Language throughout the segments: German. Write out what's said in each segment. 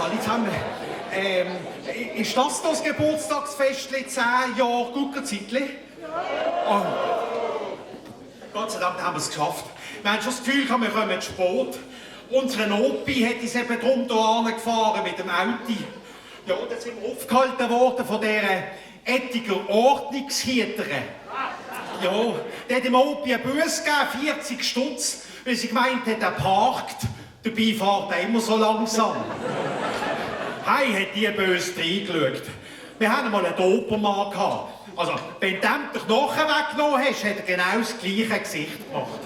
alle zusammen. Ist das Geburtstagsfestli 10 Jahre Guckerzeitli? Oh. Gott sei Dank haben wir es geschafft. Wir haben schon das Gefühl, wir kommen zu spät. Unsere Opi hat uns eben drum hierher gefahren mit dem Auto. Ja, dann sind wir aufgehalten worden von dieser Ettiger Ordnungshüterin. Ja, die hat dem Opi eine Busse gegeben, 40 Stutz, weil sie gemeint hat, er parkt. Dabei fährt er immer so langsam. Hey, hat die böse reingeschaut. Wir hatten mal einen Dobermann gehabt. Also, wenn du dem den Knochen weggenommen hast, hat er genau das gleiche Gesicht gemacht.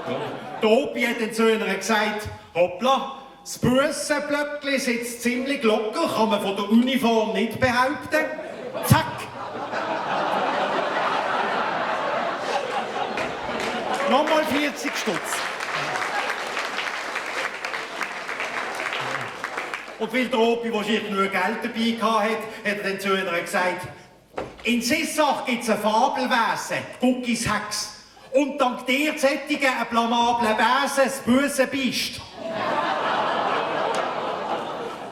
Ja. Der Opi hat dann zu ihnen gesagt, hoppla, das Bussenblöckli sitzt ziemlich locker, kann man von der Uniform nicht behaupten. Zack! Nochmal 40 Stutz. Und weil der Opi wahrscheinlich genug Geld dabei hatte, hat er dann zu ihnen gesagt, in Sissach gibt es ein Fabelwesen, Guckis Hex. Und dank dir sättigen ein blamablen Wesen, das böse Biest.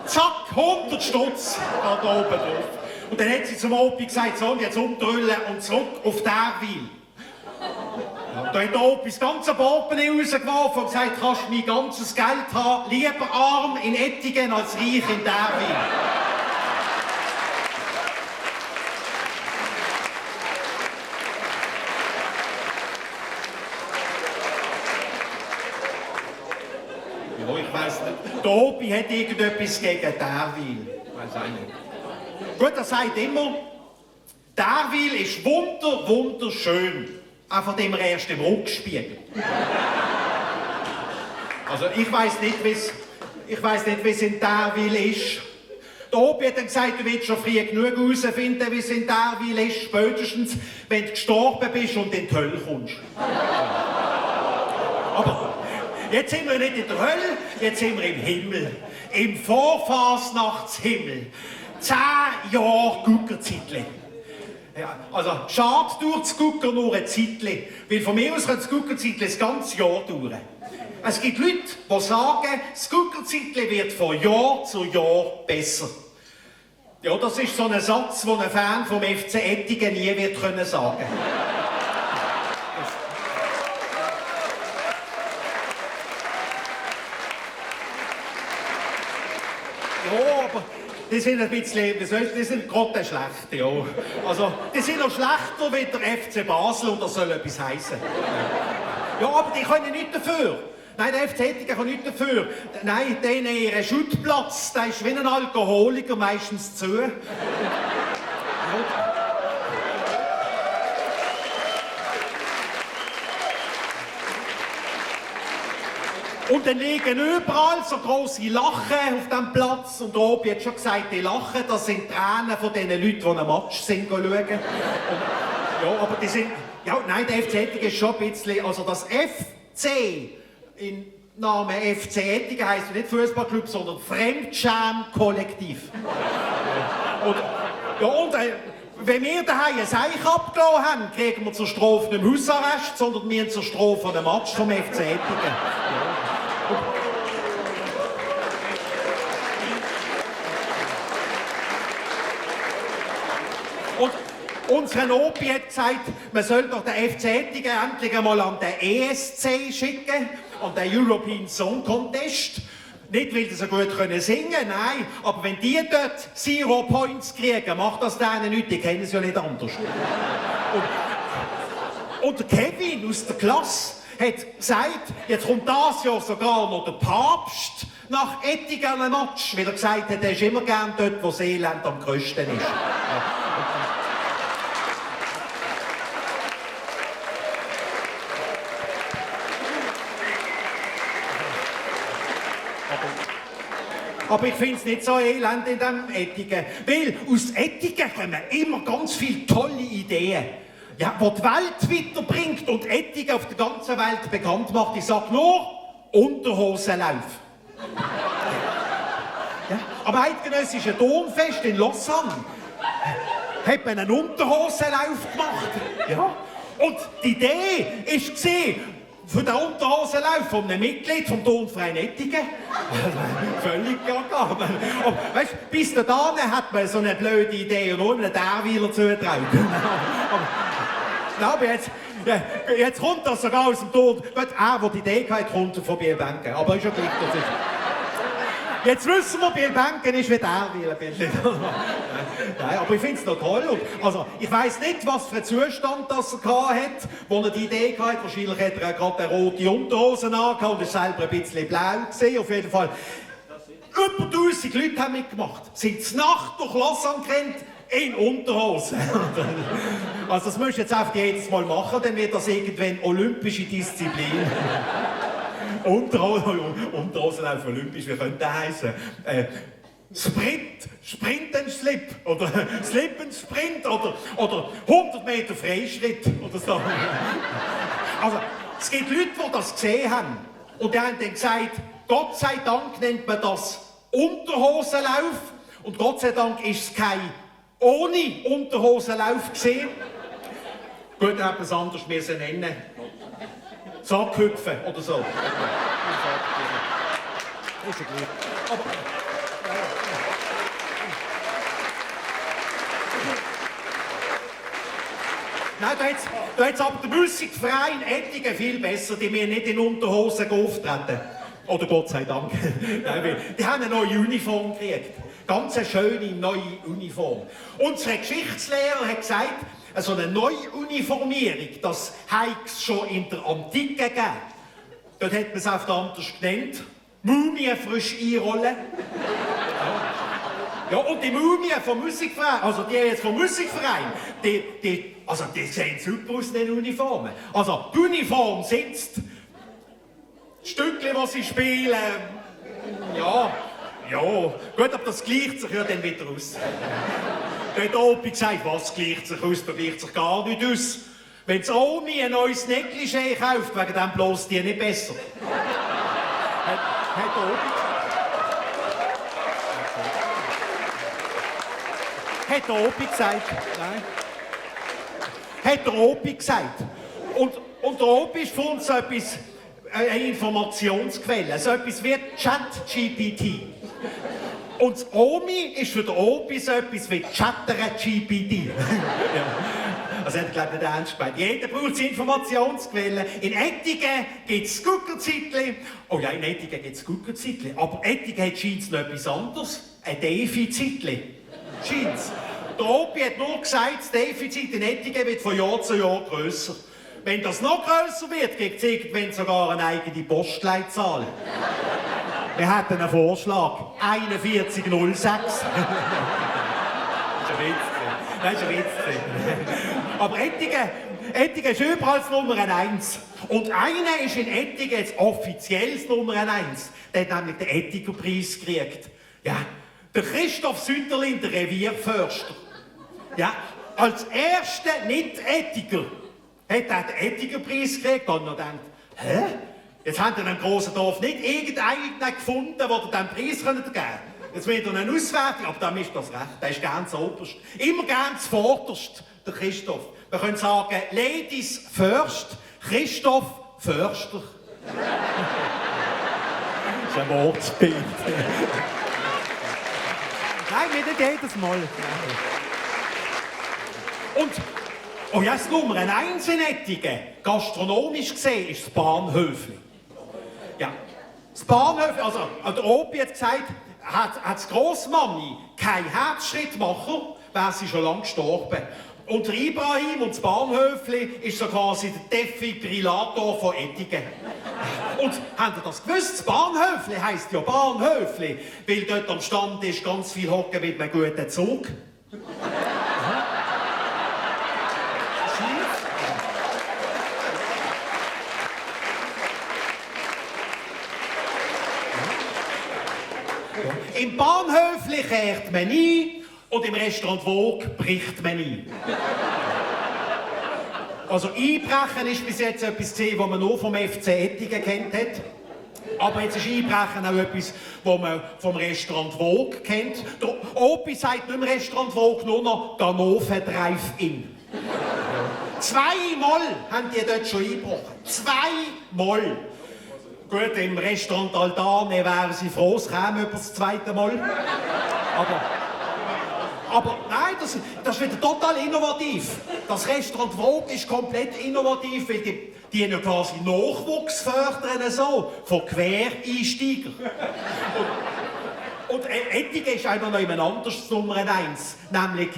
Zack, 100 Stutz da oben drauf. Und dann hat sie zum Opi gesagt, so, und jetzt umdrüllen und zurück auf Derwil. Da hat der Opi das ganze Portemonnaie rausgeworfen und gesagt, kannst du mein ganzes Geld haben, lieber arm in Ettigen als reich in Derwil. Ja, ich weiss nicht. Der Opi hat irgendetwas gegen Derwil. Weiss auch nicht. Gut, er sagt immer, Derwil ist wunderschön. Auch von dem er erst im Rückspiegel. Also ich weiss nicht, wie es in Derwil ist. Der Opi hat dann gesagt, du willst schon früh genug herausfinden, wie es in Derwil ist, spätestens, wenn du gestorben bist und in die Hölle kommst. Aber jetzt sind wir nicht in der Hölle, jetzt sind wir im Himmel. Im Vorfasnachtshimmel. 10 Jahre Guckerzeitli. Ja, also, schade dauert das Gucker nur ein Zeitli, weil von mir aus kann das Guckerzeitli das ganze Jahr dauern. Es gibt Leute, die sagen, das Guckerzeitli wird von Jahr zu Jahr besser. Ja, das ist so ein Satz, den ein Fan vom FC Ettigen nie wird können sagen. Ja, aber die sind ein bisschen, die sind gerade schlecht, ja. Also, die sind noch schlechter wie der FC Basel und das soll etwas heissen. Ja, aber die können nicht dafür. Nein, der FC Ettigen kann nicht dafür. Nein, ihr Schuttplatz, der ist wie ein Alkoholiker meistens zu. Ja. Und dann liegen überall so grosse Lachen auf dem Platz. Und der Opi hat schon gesagt, die Lachen, das sind Tränen von den Leuten, die einen Match sind schauen. Und, ja, aber die sind... Ja, nein, der FC Ettigen ist schon ein bisschen... Also das FC im Namen FC Ettigen heisst nicht Fußballclub, sondern Fremdschäm-Kollektiv. Und wenn wir daheim ein Seich abgelassen haben, kriegen wir zur Strafe nicht Hausarrest, sondern wir zur Strafe einen Match vom FC Ettigen. Und unser Opi hat gesagt, man soll doch den FC Ettigen endlich einmal an den ESC schicken, an den European Song Contest. Nicht, weil sie so gut singen können, nein, aber wenn die dort 0 Points kriegen, macht das denen nichts, die kennen es ja nicht anders. Und der Kevin aus der Klasse hat gesagt, jetzt kommt das Jahr sogar noch der Papst nach Ettigen an einen Match, weil er gesagt hat, er ist immer gern dort, wo das Elend am grössten ist. Aber ich finde es nicht so elend in diesem Ettigen, weil aus Ettigen kommen immer ganz viele tolle Ideen. Ja, die die Welt weiterbringt und Ettigen auf der ganzen Welt bekannt macht. Ich sage nur, Unterhosenlauf. Ja, am eidgenössischen Domfest in Lausanne hat man einen Unterhosenlauf gemacht. Ja. Und die Idee war, für den Unterhosenlauf von einem Mitglied vom Turnverein Ettigen. Völlig gaga. Weißt du, bis dahin hat man so eine blöde Idee und nur einen Derwiler zugetraut. Aber jetzt kommt das sogar aus dem Turn. Er, der die Idee hat, kommt von Biel Benken. Aber ist ja gleich, das ist... Jetzt wissen wir, Biel Benken ist wie Derwiler. Nein, aber ich finde es noch toll. Und, also, ich weiss nicht, was für einen Zustand das er hatte, wo er die Idee hatte. Wahrscheinlich hat er gerade eine rote Unterhosen angehabt und ist selber ein bisschen blau gesehen. Auf jeden Fall. Über 1000 Leute haben mitgemacht. Sind zur Nacht durch Lausanne gerannt in Unterhosen. Also das müsst ihr jetzt einfach jedes Mal machen, dann wird das irgendwann olympische Disziplin. Unterhosen auf olympisch, wie könnte das heißen? Sprint and Slip oder Slip and Sprint oder 100 Meter Freischritt oder so. Also es gibt Leute, die das gesehen haben und die haben dann gesagt, Gott sei Dank nennt man das Unterhosenlauf und Gott sei Dank ist es kein ohne Unterhosenlauf gesehen. Gut, dann hätte man es anders müssen nennen. Sackhüpfen oder so. Ist ja gut. Aber nein, da hat aber der Musikverein Ettigen viel besser, die mir nicht in Unterhosen auftreten. Oder Gott sei Dank. Die haben eine neue Uniform gekriegt. Ganz eine schöne neue Uniform. Unser Geschichtslehrer hat gesagt, so eine Neuuniformierung, das hat es schon in der Antike gegeben. Dort hat man es oft anders genannt. Mumien frisch einrollen. Ja, und die Mumien vom Musikverein, also die jetzt vom Musikverein, die sehen super aus in den Uniformen. Also die Uniform sitzt, die Stückchen, die sie spielen, ja, gut, aber das gleicht sich ja dann wieder aus. Da hat Opi gesagt, was gleicht sich aus? Da gleicht sich gar nicht aus. Wenn die Omi ein neues Negligé kauft, wegen dem bloß die nicht besser. Hat Opi gesagt. Hat der Opi gesagt. Nein. Hat der Opi gesagt. Und der Opi ist für uns so etwas, eine Informationsquelle, so etwas wie ChatGPT. Und das Omi ist für den Opi so etwas wie ChatterGPT. Ja. Also hat er, glaube ich, nicht ernst gemeint. Jeder braucht Informationsquellen. In Ettigen gibt es Guckerzeitli. Oh ja, in Ettigen gibt es Guckerzeitli. Aber Ettigen hat scheint noch etwas anderes. Ein Defizitli. Scheint's. Der Opi hat nur gesagt, das Defizit in Ettigen wird von Jahr zu Jahr grösser. Wenn das noch grösser wird, gibt es irgendwann sogar eine eigene Postleitzahl. Wir hatten einen Vorschlag. 4106. Das ist ein Witz. Aber Ettigen ist überall das Nummer 1. Und einer ist in Ettigen jetzt offiziell das Nummer 1. Der hat nämlich den Ettiger-Preis gekriegt. Ja, der Christoph Sütterlin, der Revierförster. Ja, als erster Nicht-Ettiger hat er den Ettiger-Preis gekriegt und noch gedacht, hä? Jetzt haben wir in einem grossen Dorf nicht irgendeinen gefunden, der diesen Preis geben könnte. Jetzt wird er eine Auswertung, aber dann ist das recht. Der ist ganz oberst. Immer ganz vorderst, der Christoph. Wir können sagen, Ladies first, Christoph Förster. Das ist ein Wortspiel. Nein, nicht jedes Mal. Und, oh ja, das Nummer 1 in Ettigen, gastronomisch gesehen, ist das Bahnhöfli. Ja, das Bahnhöfli, also der Opi hat gesagt, hat die Grossmami keinen Herzschrittmacher, wäre sie schon lange gestorben. Und der Ibrahim und das Bahnhöfli ist so quasi der Defibrillator von Ettigen. Und habt ihr das gewusst? Das Bahnhöfli heisst ja Bahnhöfli, weil dort am Stand ist ganz viel hocken mit einem guten Zug. Im Bahnhöfli kehrt man ein und im Restaurant Vogue bricht man ein. Also Einbrechen ist bis jetzt etwas gesehen, was man nur vom FC Ettigen kennt hat. Aber jetzt ist Einbrechen auch etwas, was man vom Restaurant Vogue kennt. Der Opi sagt nicht im Restaurant Vogue nur noch Ganove Drive-In. Zweimal haben die dort schon eingebrochen. Zweimal. Gut, im Restaurant Altane wären sie froh, es käme über das zweite Mal. Aber nein, das ist wieder total innovativ. Das Restaurant Vogue ist komplett innovativ, weil die ja quasi Nachwuchs fördern, so, von Quereinsteigern. Und Ettige ist auch noch jemand anderes Nummer 1, nämlich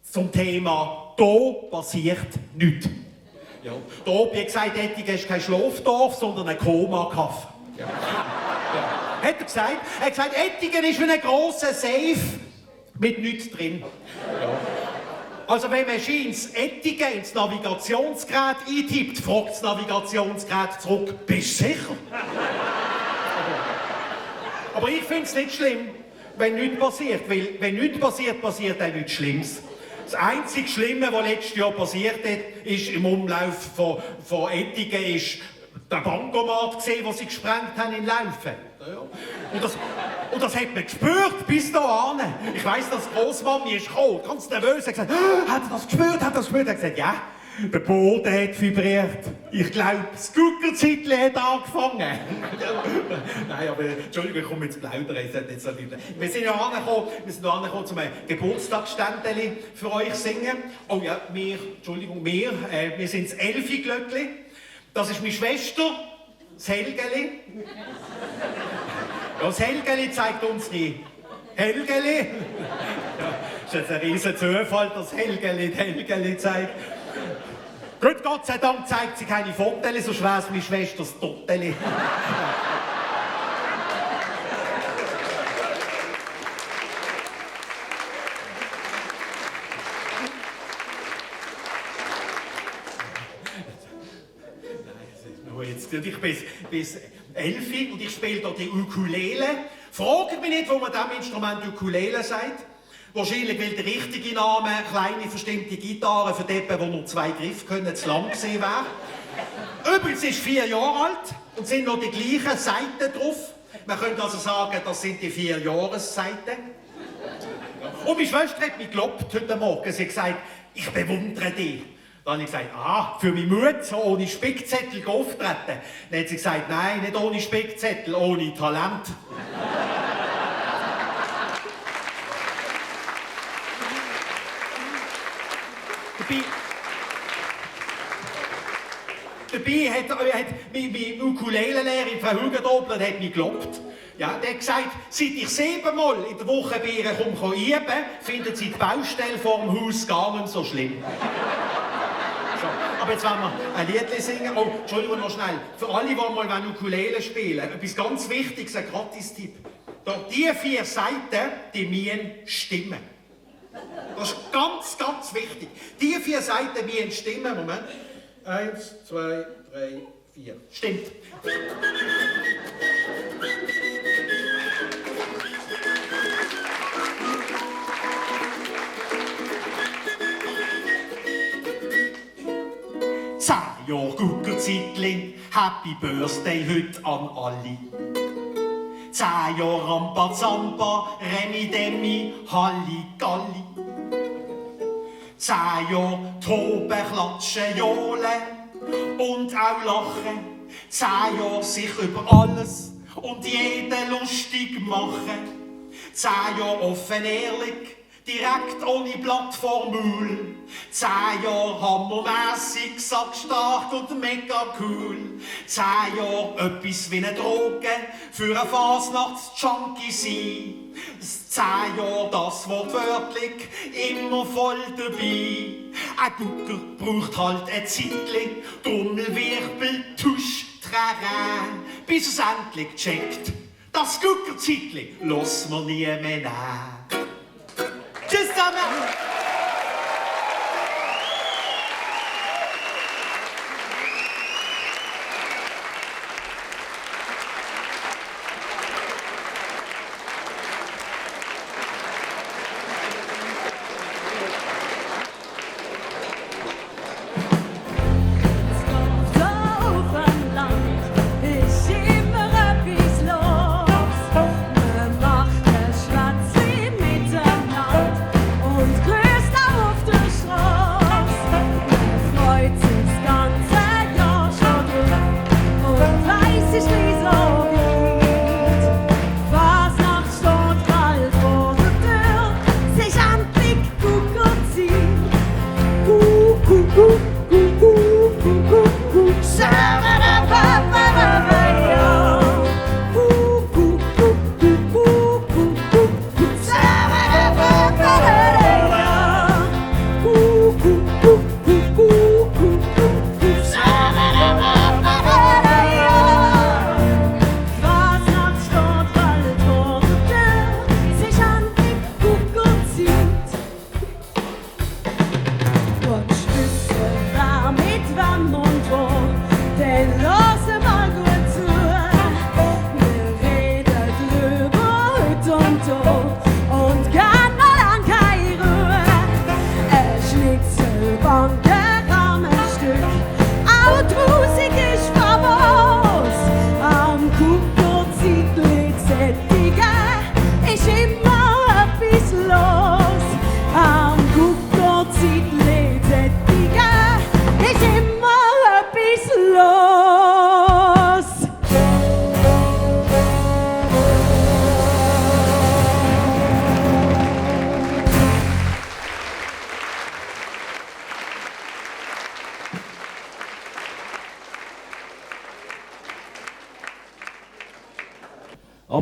zum Thema «Da passiert nichts». Ja. Da, wie gesagt, Ettige ist kein Schlafdorf, sondern ein Koma-Kaff. Ja. Ja. Hat er gesagt? Er hat gesagt, Ettigen ist wie ein grosser Safe mit nichts drin. Ja. Also wenn man Scheins Ettigen ins Navigationsgerät eintippt, fragt das Navigationsgerät zurück, bist du sicher? Aber ich finde es nicht schlimm, wenn nichts passiert, weil wenn nichts passiert, passiert auch nichts Schlimmes. Das einzige Schlimme, was letztes Jahr passiert ist im Umlauf von Ettigen, ist der Bankomat gesehen, den sie gesprengt haben in Laufen. Ja. Und das hat man gespürt bis dahin. Ich weiss, dass die Grossmami ist gekommen, ganz nervös, hat gesagt, hat er das gespürt, hat er das gespürt? Er hat gesagt, ja, der Boden hat vibriert. Ich glaube, das Guckerzeitchen hat angefangen. Nein, aber Entschuldigung, ich komme jetzt plaudern. Wir sind ja angekommen, zum Geburtstagsständchen für euch singen. Oh ja, wir sind das Elfi-Glöckli. Das ist meine Schwester, das Helgeli. Ja, das Helgeli zeigt uns die Helgeli. Ja, das ist jetzt ein riesen Zufall, dass Helgeli zeigt. Gut, Gott sei Dank zeigt sie keine Fotos, sonst wäre es meine Schwesters Totteli. Ich bin bis 11 und ich spiele hier die Ukulele. Fragt mich nicht, wo man diesem Instrument Ukulele sagt. Wahrscheinlich, weil der richtige Name, kleine verstimmte Gitarre für die, die nur 2 Griffe können, zu lang gesehen wäre. Übrigens ist 4 Jahre alt und sind noch die gleichen Seiten drauf. Man könnte also sagen, das sind die 4 Jahresseiten. Und meine Schwester hat mich gelobt heute Morgen. Sie hat gesagt, ich bewundere dich. Dann habe ich gesagt, für meine Mut, so ohne Spickzettel auftreten. Dann hat sie gesagt, nein, nicht ohne Spickzettel, ohne Talent. Dabei hat meine Ukulele-Lehrerin, Frau Hugendobler, hat mich gelobt. Ja, der hat gesagt, seit ich 7-mal in der Woche bei ihr komme üben, findet sie die Baustelle vor dem Haus gar nicht so schlimm. Aber jetzt wollen wir ein Lied singen. Oh, Entschuldigung, noch schnell. Für alle, die mal Ukulele spielen wollen, etwas ganz Wichtiges, ein Gratis-Tipp. Die 4 Seiten, die müssen stimmen. Das ist ganz, ganz wichtig. Die 4 Seiten müssen stimmen. Moment. 1, 2, 3, 4. Stimmt. Jahre Guckerzeitli, Happy Birthday heute an alle. 10 Jahre Rampa Zampa, Remi Demi, Halligalli. 10 Jahre Toben, Klatschen, Johlen und auch Lachen. 10 Jahre sich über alles und jeden lustig machen. 10 Jahre offen, ehrlich, direkt ohne Blatt vor Maul. 10 Jahre hammermässig, sackstark und mega cool. 10 Jahre etwas wie eine Droge, für ein Fasnachts-Junkie sein. 10 Jahre das wortwörtlich, immer voll dabei. Ein Gucker braucht halt ein Zeitling, Trommelwirbel, Tusch, Terrain, bis es endlich checkt. Das Guckerzeitli lass mir nie mehr nehmen. Tschüss zusammen! Und grün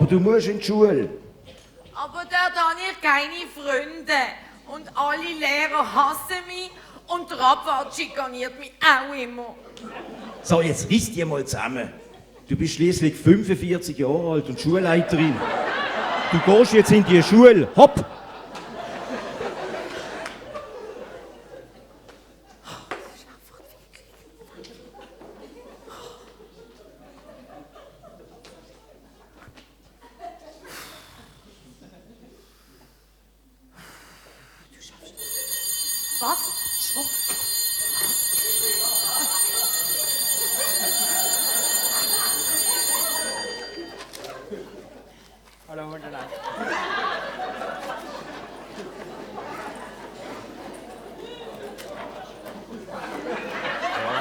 aber du musst in die Schule. Aber dort habe ich keine Freunde. Und alle Lehrer hassen mich. Und der Abwart schikaniert mich auch immer. So, jetzt riss dir mal zusammen. Du bist schließlich 45 Jahre alt und Schulleiterin. Du gehst jetzt in die Schule. Hopp! Was? Hallo miteinander. Ja,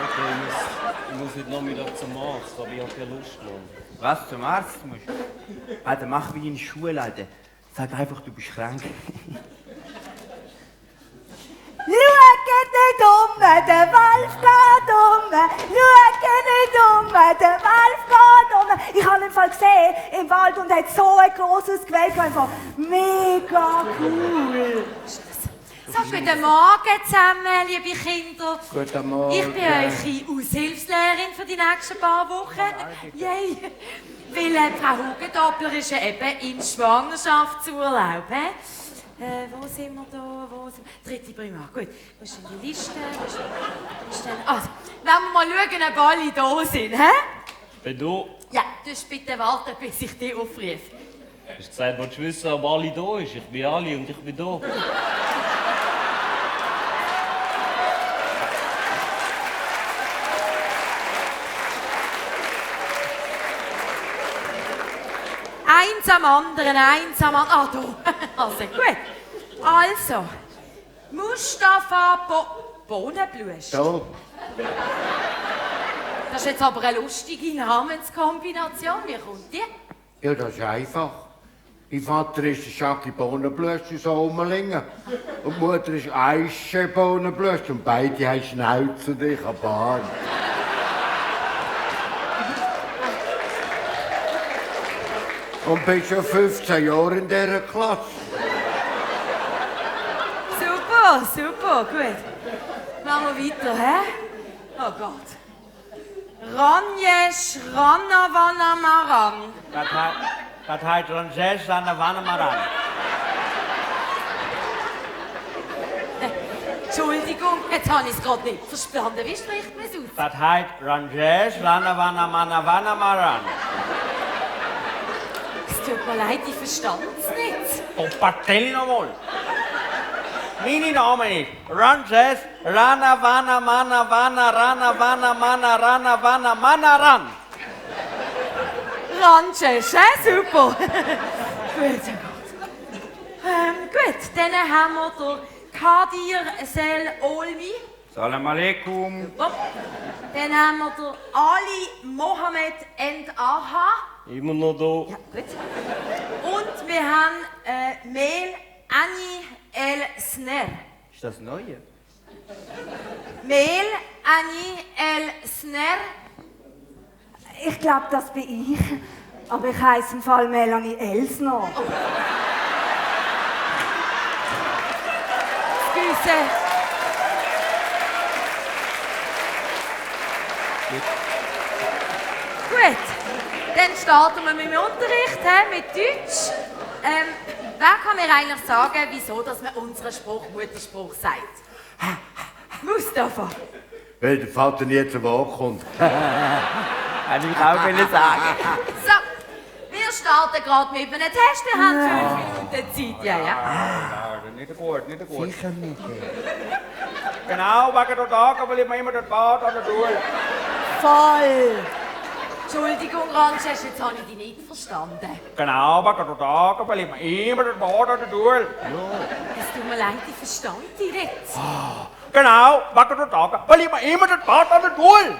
ich muss heute Nachmittag zum Arzt, aber ich habe keine Lust mehr. Was, zum Arzt musst du? Alter, mach wie in der Schule, Alter. Sag einfach, du bist krank. Schaut nicht um, der Wolf geht um. Schaut nicht um, der Wolf geht um. Ich habe ihn Fall gesehen im Wald und hat so ein grosses Gewölk. Einfach mega cool. So, guten Morgen zusammen, liebe Kinder. Guten Morgen. Ich bin eure Aushilfslehrerin für die nächsten paar Wochen. Yay! Weil Frau Hugendoppler ist eben im Schwangerschaftsurlaub. Wo sind wir da? Dritte Primar. Gut. Wo ist denn die Liste? Wo ist denn... Also, wenn wir mal schauen, ob alle da sind. Hä? Ich bin da. Ja, du musst bitte warten, bis ich dich aufrufe. Du hast gesagt, willst du wissen, ob alle da ist? Ich bin alle und ich bin da. Eins am anderen, eins am anderen. Ah, du. Also, gut. Also, Mustafa Bohnenblusch. Da. Das ist jetzt aber eine lustige Namenskombination. Wie kommt die? Ja, das ist einfach. Mein Vater ist der Schacki Bohnenblösch aus Omerlingen. Und die Mutter ist Aische Bohnenblösch. Und beide haben Schnauze und ich eine Bahn. Und bin schon 15 Jahre in dieser Klasse. Super, super, gut. Machen wir weiter, hä? Oh Gott. Ranjesh Ranavanamaran. Das heißt Ranjesh Ranavanamaran. Entschuldigung, jetzt habe ich es gerade nicht verstanden. Wie spricht man es aus? Das heißt Ranjesh Ranavanamaran. Es tut mir leid, ich verstand es nicht. Oh, Partell nochmal. Mein Name ist Ranjesh Ranavanamanavanaranavanamanaran. Ranjesh, super. Gut, gut, dann haben wir den Kadir Sel Olmi. Salam alaikum. Dann haben wir den Ali Mohammed End Aha. Immer noch da. Ja, gut. Und wir haben Mel Annie El Sner. Ist das Neue? Mel Annie El Sner. Ich glaube, das bin ich. Aber ich heiße im Fall Melanie Elsner. Excuse. Gut, dann starten wir mit dem Unterricht, mit Deutsch. Wer kann mir eigentlich sagen, wieso dass man unseren Mutterspruch sagt? Mustafa. Weil der Vater nie zu Wort kommt. Hätte ich auch sagen. So, wir starten gerade mit einem Test. Wir haben 5 Minuten Zeit. Ja, ja. Nicht gut, nicht gut. Sicher nicht. Genau, wegen der Tage, weil ich mir immer dort Bad an der Tour. Voll. Entschuldigung, Ranjesh, jetzt habe ich dich nicht verstanden. Genau, wegen der Tage, weil ich mir immer dort Bad an der Tour. Es tut mir leid, ich verstand dich nicht. Genau, wegen der Tage, weil ich mir immer dort Bad an der Tour.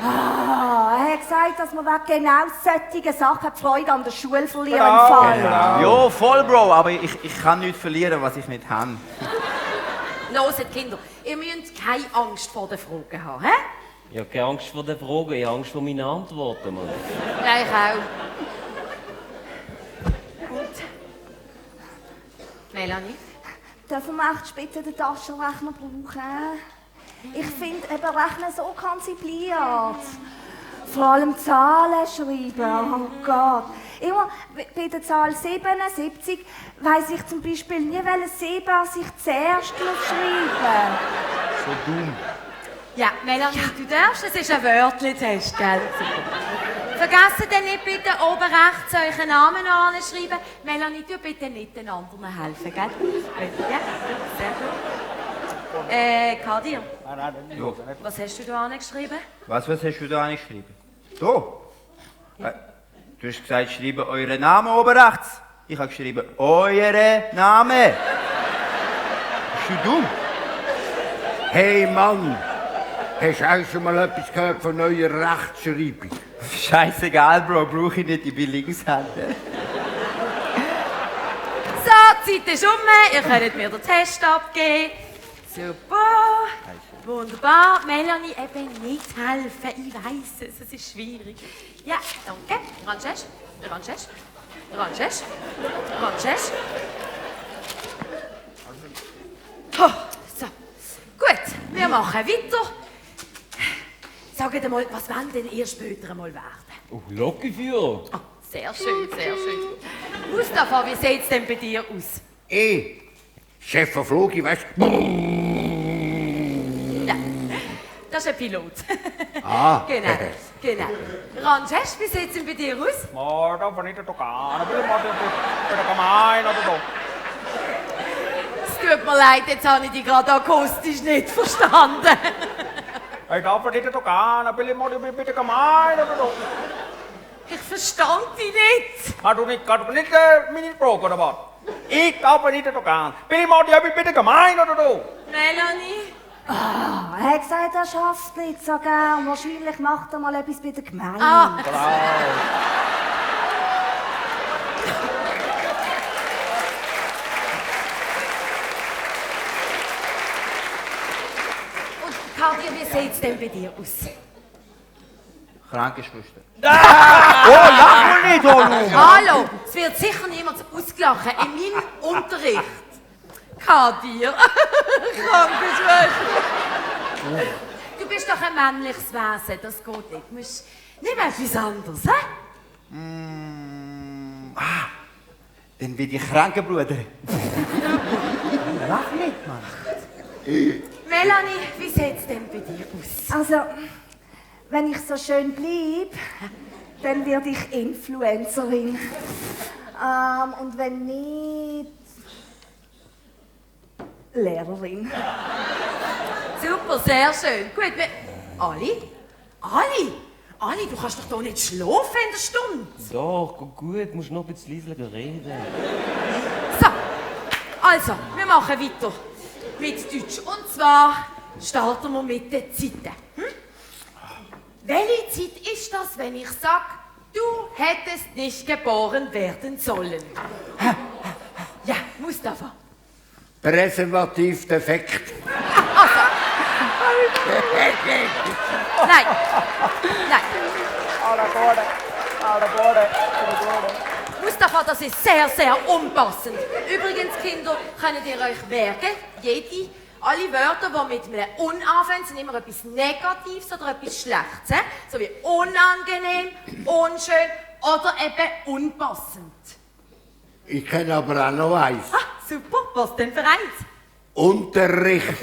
Ah, er hat gesagt, dass man wegen genau solchen Sachen die Freude an der Schule verlieren Genau, im Fall. Ja, voll, Bro, aber ich kann nichts verlieren, was ich nicht habe. Hört, Kinder, ihr müsst keine Angst vor den Fragen haben, hä? Ich habe keine Angst vor den Fragen, ich habe Angst vor meinen Antworten, Mann. Ja, ich auch. Melanie? Dürfen wir echt später den Taschenrechner brauchen? Ich finde eben Rechnen so kompliziert. Vor allem Zahlen schreiben, oh Gott. Immer bei der Zahl 77 weiss ich zum Beispiel nie, welches Silber sich zuerst schreiben. So dumm. Ja, Melanie, du darfst, es ist ein Wörtli-Test, gell? Vergesst dann nicht bitte oben rechts euren Namen anschreiben. Melanie, du bitte nicht den anderen helfen, gell? Ja, sehr gut. Kadir, Nein, Jo. was hast du da angeschrieben? Was hast du da angeschrieben? Du? Du hast gesagt, schreibe euren Namen oben rechts. Ich habe geschrieben, eure Namen. Bist du dumm? Hey Mann, hast du auch schon mal etwas gehört von neuer Rechtschreibung? Scheißegal, Bro, brauche ich nicht, ich bin Linkshänder. So, die Zeit ist um. Ihr könnt mir den Test abgeben. Super. Wunderbar. Melanie, eben nicht helfen. Ich weiss es ist schwierig. Ja, danke. Ranches. Ranches. Ranches. Ranches. So, gut. Wir machen weiter. Sagt mal, was wollen denn ihr später mal werden? Oh, Lokführer. Ah, sehr schön, sehr schön. Mustafa, wie sieht es denn bei dir aus? Chef von Flogi, weißt du? Ja, das ist ein Pilot. Ah. Genau, genau. Ranjesh, wie sieht es denn bei dir aus? Ma darf nicht toccare, bitte mal bitte gemein oder so. Es tut mir leid, jetzt habe ich dich gerade akustisch nicht verstanden. Ich darf nicht toccare, bitte mal bitte gemein oder so. Ich verstand dich nicht. Hast du nicht meine Frage oder was? Ich darf nicht toccare. Bitte mal bitte gemein oder so. Melanie? Er hat gesagt, er schafft es nicht so gern. Wahrscheinlich macht er mal etwas bei der Gemeinde. Ah, und Kadir, wie sieht es denn bei dir aus? Krankenschwester. Hallo, es wird sicher niemand ausgelachen in meinem Unterricht. Kadir, Krankenschwester. Du bist doch ein männliches Wesen, das geht nicht. Du musst nicht mehr etwas anderes, hä? Dann bin ich Krankenbruder. Lach nicht, Mann. Melanie, wie sieht es denn bei dir aus? Also, wenn ich so schön bleibe, dann werde ich Influencerin. Und wenn nicht, Lehrerin. Super, sehr schön. Gut, Ali, du kannst doch hier nicht schlafen in der Stunde. Doch, gut, musst noch ein bisschen leiser reden. So, also, wir machen weiter mit Deutsch. Und zwar starten wir mit den Zeiten. Welche Zeit ist das, wenn ich sage, du hättest nicht geboren werden sollen? Ja, Mustafa. Präservativ defekt. Nein. Mustafa, das ist sehr, sehr unpassend. Übrigens, Kinder, könnt ihr euch merken, alle Wörter, die mit einem «un» anfangen, sind immer etwas Negatives oder etwas Schlechtes. So wie unangenehm, unschön oder eben unpassend. Ich kenne aber auch noch eins. Ah, super. Was denn für eins? Unterricht.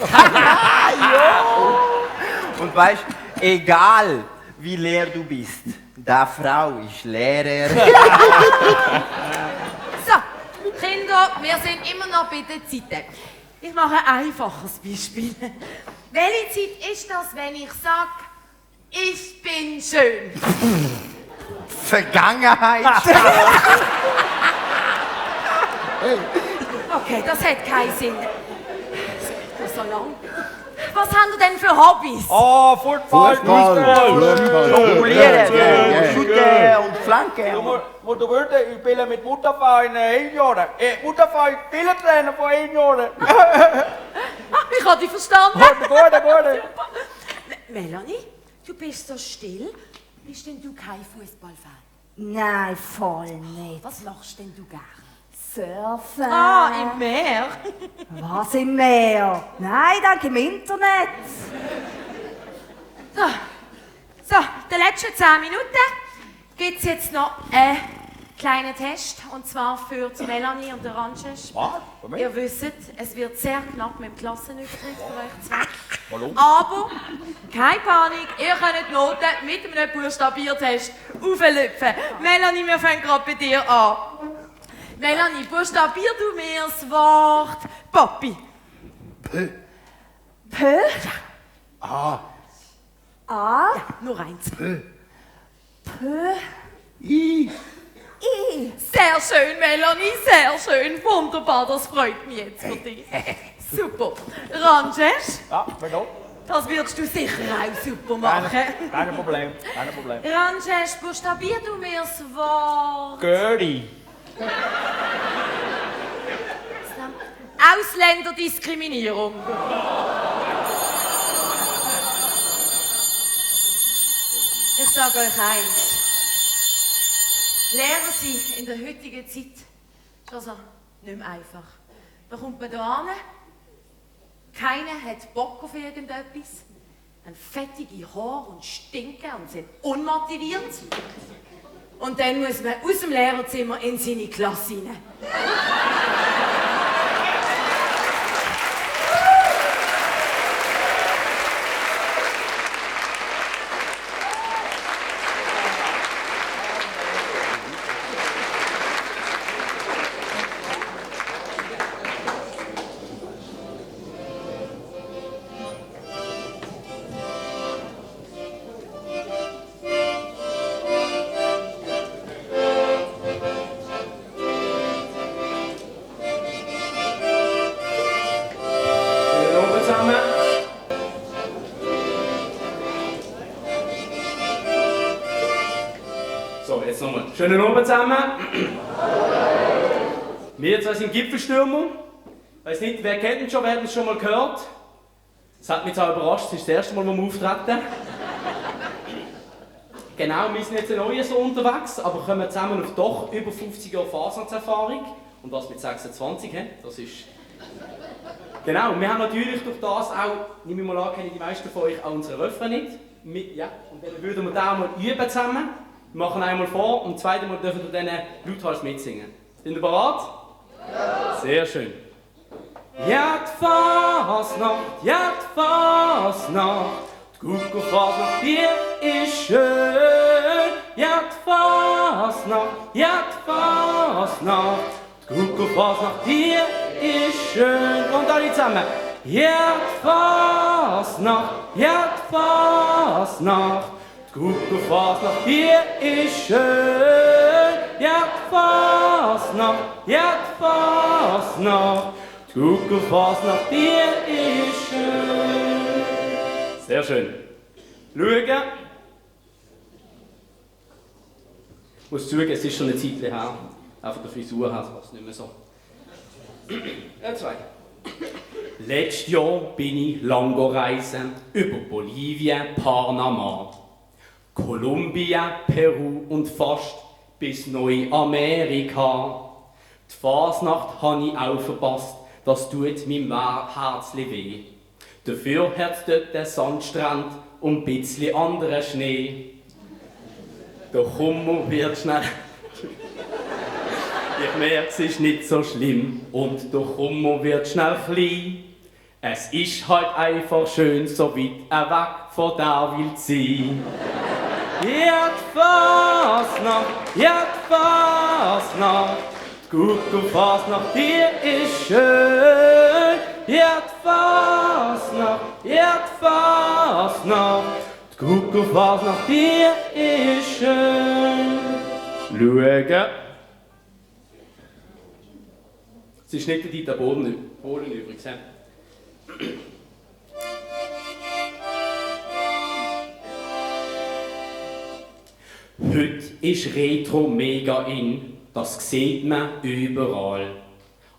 Und weißt, egal wie leer du bist, die Frau ist Lehrer. So, Kinder, wir sind immer noch bei den Zeiten. Ich mache ein einfaches Beispiel. Welche Zeit ist das, wenn ich sage, ich bin schön? Vergangenheit. Okay, das hat keinen Sinn. So lang. Was haben ihr denn für Hobbys? Oh, Football, Jonglieren, Shooten und Flanken. Du würdest, ich spiele mit Mustafa in 1 Jahr. Mustafa ist Spielertrainer von 1 Jahr. Ich habe dich verstanden. Gut. Melanie, du bist so still. Bist denn du kein Fußballfan? Nein, voll nicht. Was machst denn du gern? Surfen. Ah, im Meer. Was im Meer? Nein, danke im Internet. So, die letzten 10 Minuten gibt es jetzt noch einen kleinen Test. Und zwar für die Melanie und den Ranches. Ihr wisst, es wird sehr knapp mit dem Klassenübertritt für euch zwei. Aber, keine Panik, ihr könnt die Noten mit einem Buchstabiertest auflöpfen. Melanie, wir fangen gerade bei dir an. Melanie, buchstabier du mir das Wort Papi. P. P. A. Ja, nur eins. P. I. Sehr schön, Melanie, sehr schön. Wunderbar, das freut mich jetzt für dich. Super. Ranges, Ja, bin da. das wirst du sicher auch super machen. Kein Problem, kein Problem. Ranges, buchstabier du mir das Wort Göri. Ausländerdiskriminierung. Ich sage euch eins. Lehrer sein in der heutigen Zeit ist also nicht mehr einfach. Da kommt man da hin, keiner hat Bock auf irgendetwas, haben fettige Haare und stinken und sind unmotiviert. Und dann muss man aus dem Lehrerzimmer in seine Klasse rein. So, jetzt nochmal. Schönen Abend zusammen. Wir zwei sind Gipfelstürmer. Ich weiss nicht, wer kennt ihn schon, wer hat uns schon mal gehört? Das hat mich jetzt auch überrascht, das ist das erste Mal, wo wir auftreten. Genau, wir sind jetzt neu so unterwegs, aber kommen zusammen auf doch über 50 Jahre Fasnachtserfahrung. Und das mit 26, das ist... Genau, wir haben natürlich durch das auch, nehme ich mal an, kennen die meisten von euch auch unseren Refrain nicht. Ja, und dann würden wir da mal üben zusammen. Wir machen einmal vor und zweite Mal dürfen wir dann lauthals mitsingen. Sind ihr bereit? Ja! Sehr schön. Ja, die Fasnacht, ja, die Fasnacht, die Kuckuckfasnacht, die ist schön. Ja, die Fasnacht, ja, die Fasnacht, die Kuckuckfasnacht, die ist schön. Und alle zusammen. Ja, die Fasnacht, ja, die Fasnacht, die Kuckuckfasnacht, die ist schön. Ja, die Fasnacht, ja, die Fasnacht, die Kuckuckfasnacht, die ist schön. Sehr schön. Schauen. Ich muss zugeben, es ist schon eine Zeit her. Auch von der Frisur her war es nicht mehr so. Ja, zwei. Letztes Jahr bin ich lang reisen über Bolivien, Panama, Kolumbien, Peru und fast bis Neuamerika. Die Fasnacht habe ich auch verpasst, das tut meinem Herzli weh. Dafür hat's dort den Sandstrand und ein bisschen anderen Schnee. Der Kummer wird schnell... Ich merke, es ist nicht so schlimm und der Kummer wird schnell klein. Es ist halt einfach schön, so weit weg von der Welt sein. Ja, die Fasnacht, ja, die Fasnacht, die Kuckuckfasnacht, die ist schön. Ja, die Fasnacht, ja, die Fasnacht, die Kuckuckfasnacht, die ist schön. Schauen. Es ist nicht der Dieter Bohlen übrigens. Heute ist Retro mega in, das sieht man überall.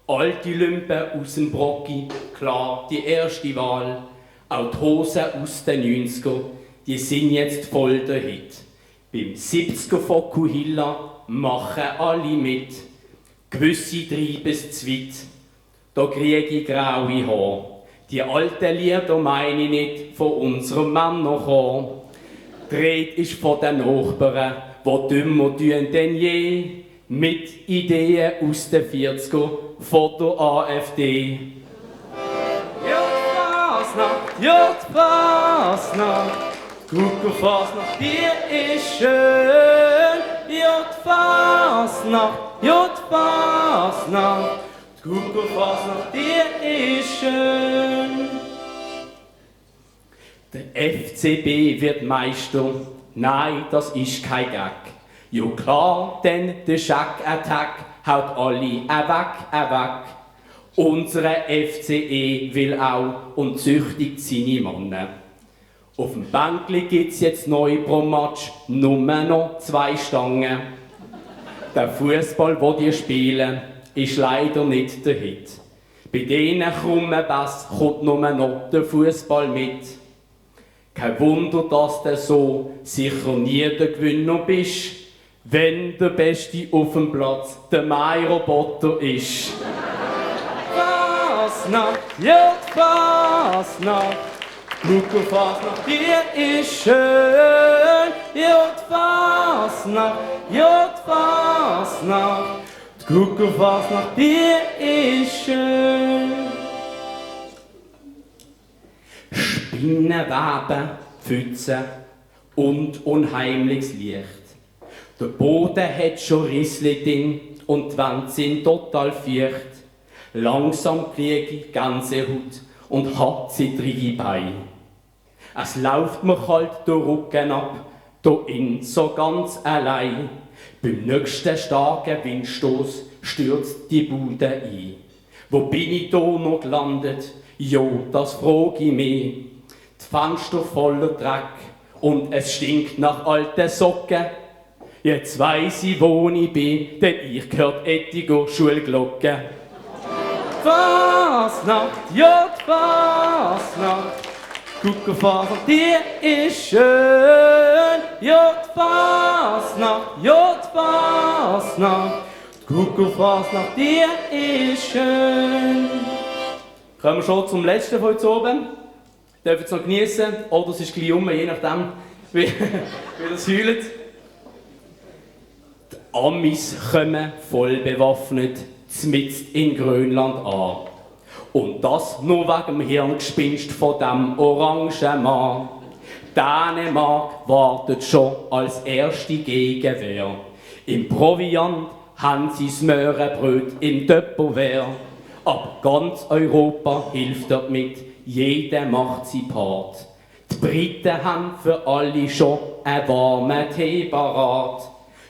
Alte Lümpen aus dem Brocki, klar, die erste Wahl. Auch die Hosen aus den 90er, die sind jetzt voll der Hit. Beim 70er von Kuhilla machen alle mit. Gewisse treiben es zu weit, da krieg ich graue Haare. Die alten Lieder meine ich nicht von unserem Männerchor. Die Rede ist von den Nachbarn, die dümmer tun denn je, mit Ideen aus den 40er von der AfD. Jod Fasnacht, Kuckuck-Fasnacht, die ist schön. Jod Fasnacht, Kuckuck-Fasnacht, die ist schön. Der FCB wird Meister, nein, das ist kein Gag. Jo klar, denn der Shack-Attack haut alle weg. Unsere FCE will auch und züchtigt seine Männer. Auf dem Bänkli gibt's jetzt neu pro Match nur noch 2 Stangen. Der Fußball, den die spielen, ist leider nicht der Hit. Bei diesen krummen Bass kommt nur noch der Fußball mit. Kein Wunder, dass du so sicher nie der Gewinner bist, wenn der Beste auf dem Platz der Mai-Roboter ist. Fasnacht, Fasnacht, Kuckuck-Fasnacht, die ist schön. Fasnacht, Kuckuck-Fasnacht, die ist schön. Spinnenweben, Pfützen und unheimliches Licht. Der Boden hat schon Rissli drin und die Wände sind total feucht. Langsam kriege ich Gänsehaut und hab zittrige Beine. Es läuft mir kalt der Rücken ab, da in so ganz allein. Beim nächsten starken Windstoß stürzt die Bude ein. Wo bin ich da noch gelandet? Jo, das frag ich mich. Die Fenster voller Dreck und es stinkt nach alten Socken. Jetzt weiss ich, wo ich bin, denn ich gehört Ettiger Schulglocke. Fasnacht, Fasnacht, Kuckuck-Fasnacht, die ist schön. Fasnacht, Kuckuck-Fasnacht, die ist schön. Kommen wir schon zum letzten von heute oben. Dürfen es noch genießen, oder es ist gleich rum, je nachdem, wie das heult. Die Amis kommen voll bewaffnet mitten in Grönland an. Und das nur wegen dem Hirngespinst von dem orangen Mann. Dänemark wartet schon als erste Gegenwehr. Im Proviant haben sie das Möhrenbröt im Tupperware. Aber ganz Europa hilft dort mit, jeder macht sein Part. Die Briten haben für alle schon einen warmen Tee parat.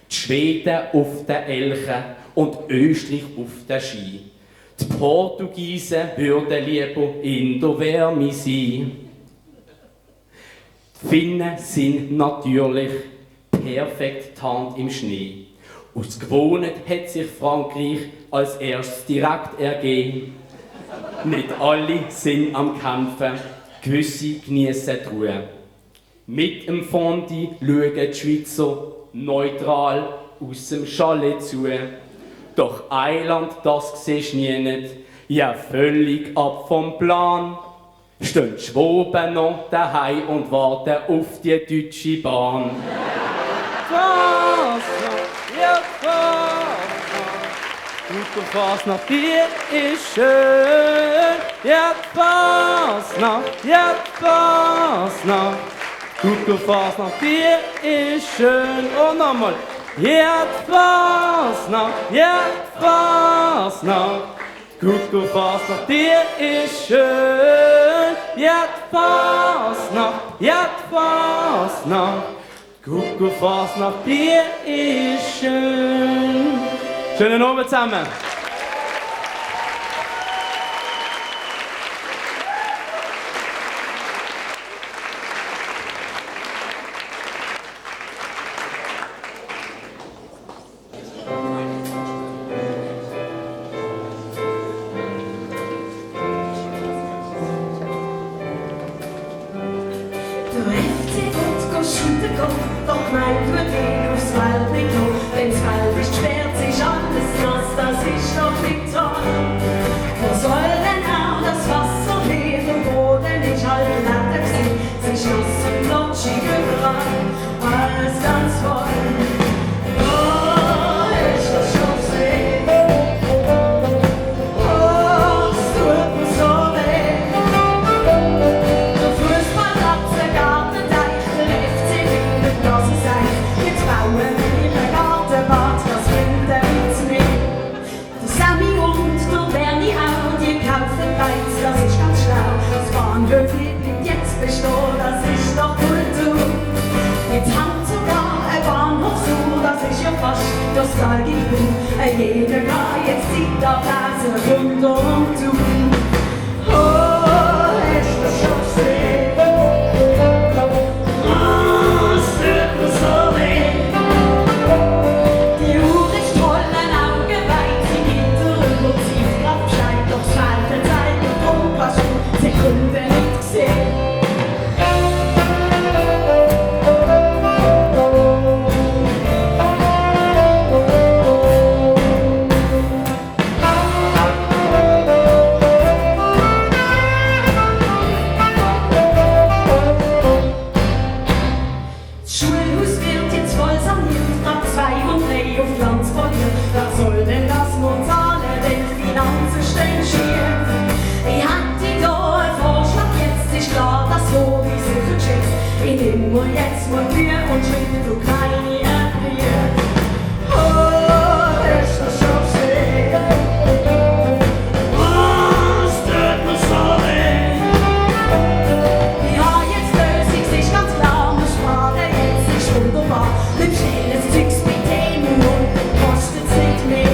Die Schweden auf den Elchen und Österreich auf den Ski. Die Portugiesen würden lieber in der Wärme sein. Die Finnen sind natürlich perfekt getarnt im Schnee. Aus Gewohnheit hat sich Frankreich als erstes direkt ergeben. Nicht alle sind am Kämpfen, gewisse geniessen die Ruhe. Mit dem Fondue schauen die Schweizer neutral aus dem Chalet zu. Doch Eiland, das siehst du nie nicht, ja völlig ab vom Plan. Stehen die Schwaben noch daheim und warten auf die deutsche Bahn. Fasnacht, Kuckuck-Fasnacht, die ist schön. Fasnacht, Kuckuck-Fasnacht, die ist schön. Und nochmal. Fasnacht, Kuckuck-Fasnacht, die ist schön. Fasnacht, Kuckuck-Fasnacht, die ist schön. Schönen Abend zusammen. Doch nein, tut aufs Feld nicht hoch, wenn's kalt ist, schwert sich alles nass. das ist doch nicht toll. Wo soll denn auch das Wasser her? Der Boden ist halt glatt gewesen, es ist nass und glitschig überall, alles ganz voll. Oh, ist das schon gesehen? Oh, es tut mir so weh. Der Fußballplatz, der Gartenteich, der FC findet, dass es sei. Jetzt bauen wir ihren Gartenbad, das finden uns nicht. Der Sammy und der Bernie auch, die kaufen Beiz, das ist ganz schlau. Das Bahnhöfli bleibt jetzt bestehen, das ist doch Kultur. Jetzt haben sogar ein Bahnhofsuhr, das ist ja fast nostalgisch pur. Jeder kann jetzt Zeit ablesen, rund um du. Oh, hast du schon gesehen? Oh, es tut mir so weh. Die Uhr ist voll, ein Auge weit, sie geht darüber, zieht grad Bescheid, doch es fehlt eine Zeit und drum kannst du Sekunden nicht sehen. Das Schulhaus wird jetzt voll saniert, nach 2 und 3 auf Glanz poliert. Wer soll denn das nur zahlen, denn die Finanzen stehen schief? Ich hatte da einen Vorschlag, jetzt ist klar, dass so wie sicher geschätzt. Ich nehm mir jetzt mal Mühe und schrieb du keine Briefe. Oh, hast du schon gesehen? Oh, es tut mir so weh. Ja, jetzt Lösung, es ist ganz klar, wir sparen jetzt, ist wunderbar. Nimm schnell das Zeugs mit dem und dann kostet's nicht mehr.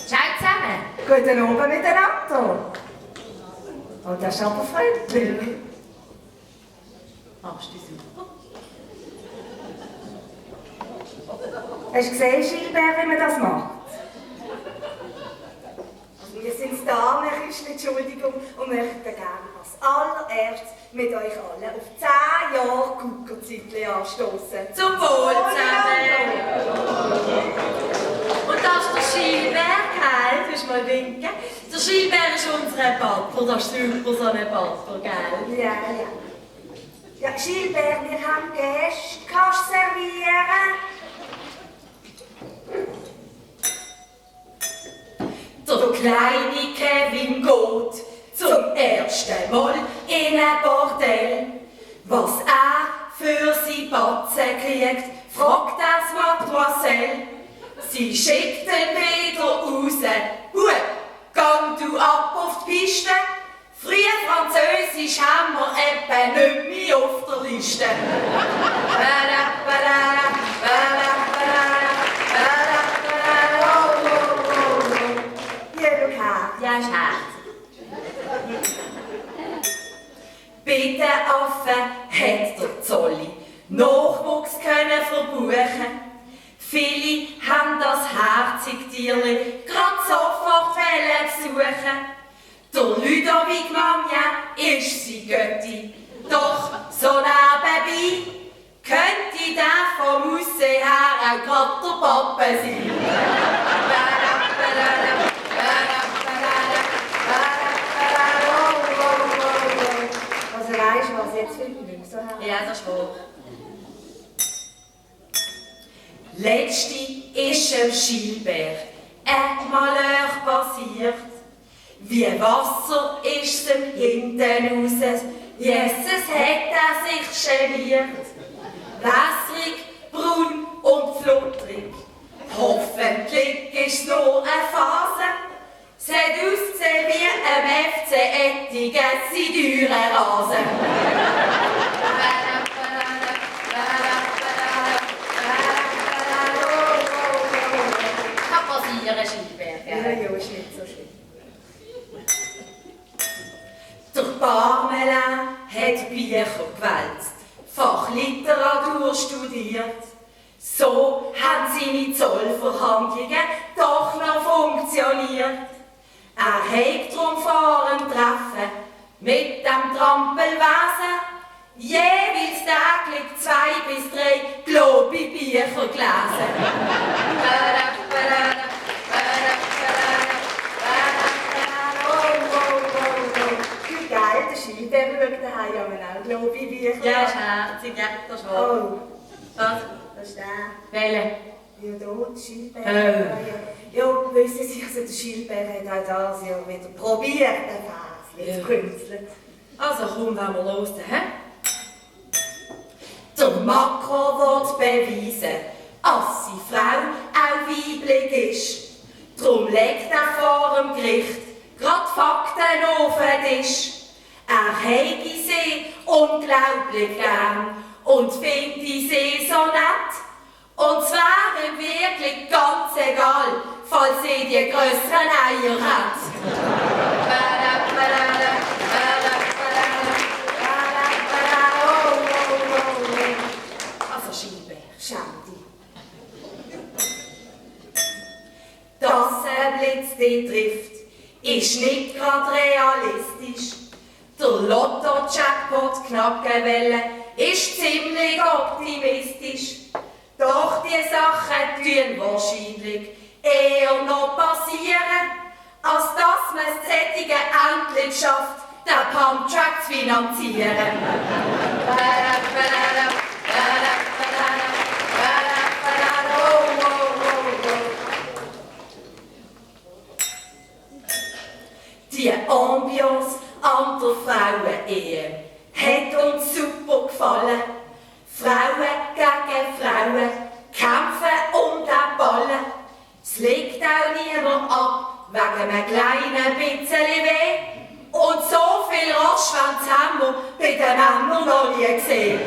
Ciao zusammen. Guten Abend miteinander. Oh, das ist aber freundlich. Machst du super? Hast du gesehen, Gilbert, wie man das macht? Also wir sind das Damenküstchen, Entschuldigung, und möchten gerne als allererstes mit euch allen auf 10 Jahre Guckerzeitchen anstoßen. Zum Wohl zusammen. Und das ist der Gilbert, gell? Du musst mal winken. Der Gilbert ist unser Partner, das ist super, so ein Partner, gell? Ja, ja. Ja, Gilbert, wir haben Gäste. Kannst du servieren? Der kleine Kevin geht zum ersten Mal in ein Bordell. Was er für sein Batzen kriegt, fragt das Mademoiselle. Sie schickt ihn wieder raus. Gut, gang du ab auf die Piste. Früher Französisch haben wir eben nicht mehr auf der Liste. Ja, schau her. Ja, ist hart. Bei den Affen hat der Zolli Nachwuchs können verbuchen. Viele haben das herzige Tierli grad sofort besuchen. Der Ludovic Manja ist sie Götti, doch so nebenbei könnte der vom Aussehen her auch grad der Papa sein. ja, das ist wahr. Letzte ist am Schilberg ein Malheur passiert. Wie Wasser ist ihm hinten raus, Jesus hat sich geniert. Wässrig, braun und flutrig. Hoffentlich ist es nur eine Phase. Es hat ausgesehen wie ein FC Ettigen, sein teurer Rasen. Kann passieren, Schilberg. Ja, ist nicht so schlimm. Der Parmelin hat Bücher gewälzt, Fachliteratur studiert. So haben seine Zollverhandlungen doch noch funktioniert. Er hat drum fahren treffen mit dem Trampelwesen, jeweils täglich 2 bis 3 Globi-Bücher gelesen. Wie geil, der Schilberg schaut daheim auch Globi-Bücher. Ja, ist herzig, ja, das ist wahr. Oh, Was? das ist der. Welche? Ja, da, der Schilberg. Ja, wissen Sie, also der Schilberg hat auch das Jahr wieder probiert, den Vers zu künstlen. Also komm, wenn wir los, hä? Der Makro wird beweisen, dass seine Frau auch weiblich ist. Drum legt er vor dem Gericht grad Fakten auf den Tisch. Er hege sie unglaublich gern und finde sie so nett. Und es wäre ihm wirklich ganz egal, falls sie die grösseren Eier hat. Also Schilberg, schäm dich. Dass ein Blitz dich trifft, ist nicht gerade realistisch. Der Lotto-Jackpot knacken wollen, ist ziemlich optimistisch. Doch die Sachen tun wahrscheinlich eher noch passieren, als dass man es Sättige endlich schafft, den Pumptrack zu finanzieren. Die Ambiance an der Frauenehe hat uns super gefallen. Frauen gegen Frauen kämpfen um den Ballen. Es liegt auch niemand ab wegen einem kleinen bisschen weh. Und so viel Raschwänze haben wir bei den Männern noch nie gesehen.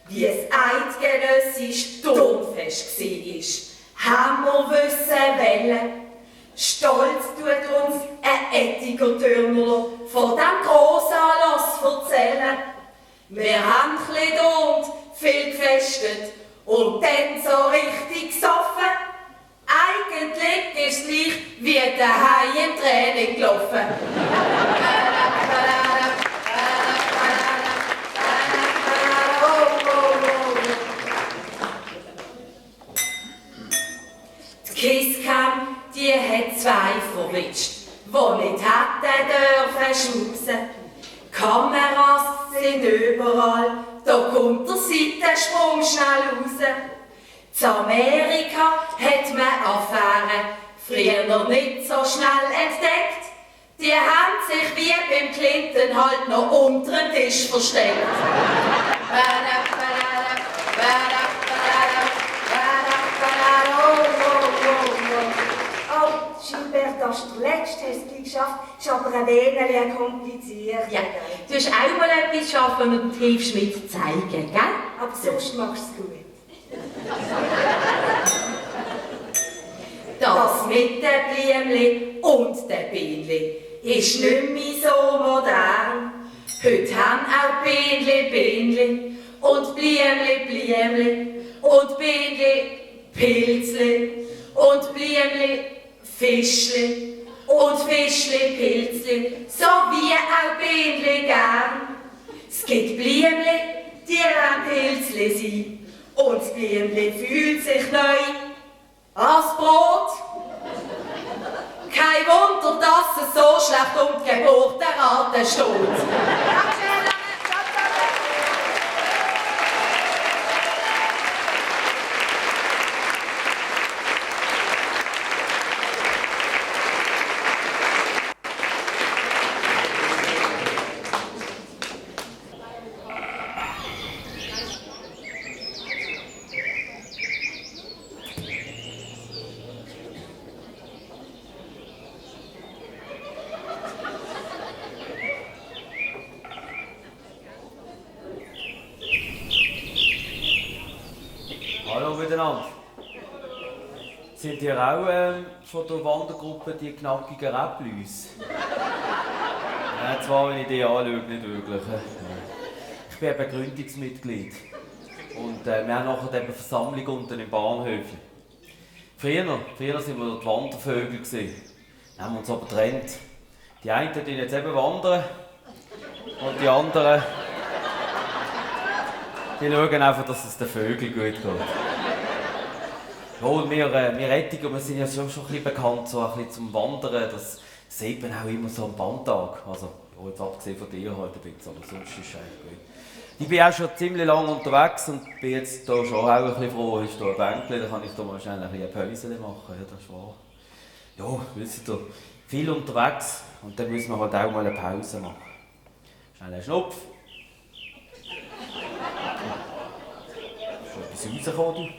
Wie es eidgenössisch Domfest war, haben wir wissen wollen. Stolz tut uns ein Ettiger-Türmler von dem Grossanlass erzählen. Wir haben gedurnt, viel gefestet und dann so richtig gesoffen. Eigentlich ist es gleich wie daheim im Training gelaufen. Die Kisscam, die hat 2 verwitscht, die nicht hätten dürfen schmusen. Kameras sind überall, da kommt der Seitensprung schnell raus. In Amerika hat man Affären früher noch nicht so schnell entdeckt. Die haben sich wie beim Clinton halt noch unter den Tisch versteckt. Oh, Schilberg, das ist der letzte, hast du geschafft. Ist aber ein wenig kompliziert. Ja, du hast auch mal etwas schaffen, wenn du dir hilfst mit zeigen, gell? Aber sonst machst du es gut. Das mit den Blümli und den Bienli ist nicht mehr so modern. Heute haben auch Bienli Bienli und Blümli Blümli und Bienli Pilzli und Blümli Fischli und Fischli Pilzli, so wie auch Bienli gern. Es gibt Blümli, die wollen Pilzli sein und das Blümli fühlt sich neu. Das Brot. Kein Wunder, dass es so schlecht um die Geburtenrate steht. Hallo miteinander. Sind ihr auch von der Wandergruppe die knackigen Räpplis? Ja, zwar, wenn ich die anschaue, nicht wirklich. Ich bin eben Gründungsmitglied. Und wir haben nachher eben eine Versammlung unten im Bahnhöfchen. Früher waren wir die Wandervögel. Dann haben wir uns aber getrennt. Die einen wandern jetzt eben wandern und die anderen die schauen einfach, dass es den Vögeln gut geht. Ja, und wir Rettiger, wir sind ja schon ein bisschen bekannt so ein bisschen zum Wandern. Das sieht man auch immer so am Bandtag. Also, ja, jetzt abgesehen von dir halt ein bisschen, aber sonst ist es eigentlich gut. Ich bin auch schon ziemlich lange unterwegs und bin jetzt hier schon auch ein bisschen froh. Ist hier ein Bänkchen, da kann ich hier wahrscheinlich ein bisschen eine Pause machen. Ja, das ist wahr. Ja, wisst ihr, viel unterwegs und dann müssen wir halt auch mal eine Pause machen. Schnell einen Schnupf. Ist etwas rausgekommen?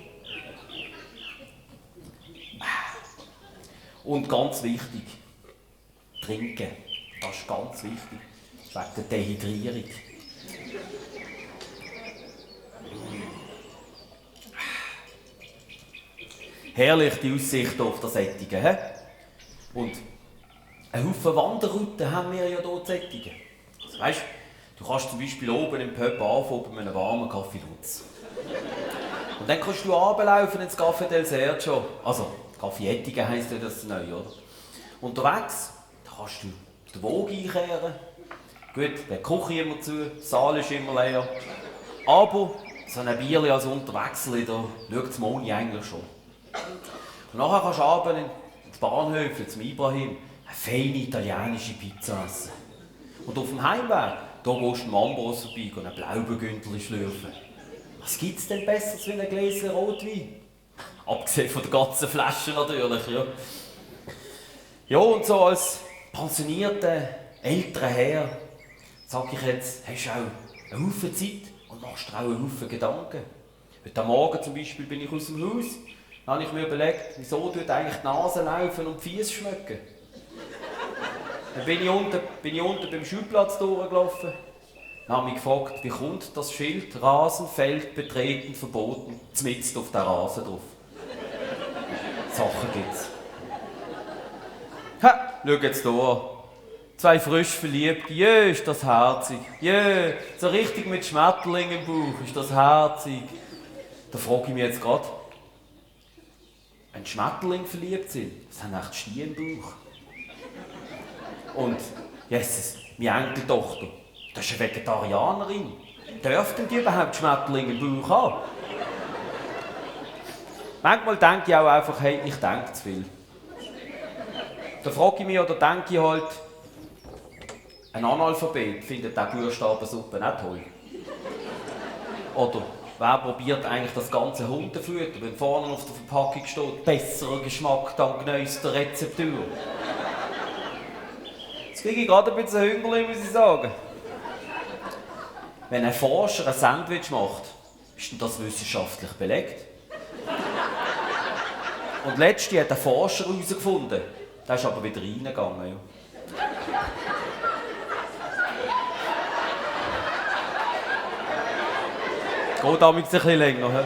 Und ganz wichtig, trinken. Das ist ganz wichtig. Wegen der Dehydrierung. Herrlich die Aussicht auf das Sättigen. He? Und einen Haufen Wanderrouten haben wir ja hier Sättigen. Also weißt, du kannst zum Beispiel oben im Pub anfangen mit einem warmen Kaffee Lutz. Und dann kannst du runterlaufen ins Café del Sergio. Also, Kaffee Ettigen heisst ja das neu, oder? Unterwegs kannst du den Wog einkehren. Gut, der Küche immer zu, der Saal ist immer leer. Aber so ein Bierchen als Unterwechsel, da schaut das Moni eigentlich schon. Und nachher kannst du abends in die Bahnhöfe zum Ibrahim eine feine italienische Pizza essen. Und auf dem Heimweg, da gehst du am Ambros vorbei und ein Blaubeergünteli schlürfen. Was gibt es denn Besseres wie ein Gläschen Rotwein? Abgesehen von der ganzen Flasche natürlich, ja. Ja, und so als pensionierter, älterer Herr, sag ich jetzt, hast du auch einen Haufen Zeit und machst dir auch einen Haufen Gedanken. Heute Morgen zum Beispiel bin ich aus dem Haus, dann habe ich mir überlegt, wieso tut eigentlich die Nase laufen und die Füße schmecken. Dann bin ich unten beim Schulplatz durchgelaufen. Dann habe ich mich gefragt, wie kommt das Schild Rasenfeld betreten verboten, mitten auf den Rasen drauf. Sachen gibt's. Ha, schau jetzt hier an. Zwei frisch Verliebte, jö, ist das herzig. Jö, so richtig mit Schmetterling im Bauch, ist das herzig. Da frage ich mich jetzt gerade, wenn Schmetterlinge verliebt sind, was haben echt Stier im Bauch? Und, Jesus, meine Enkeltochter, das ist eine Vegetarianerin. Dürften die überhaupt Schmetterlinge im Bauch haben? Manchmal denke ich auch einfach, hey, ich denke zu viel. Da frage ich mich oder denke ich halt, ein Analphabet findet auch Buchstabensuppe nicht toll. Oder wer probiert eigentlich das ganze Hundefutter, wenn vorne auf der Verpackung steht, besserer Geschmack dank neuester Rezeptur? Jetzt kriege ich gerade ein bisschen Hüngerli, muss ich sagen. Wenn ein Forscher ein Sandwich macht, ist denn das wissenschaftlich belegt? Und letztens hat ein Forscher herausgefunden, der ist aber wieder reingegangen. Ja. Geht damit ein bisschen länger. He?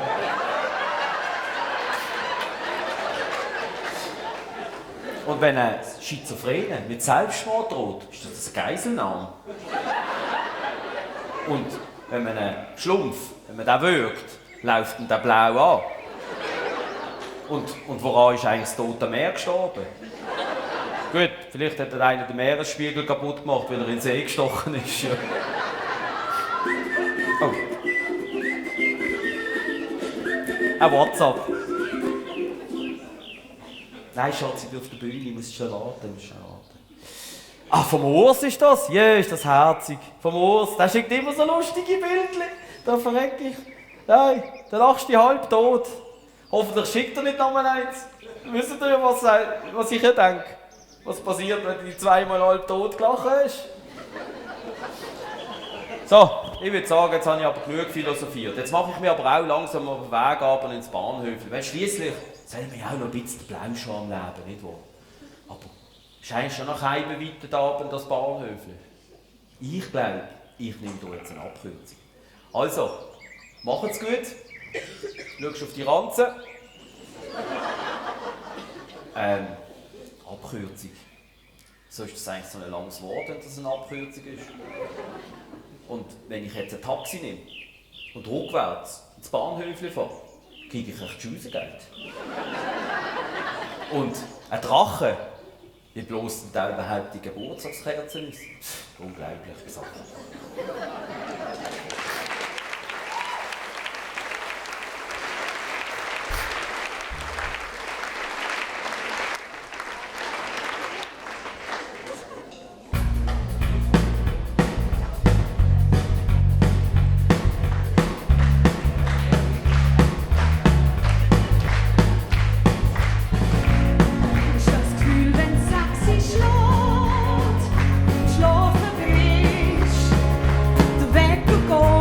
Und wenn ein Schizophrener mit Selbstmord droht, ist das ein Geiselnahme. Und wenn man einen Schlumpf, wenn man den würgt, läuft ihn der blau an. Und woran ist eigentlich das Tote Meer gestorben? Gut, vielleicht hat einer den Meeresspiegel kaputt gemacht, weil er in den See gestochen ist. Ja. Oh. Ein WhatsApp. Nein, Schatz, ich bin auf der Bühne, ich muss schon warten. Ah, vom Urs ist das? Ja, ist das herzig. Vom Urs, der schickt immer so lustige Bildchen. Da verreck ich. Nein, da lachst du halb tot. Hoffentlich schickt er nicht nochmal eins. Wisst ihr, was ich hier denke? Was passiert, wenn du zweimal halb tot gelacht hast? So, ich würde sagen, jetzt habe ich aber genug philosophiert. Jetzt mache ich mir aber auch langsam auf den Weg runter ins Bahnhöfel. Weil schliesslich sollen wir ja auch noch ein bisschen den Blauschwarm leben, nicht wahr? Aber scheint schon nach Hause weiter Abend das Bahnhöfel. Ich glaube, ich nehme hier jetzt eine Abkürzung. Also, macht's gut. Schaust auf die Ranze. Abkürzung. So ist das eigentlich so ein langes Wort, wenn das eine Abkürzung ist. Und wenn ich jetzt ein Taxi nehme und rückwärts ins Bahnhöfli fahre, kriege ich echt Schussengeld. Und ein Drache, wie bloß ein Teil überhaupt die Geburtstagskerzen ist. Unglaubliche Sache. Schlafen bist, der Wecker geht.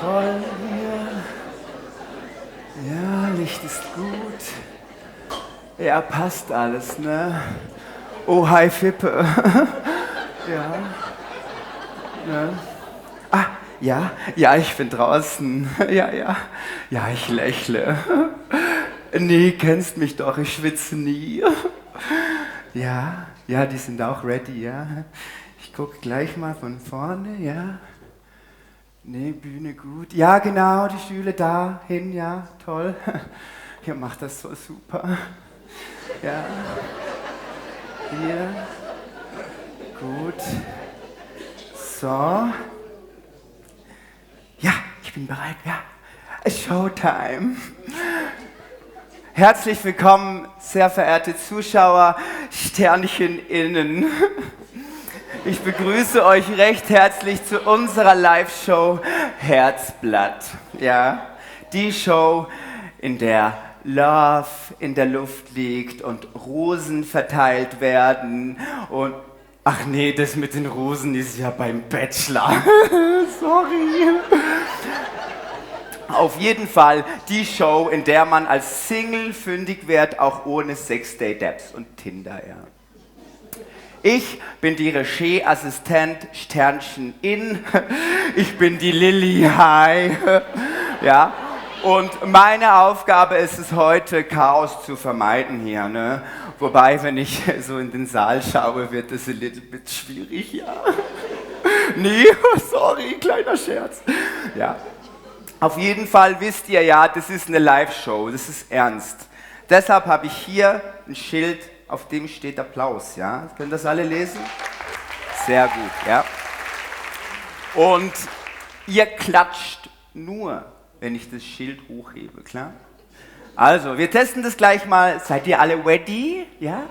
Toll hier. Ja, Licht ist gut. Ja, passt alles, ne? Oh, hi Fippe. Ja. Ne? Ah, ja, ich bin draußen. Ja, ich lächle. Nee, kennst mich doch, ich schwitze nie. Ja, die sind auch ready, ja. Ich guck gleich mal von vorne, ja. Nee, Bühne gut. Ja, genau, die Stühle da hin, ja, toll. Ihr macht das so super. Ja. Hier. Gut. So. Ja, ich bin bereit, ja. Showtime. Herzlich willkommen, sehr verehrte Zuschauer, Sternchen innen. Ich begrüße euch recht herzlich zu unserer Live-Show Herzblatt. Ja, die Show, in der Love in der Luft liegt und Rosen verteilt werden und... Ach nee, das mit den Rosen ist ja beim Bachelor. Sorry. Auf jeden Fall die Show, in der man als Single fündig wird, auch ohne Sex-Date-Apps und Tinder, ja. Ich bin die Regieassistent Sternchen in. Ich bin die Lilly, hi. Ja. Und meine Aufgabe ist es heute, Chaos zu vermeiden hier, ne? Wobei, wenn ich so in den Saal schaue, wird es ein little bit schwierig, ja. Nee, sorry, kleiner Scherz. Ja. Auf jeden Fall wisst ihr ja, das ist eine Live-Show, das ist ernst. Deshalb habe ich hier ein Schild, auf dem steht Applaus, ja. Können das alle lesen? Sehr gut, ja. Und ihr klatscht nur, wenn ich das Schild hochhebe, klar? Also, wir testen das gleich mal. Seid ihr alle ready? Ja?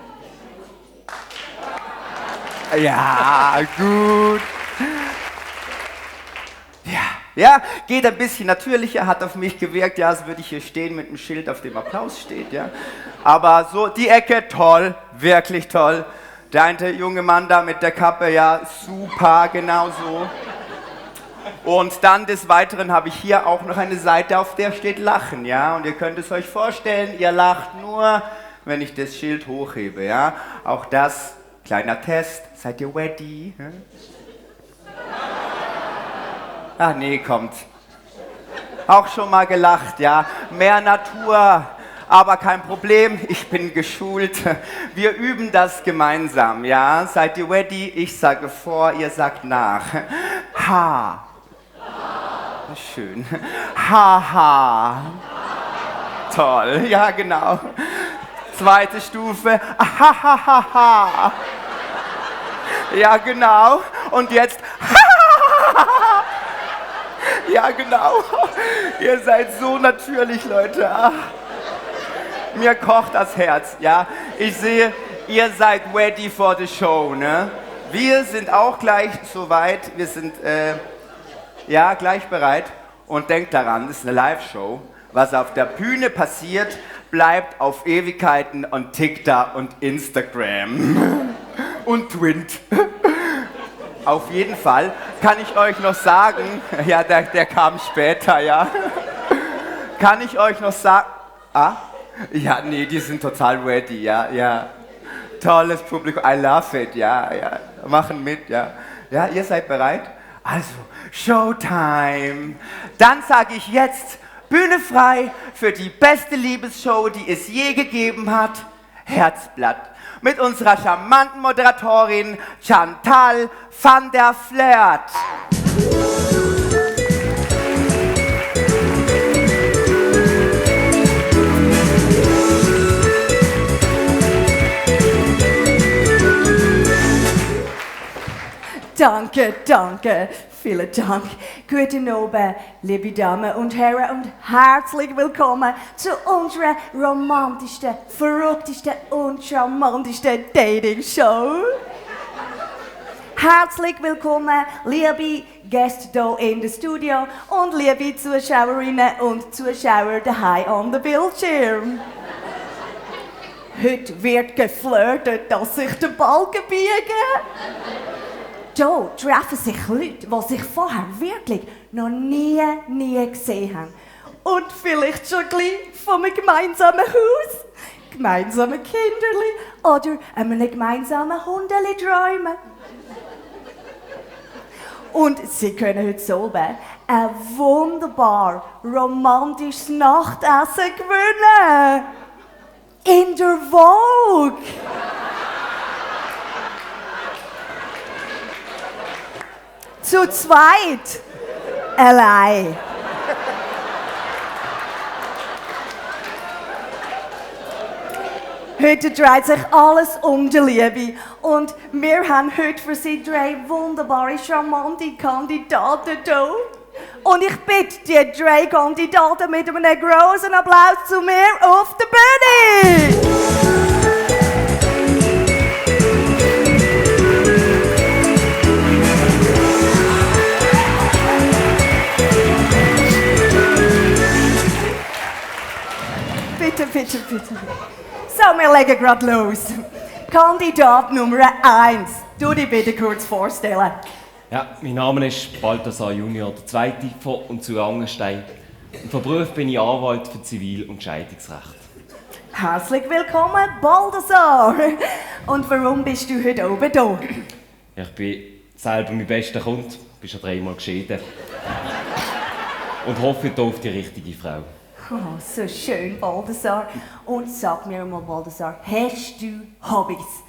Ja, gut. Ja, geht ein bisschen natürlicher, hat auf mich gewirkt, ja, als würde ich hier stehen mit einem Schild, auf dem Applaus steht, ja. Aber so, die Ecke, toll, wirklich toll. Der eine junge Mann da mit der Kappe, ja, super, genau so. Und dann des Weiteren habe ich hier auch noch eine Seite, auf der steht Lachen, ja. Und ihr könnt es euch vorstellen, ihr lacht nur, wenn ich das Schild hochhebe, ja. Auch das, kleiner Test, seid ihr ready? Ja? Ach nee, kommt. Auch schon mal gelacht, ja. Mehr Natur, aber kein Problem, ich bin geschult. Wir üben das gemeinsam, ja. Seid ihr ready? Ich sage vor, ihr sagt nach. Ha. Schön. Haha. Toll, ja genau. Zweite Stufe. Ahahaha. Ja genau. Und jetzt. Ja genau. Ihr seid so natürlich, Leute. Mir kocht das Herz, ja. Ich sehe, ihr seid ready for the show, ne? Wir sind auch gleich soweit. Wir sind ja, gleich bereit. Und denkt daran, das ist eine Live-Show. Was auf der Bühne passiert, bleibt auf Ewigkeiten on TikTok und Instagram. Und Twint. Auf jeden Fall kann ich euch noch sagen, ja, der kam später, ja. Kann ich euch noch sagen, ja, nee, die sind total ready, ja. Tolles Publikum, I love it, ja. Machen mit, ja. Ja, ihr seid bereit? Also, Showtime. Dann sage ich jetzt, Bühne frei für die beste Liebesshow, die es je gegeben hat, Herzblatt. Mit unserer charmanten Moderatorin Chantal van der Flirt. Danke, vielen Dank. Guten Abend, liebe Damen und Herren, und herzlich willkommen zu unserer romantischsten, verrücktesten und charmantesten Dating-Show. Herzlich willkommen, liebe Gäste hier in das Studio und liebe Zuschauerinnen und Zuschauer daheim an den Bildschirm. Heute wird geflirtet, dass sich der Balken biegen. Hier treffen sich Leute, die sich vorher wirklich noch nie gesehen haben. Und vielleicht schon gleich von einem gemeinsamen Haus, gemeinsamen Kinderli oder einem gemeinsamen Hundeli träumen. Und sie können heute oben ein wunderbar romantisches Nachtessen gewinnen. In der Vogue. Zu zweit. Allein. Heute dreht sich alles um die Liebe. Und wir haben heute für Sie 3 wunderbare, charmante Kandidaten hier. Und ich bitte die 3 Kandidaten mit einem großen Applaus zu mir auf der Bühne. Bitte, bitte, bitte. So, wir legen gerade los. Kandidat Nummer 1. Du dich bitte kurz vorstellen. Ja, mein Name ist Balthasar Junior, der Zweite von und zu Angenstein. Und von Beruf bin ich Anwalt für Zivil- und Scheidungsrecht. Herzlich willkommen, Balthasar. Und warum bist du heute oben da? Ich bin selber mein bester Kunde, bin schon 3-mal geschieden. Und hoffe hier auf die richtige Frau. Oh, so schön, Balthasar. Und sag mir mal, Balthasar, hast du Hobbys?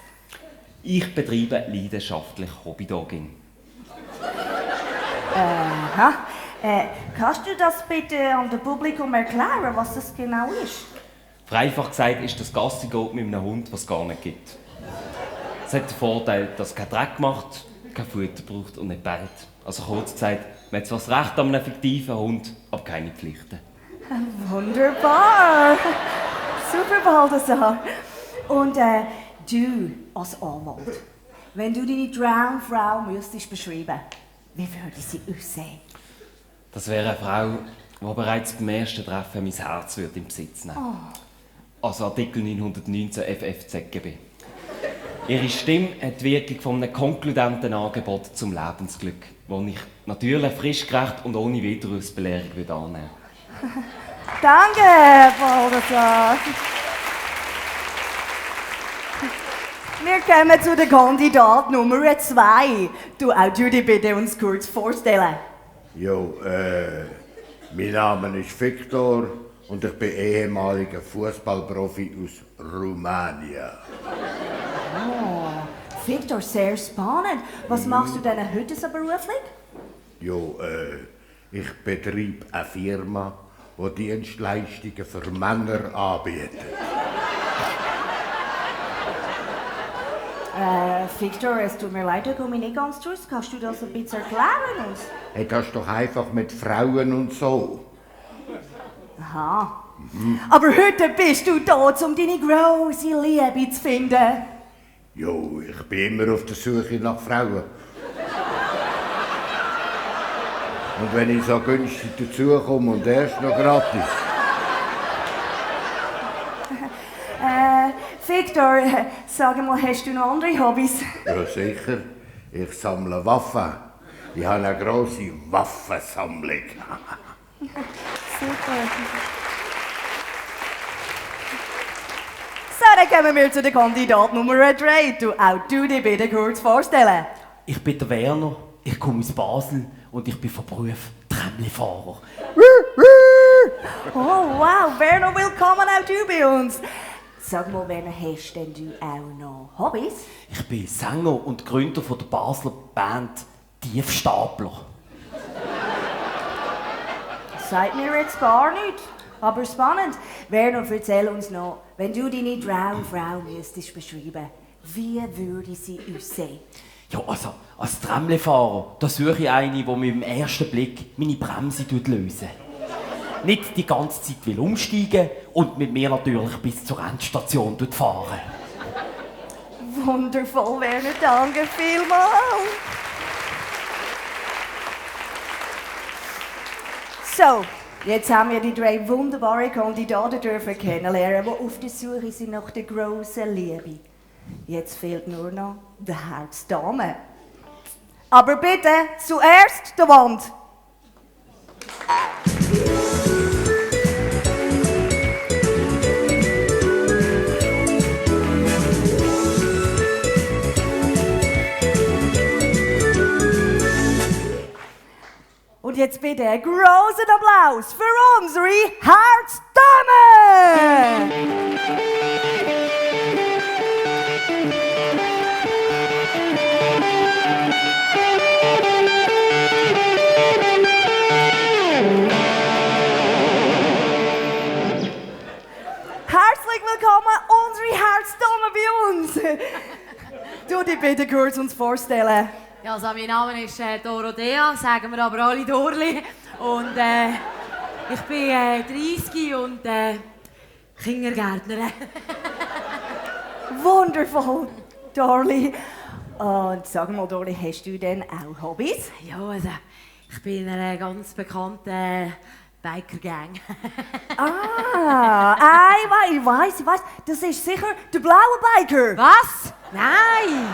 Ich betreibe leidenschaftlich Hobbydogging. Aha. Kannst du das bitte an dem Publikum erklären, was das genau ist? Vereinfacht gesagt ist das Gassi-Gehen mit einem Hund, was es gar nicht gibt. Es hat den Vorteil, dass es keinen Dreck macht, kein Futter braucht und nicht bellt. Also kurz gesagt, man hat zwar das Recht an einem fiktiven Hund, aber keine Pflichten. Wunderbar! Super, Balthasar. Und du als Anwalt, wenn du deine Traumfrau müsstest beschreiben, wie würde sie aussehen? Das wäre eine Frau, die bereits beim ersten Treffen mein Herz in Besitz nehmen würde. Also Artikel 919 FFZGB. Ihre Stimme hat die Wirkung von einem konkludenten Angebot zum Lebensglück, das ich natürlich frisch, gerecht und ohne Widerrufsbelehrung annehmen würde. Danke, Balthasar. Wir kommen zu der Kandidat Nummer 2. Du auch dich bitte uns kurz vorstellen. Jo, mein Name ist Viktor und ich bin ehemaliger Fußballprofi aus Rumänien. Oh, Viktor, sehr spannend. Was machst du denn heute so beruflich? Jo, ich betreibe eine Firma, die Dienstleistungen für Männer anbietet. Viktor, es tut mir leid, da komme ich nicht ganz durch. Kannst du das ein bisschen erklären uns? Hey, das ist doch einfach mit Frauen und so. Aha. Aber heute bist du da, um deine grosse Liebe zu finden. Jo, ich bin immer auf der Suche nach Frauen. Und wenn ich so günstig dazukomme und erst noch gratis. Viktor, sag mal, hast du noch andere Hobbys? Ja, sicher. Ich sammle Waffen. Ich habe eine grosse Waffensammlung. Super. So, dann kommen wir zu der Kandidat Nummer 3. Auch du dich bitte kurz vorstellen. Ich bin der Werner, ich komme aus Basel und ich bin von Beruf Tramlifahrer. Oh wow, Werner, willkommen auch du bei uns. Sag mal, Werner, hast denn du auch noch Hobbys? Ich bin Sänger und Gründer von der Basler Band Tiefstapler. Das sagt mir jetzt gar nicht, aber spannend. Werner, erzähl uns noch, wenn du deine Traumfrau müsstest beschreiben, wie würde sie aussehen? Ja, also, als Tramlifahrer, da suche ich eine, die mir im ersten Blick meine Bremse lösen. Nicht die ganze Zeit will umsteigen und mit mir natürlich bis zur Endstation fahren. Wundervoll, Werner, danke vielmals. So, jetzt haben wir die 3 wunderbaren Kandidaten dürfen kennenlernen, die auf der Suche sind nach der grossen Liebe. Jetzt fehlt nur noch der Herzdame. Aber bitte zuerst die Wand. Und jetzt bitte einen großen Applaus für unsere Herzdame! Herzlich willkommen, unsere Herzdame bei uns! Du dich bitte kurz uns vorstellen. Ja, also mein Name ist Dorothea, sagen wir aber alle Dorli. Und ich bin 30 und Kindergärtnerin. Wundervoll, Dorli. Und sag mal, Dorli, hast du denn auch Hobbys? Ja, also ich bin in einer ganz bekannten Biker-Gang. Ich weiss. Das ist sicher der blaue Biker. Was? Nein!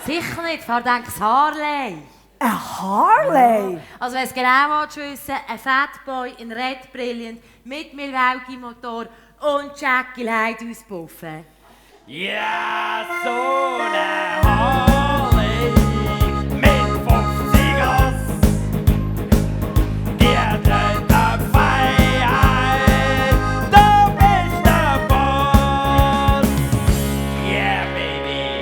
Sicher nicht, fahr denkt Harley. Ein Harley? Also wenn es genau wissen, ein Fatboy in Red Brilliant mit Milwaukee-Motor und Jackie Light auspuffen. Ja, so eine Harley mit 50 Ross. Der dreht der Freiheit, du bist der Boss. Yeah, baby.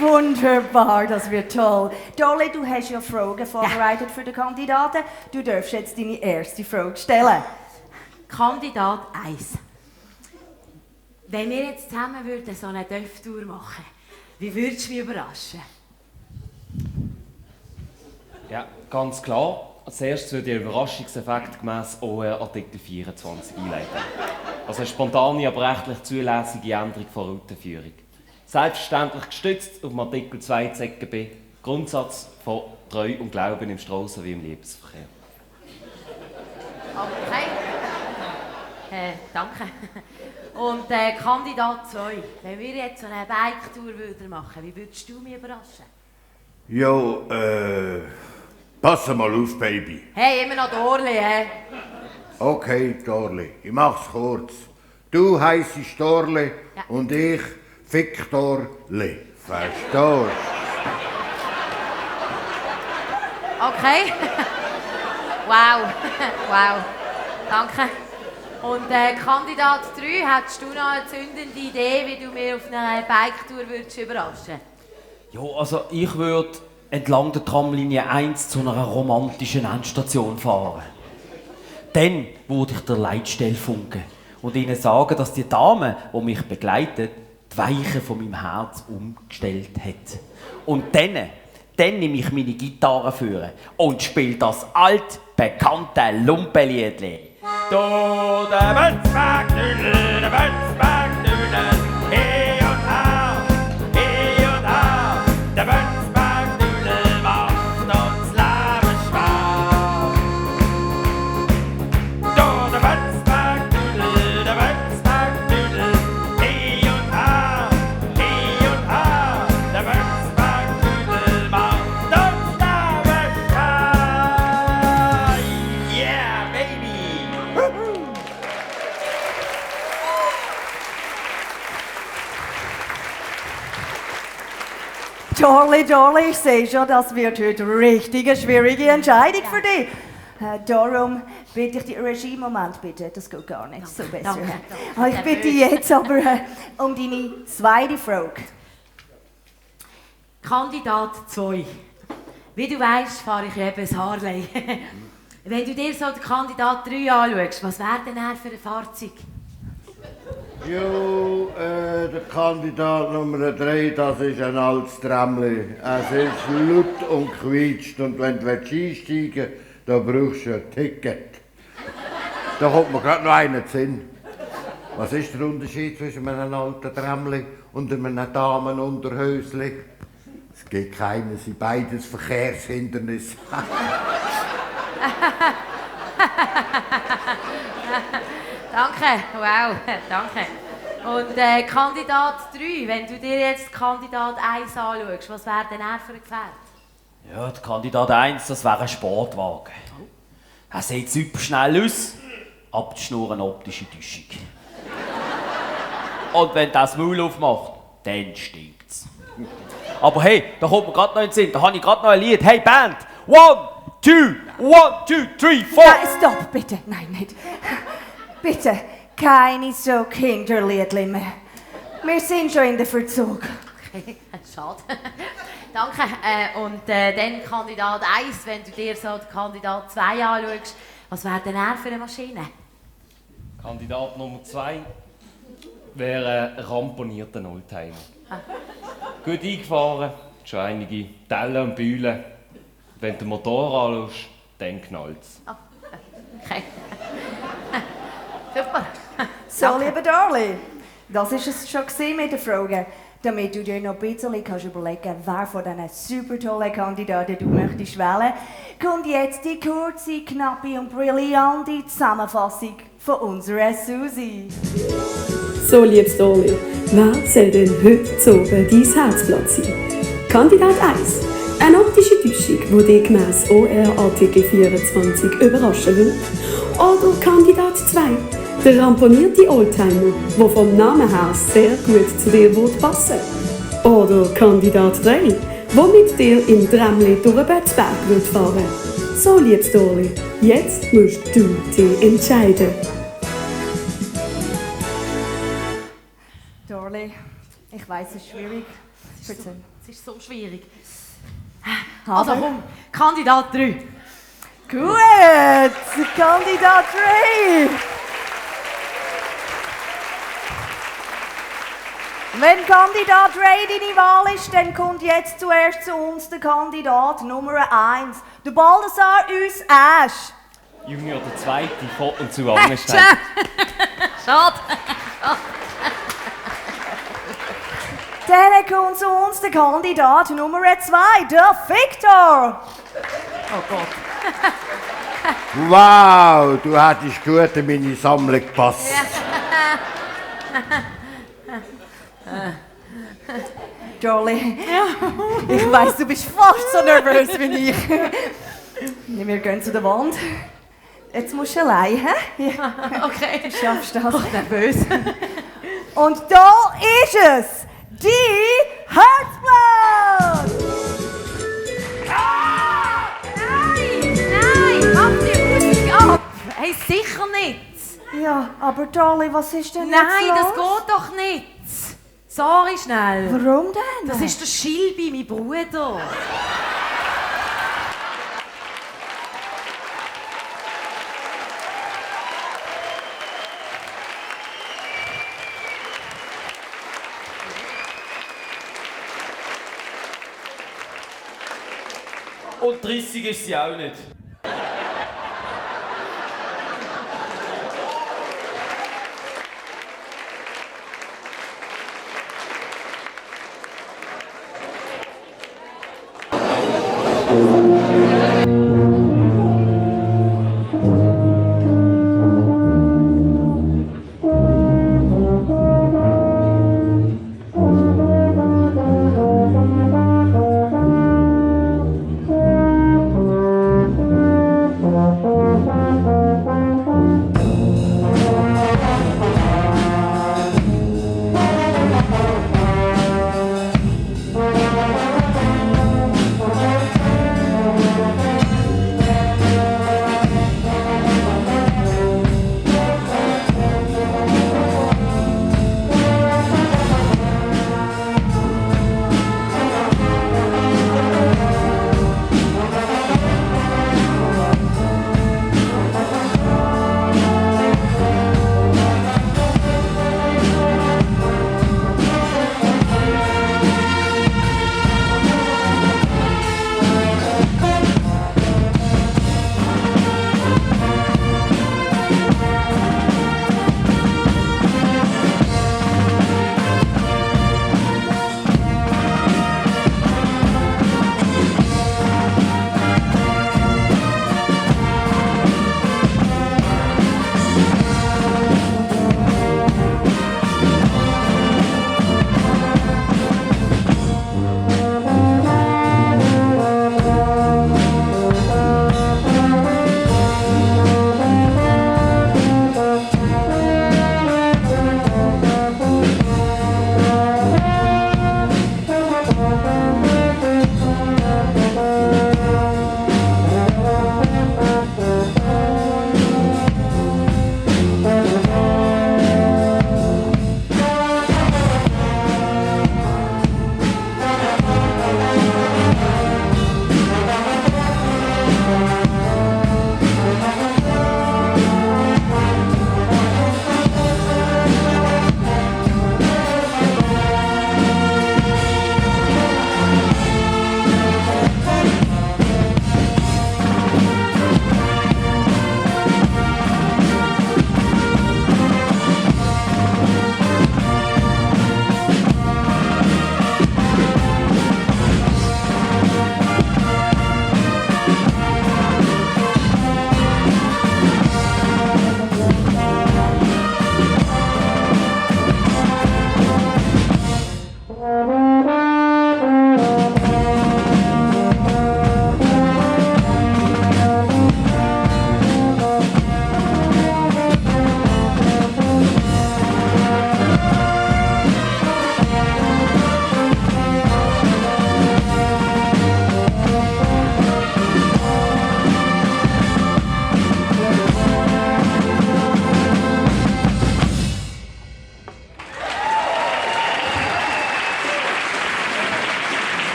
Wunderbar, das wird toll. Dorli, du hast ja Fragen vorbereitet für die Kandidaten. Du darfst jetzt deine erste Frage stellen. Kandidat 1. Wenn wir jetzt zusammen würden so eine Dörftour machen, wie würdest du mich überraschen? Ja, ganz klar. Als erstes würde ich den Überraschungseffekt gemäss OR Artikel 24 einleiten. Also eine spontane, aber rechtlich zulässige Änderung von Routenführung. Selbstverständlich gestützt auf Artikel 2 ZGB, Grundsatz von Treu und Glauben im Strassen- wie im Liebesverkehr. Okay. Danke. Und Kandidat 2. Wenn wir jetzt so eine Bike-Tour machen, wie würdest du mich überraschen? Jo, pass mal auf, Baby. Hey, immer noch Dorli, hä? Okay, Dorli, ich mach's kurz. Du heissest Dorli und ich Viktorli. Verstehst du? Okay. Wow. Wow. Danke. Und Kandidat 3, hättest du noch eine zündende Idee, wie du mir auf einer Bike-Tour würdest überraschen? Ja, also ich würde entlang der Tramlinie 1 zu einer romantischen Endstation fahren. Dann würde ich der Leitstelle funken und ihnen sagen, dass die Dame, die mich begleitet, die Weichen von meinem Herz umgestellt hat. Und dann nehme ich meine Gitarre führen und spiele das altbekannte Lumpenliedli. Du, der Wenzberg-Düdel, der Wenzberg-Düdel, he und her, der Wenzberg-Düdel macht uns Leben schwer. Du, der Wenzberg-Düdel, he und her, der Wenzberg-Düdel macht uns Leben schwer. Yeah, baby! Dorli, ich sehe schon, das wird heute eine richtig schwierige Entscheidung für dich. Darum bitte ich die Regie-Moment bitte, das geht gar nicht so besser. Danke. Ich bitte jetzt aber um deine zweite Frage. Kandidat 2. Wie du weißt, fahre ich eben ein Harley. Wenn du dir so den Kandidat 3 anschaust, was wäre denn er für ein Fahrzeug? Jo, der Kandidat Nummer 3, das ist ein altes Tramli. Es ist laut und quietscht und wenn du einsteigen willst, dann brauchst du ein Ticket. Da kommt mir gerade noch einer zu Sinn. Was ist der Unterschied zwischen einem alten Tramli und einem Damenunterhösli? Es gibt keinen, sind beides Verkehrshindernisse. Danke, wow, danke. Und Kandidat 3, wenn du dir jetzt Kandidat 1 anschaust, was wäre denn er für ein Gefährt? Ja, der Kandidat 1, das wäre ein Sportwagen. Er sieht super schnell aus, aber die Schnur eine optische Täuschung. Und wenn das Maul aufmacht, dann stinkt's. Aber hey, da kommt mir gerade noch in den Sinn, da habe ich gerade noch ein Lied. Hey Band, 1, 2, 1, 2, 3, 4. Nein, stopp, bitte. Nein, nicht. Bitte, keine so Kinderliedchen mehr. Wir sind schon in der Verzug. Okay, schade. Danke. Und dann Kandidat 1, wenn du dir so den Kandidat 2 anschaust, was wäre denn er für eine Maschine? Kandidat Nummer 2 wäre ein ramponierter Oldtimer. Gut eingefahren, schon einige Tellen und Bühlen. Wenn du den Motor anschaust, dann knallt's. Oh, okay. Super. So, lieber Darli, das war es schon mit den Fragen. Damit du dir noch ein bisschen kannst überlegen, wer von diesen super tollen Kandidaten du möchtest wählen, kommt jetzt die kurze, knappe und brillante Zusammenfassung von unserer Susi. So, liebes Dolly, wer soll denn heute zu oben dein Herzblatt sein? Kandidat 1. Eine optische Täuschung, die dich gemäss OR Artikel 24 überraschen wird. Oder Kandidat 2. Der ramponierte Oldtimer, der vom Namen her sehr gut zu dir passen wird. Oder Kandidat 3, der mit dir im Tramli durch den Bötzberg fahren wird. So, liebes Dolly, jetzt musst du dich entscheiden. Darli, ich weiss, es ist schwierig. Es ist so schwierig. Aber- Also komm, Kandidat 3. Gut, Kandidat 3. Wenn Kandidat Ray deine Wahl ist, dann kommt jetzt zuerst zu uns der Kandidat Nummer 1, der Baldassar Us Ash. Junior der Zweite, von und zu angestellt. Schade. Dann kommt zu uns der Kandidat Nummer 2, der Victor. Oh Gott. Wow, du hättest gut in meine Sammlung gepasst. Jolly, ich weiss, du bist fast so nervös wie ich. Wir gehen zu der Wand. Jetzt musst du allein, hä? Ja. Okay. Du schaffst das. Oh, nervös. Und da ist es, die Herzblatt! Nein, mach die Musik ab. Hey, sicher nicht. Ja, aber Dolly, was ist denn Nein, jetzt los? das geht doch nicht. Sorry, schnell. Warum denn? Das ist der Schilbi, mein Bruder. Und 30 ist sie auch nicht.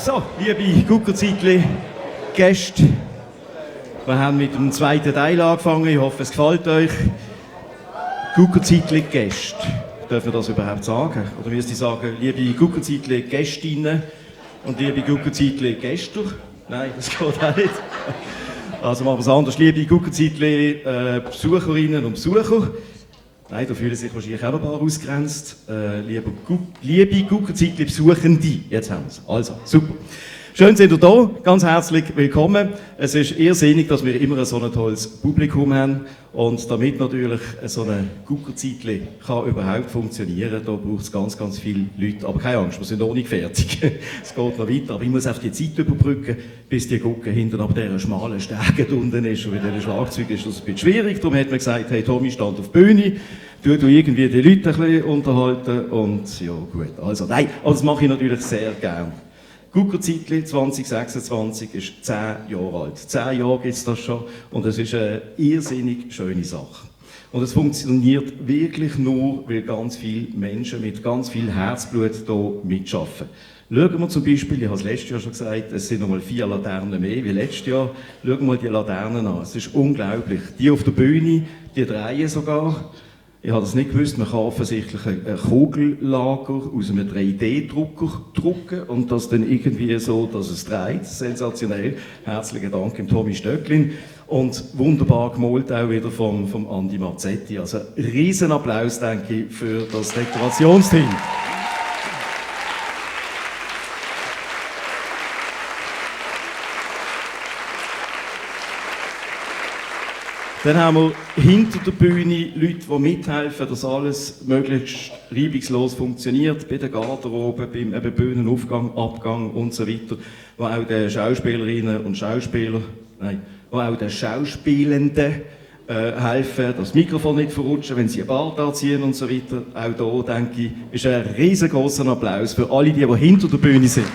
So, liebe Guckerzeitli, Gäste, wir haben mit dem zweiten Teil angefangen. Ich hoffe, es gefällt euch. Guckerzeitli, Gäste. Dürfen wir das überhaupt sagen? Oder müsst ihr sagen, liebe Guckerzeitli, Gästinnen und liebe Guckerzeitli, Gäste? Nein, das geht auch nicht. Also machen wir es anders. Liebe Guckerzeitli, Besucherinnen und Besucher. Nein, da fühlen sich wahrscheinlich auch noch ein paar ausgegrenzt. Liebe Guckerzeitli Besuchende, jetzt haben wir es. Also, super. Schön sind ihr da, ganz herzlich willkommen. Es ist irrsinnig, dass wir immer so ein tolles Publikum haben. Und damit natürlich so ein Guckerzeitli kann überhaupt funktionieren, da braucht es ganz, ganz viele Leute. Aber keine Angst, wir sind noch nicht fertig. Es geht noch weiter, aber ich muss auf die Zeit überbrücken, bis die Gucke hinten ab dieser schmalen Stege unten ist. Und mit diesem Schlagzeug ist das ein bisschen schwierig. Darum hat man gesagt, hey Tommy, stand auf die Bühne, du irgendwie die Leute ein bisschen unterhalten. Und ja, gut. Also nein, aber das mache ich natürlich sehr gerne. Guckerzeitli 2026 ist 10 Jahre alt. 10 Jahre gibt es das schon und es ist eine irrsinnig schöne Sache. Und es funktioniert wirklich nur, weil ganz viele Menschen mit ganz viel Herzblut hier mitschaffen. Schauen wir zum Beispiel, ich habe es letztes Jahr schon gesagt, es sind nochmal 4 Laternen mehr wie letztes Jahr. Schauen wir mal die Laternen an. Es ist unglaublich. Die auf der Bühne, die drehen sogar. Ich habe das nicht gewusst, man kann offensichtlich ein Kugellager aus einem 3D-Drucker drucken und das dann irgendwie so, dass es dreht. Sensationell. Herzlichen Dank dem Tommy Stöcklin. Und wunderbar gemalt auch wieder vom Andi Mazzetti. Also riesen Applaus, denke ich, für das Dekorationsteam. Dann haben wir hinter der Bühne Leute, die mithelfen, dass alles möglichst reibungslos funktioniert, bei der Garderobe, beim Bühnenaufgang, Abgang und so weiter, wo auch den Schauspielerinnen und Schauspielern, wo auch den Schauspielenden helfen, das Mikrofon nicht verrutschen, wenn sie einen Bart anziehen und so weiter. Auch da, denke ich, ist ein riesengroßer Applaus für alle, die hinter der Bühne sind.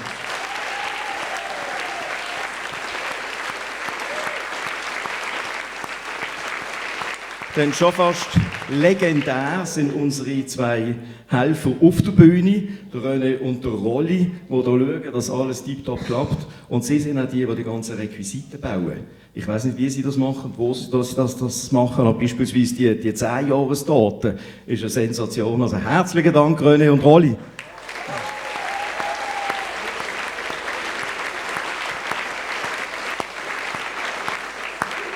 Denn schon fast legendär sind unsere 2 Helfer auf der Bühne, der René und der Rolli, die hier schauen, dass alles tiptop klappt. Und sie sind auch die ganzen Requisiten bauen. Ich weiss nicht, wie sie das machen, wo sie das machen, aber beispielsweise die 10-Jahres-Daten ist eine Sensation. Also herzlichen Dank, René und Rolli.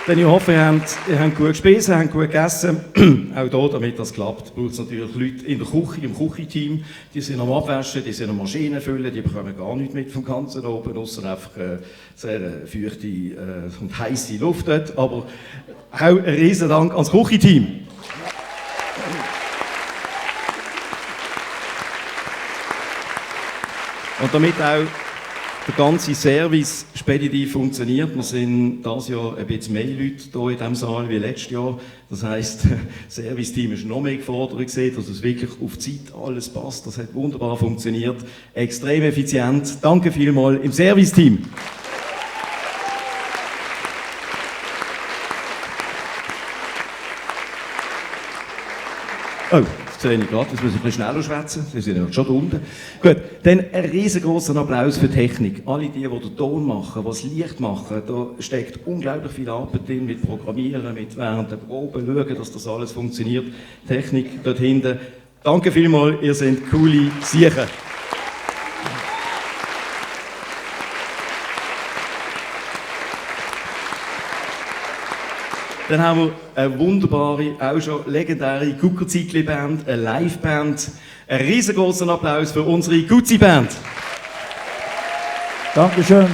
Denn ich hoffe, ihr habt gut gespielt, habt gut gegessen. Auch hier, damit das klappt, braucht es natürlich Leute in der Küche, im Küchenteam. Die sind am Abwaschen, die sind am Maschinen füllen, die bekommen gar nichts mit vom ganzen oben, ausser einfach sehr feuchte und heisse Luft dort. Aber auch ein riesen Dank ans Küchenteam. Und damit auch der ganze Service speditiv funktioniert. Wir sind dieses Jahr ein bisschen mehr Leute hier in diesem Saal wie letztes Jahr. Das heisst, das Serviceteam ist noch mehr gefordert gewesen, dass es wirklich auf die Zeit alles passt. Das hat wunderbar funktioniert. Extrem effizient. Danke vielmals im Serviceteam. Oh, das sehe ich gerade, jetzt muss ich ein bisschen schneller schwätzen, Sie sind ja schon da unten. Gut, dann ein riesengroßer Applaus für die Technik. Alle die den Ton machen, die das Licht machen, da steckt unglaublich viel Arbeit drin, mit Programmieren, mit während der Probe schauen, dass das alles funktioniert. Technik dort hinten. Danke vielmals, ihr seid coole Siechen. Dann haben wir eine wunderbare, auch schon legendäre Guckerzeitli-Band, eine Live-Band. Einen riesengroßen Applaus für unsere Guzzi-Band. Dankeschön.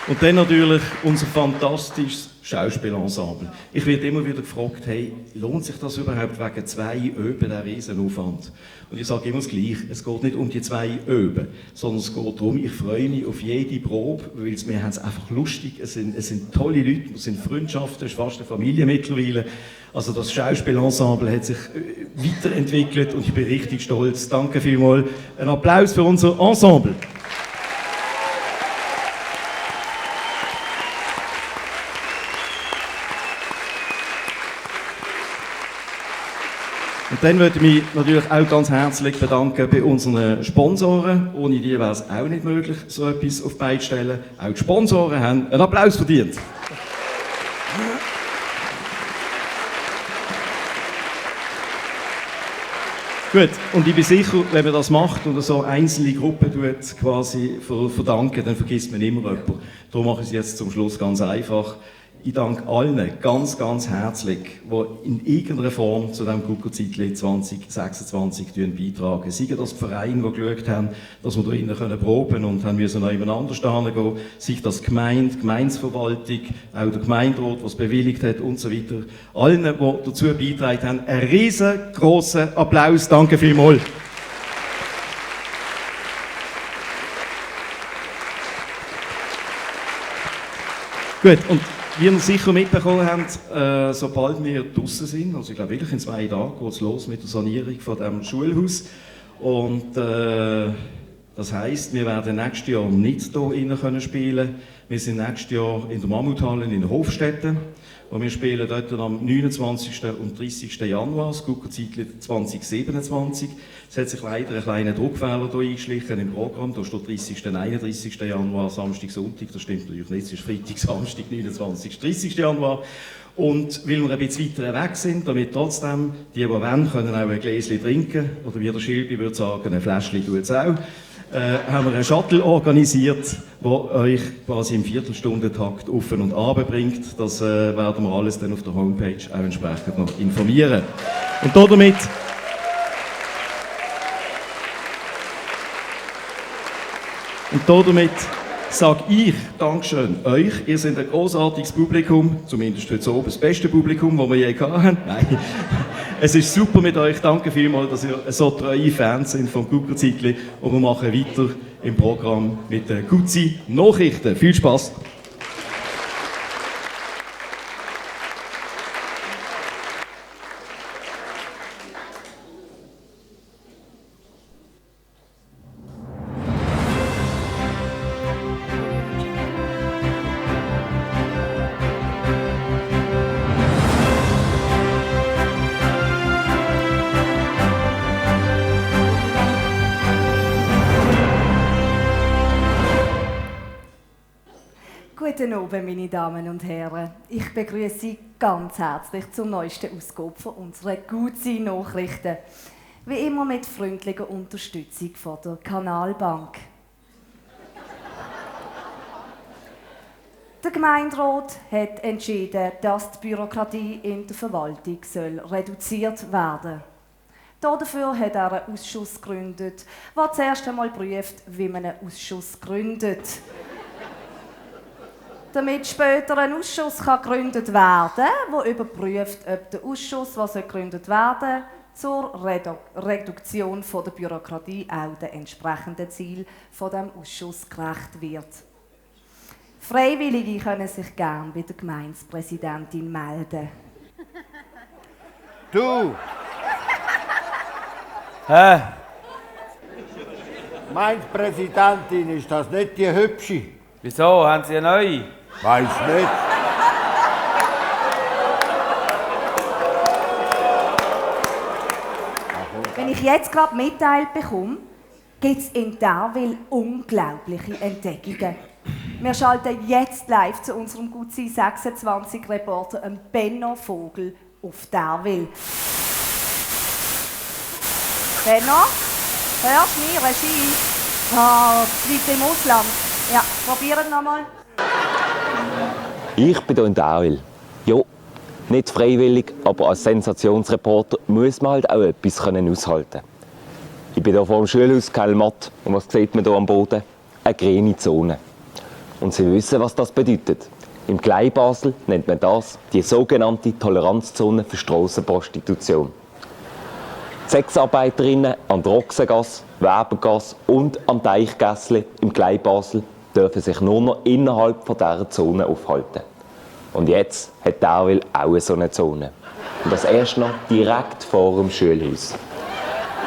Und dann natürlich unser fantastisches Schauspielensemble. Ich werde immer wieder gefragt, hey, lohnt sich das überhaupt wegen 2 Öben, der Riesenaufwand? Und ich sage immer das Gleiche, es geht nicht um die 2 Öben, sondern es geht darum, ich freue mich auf jede Probe, weil wir haben es einfach lustig, es sind tolle Leute, es sind Freundschaften, es ist fast eine Familie mittlerweile. Also das Schauspielensemble hat sich weiterentwickelt und ich bin richtig stolz. Danke vielmals. Ein Applaus für unser Ensemble. Und dann würde ich mich natürlich auch ganz herzlich bedanken bei unseren Sponsoren. Ohne die wäre es auch nicht möglich, so etwas auf die Beine zu stellen. Auch die Sponsoren haben einen Applaus verdient. Gut, und ich bin sicher, wenn man das macht und so einzelne Gruppen quasi verdanken, dann vergisst man immer jemanden. Darum mache ich es jetzt zum Schluss ganz einfach. Ich danke allen ganz, ganz herzlich, die in irgendeiner Form zu diesem Guckerzeitli 2026 beitragen. Sei das die Vereine, die geschaut haben, dass wir da innen proben können und haben müssen noch jemand anders gehen. Sei das die Gemeinde, die Gemeindeverwaltung, auch der Gemeinderat, der es bewilligt hat und so weiter. Allen, die dazu beigetragen haben, einen riesengroßen Applaus. Danke vielmals. Gut, und wie ihr sicher mitbekommen habt, sobald wir draußen sind, also ich glaube wirklich in 2 Tagen geht es los mit der Sanierung von diesem Schulhaus. Und das heisst, wir werden nächstes Jahr nicht hier innen spielen können. Wir sind nächstes Jahr in der Mammuthalle in Hofstetten. Und wir spielen dort am 29. und 30. Januar, das Guckerzeitli 2027. Es hat sich leider ein kleiner Druckfehler hier eingeschlichen im Programm. Da steht 30. und 31. Januar, Samstag, Sonntag. Das stimmt natürlich nicht, es ist Freitag, Samstag, 29. 30. Januar. Und weil wir ein bisschen weiter weg sind, damit trotzdem die wollen, können auch ein Gläschen trinken. Oder wie der Schilbi würde sagen, ein Fläschchen tut es auch. Haben wir einen Shuttle organisiert, der euch quasi im Viertelstundentakt auf und runter bringt. Das werden wir alles dann auf der Homepage auch entsprechend noch informieren. Und damit sage ich Dankeschön euch. Ihr seid ein großartiges Publikum, zumindest heute oben das beste Publikum, das wir je hatten. Nein. Es ist super mit euch. Danke vielmals, dass ihr so treue Fans sind vom Guckerzeitli. Und wir machen weiter im Programm mit den Gutzi Nachrichten. Viel Spaß! Guten Abend, meine Damen und Herren. Ich begrüße Sie ganz herzlich zur neuesten Ausgabe von unserer Gutzi-Nachrichten. Wie immer mit freundlicher Unterstützung von der Kanalbank. Der Gemeinderat hat entschieden, dass die Bürokratie in der Verwaltung reduziert werden soll. Dafür hat er einen Ausschuss gegründet, der zuerst einmal prüft, wie man einen Ausschuss gründet. Damit später ein Ausschuss gegründet werden kann, der überprüft, ob der Ausschuss, der gegründet werden soll, zur Reduktion der Bürokratie auch den entsprechenden Zielen dieses Ausschusses gerecht wird. Freiwillige können sich gerne bei der Gemeindepräsidentin melden. Du! Hä? Gemeindepräsidentin, ist das nicht die Hübsche? Wieso? Haben Sie eine neue? Weiß nicht. Wenn ich jetzt gerade mitteilt bekomme, gibt es in Darwil unglaubliche Entdeckungen. Wir schalten jetzt live zu unserem Gutzi 26 Reporter Benno Vogel auf Darwil. Benno, hörst du mich? Regie? Das liegt im Ausland. Ja, probieren wir nochmal. Ich bin hier in Darwil. Ja, nicht freiwillig, aber als Sensationsreporter muss man halt auch etwas aushalten. Ich bin hier vor dem Schulhaus Kelmatt und was sieht man hier am Boden? Eine grüne Zone. Und Sie wissen, was das bedeutet. Im Kleinbasel nennt man das die sogenannte Toleranzzone für Strassenprostitution. Die Sexarbeiterinnen an der Ochsengasse, Webergasse und am Teichgässli im Kleinbasel dürfen sich nur noch innerhalb dieser Zone aufhalten. Und jetzt hat Darwil auch so eine Zone. Und das erst noch direkt vor dem Schulhaus.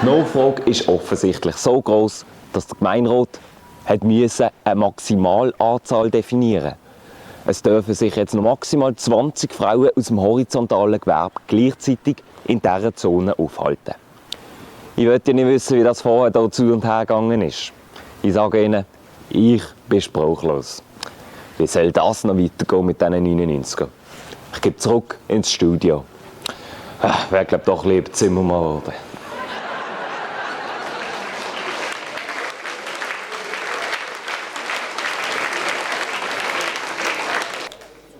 Die Nachfrage ist offensichtlich so gross, dass der Gemeinderat eine Maximalanzahl definieren musste. Es dürfen sich jetzt noch maximal 20 Frauen aus dem horizontalen Gewerbe gleichzeitig in dieser Zone aufhalten. Ich möchte ja nicht wissen, wie das vorher hier zu und her gegangen ist. Ich sage Ihnen, ich bin sprachlos. Wie soll das noch weitergehen mit diesen 99er? Ich gebe zurück ins Studio. Wäre, glaube ich, doch lieber Zimmermann geworden.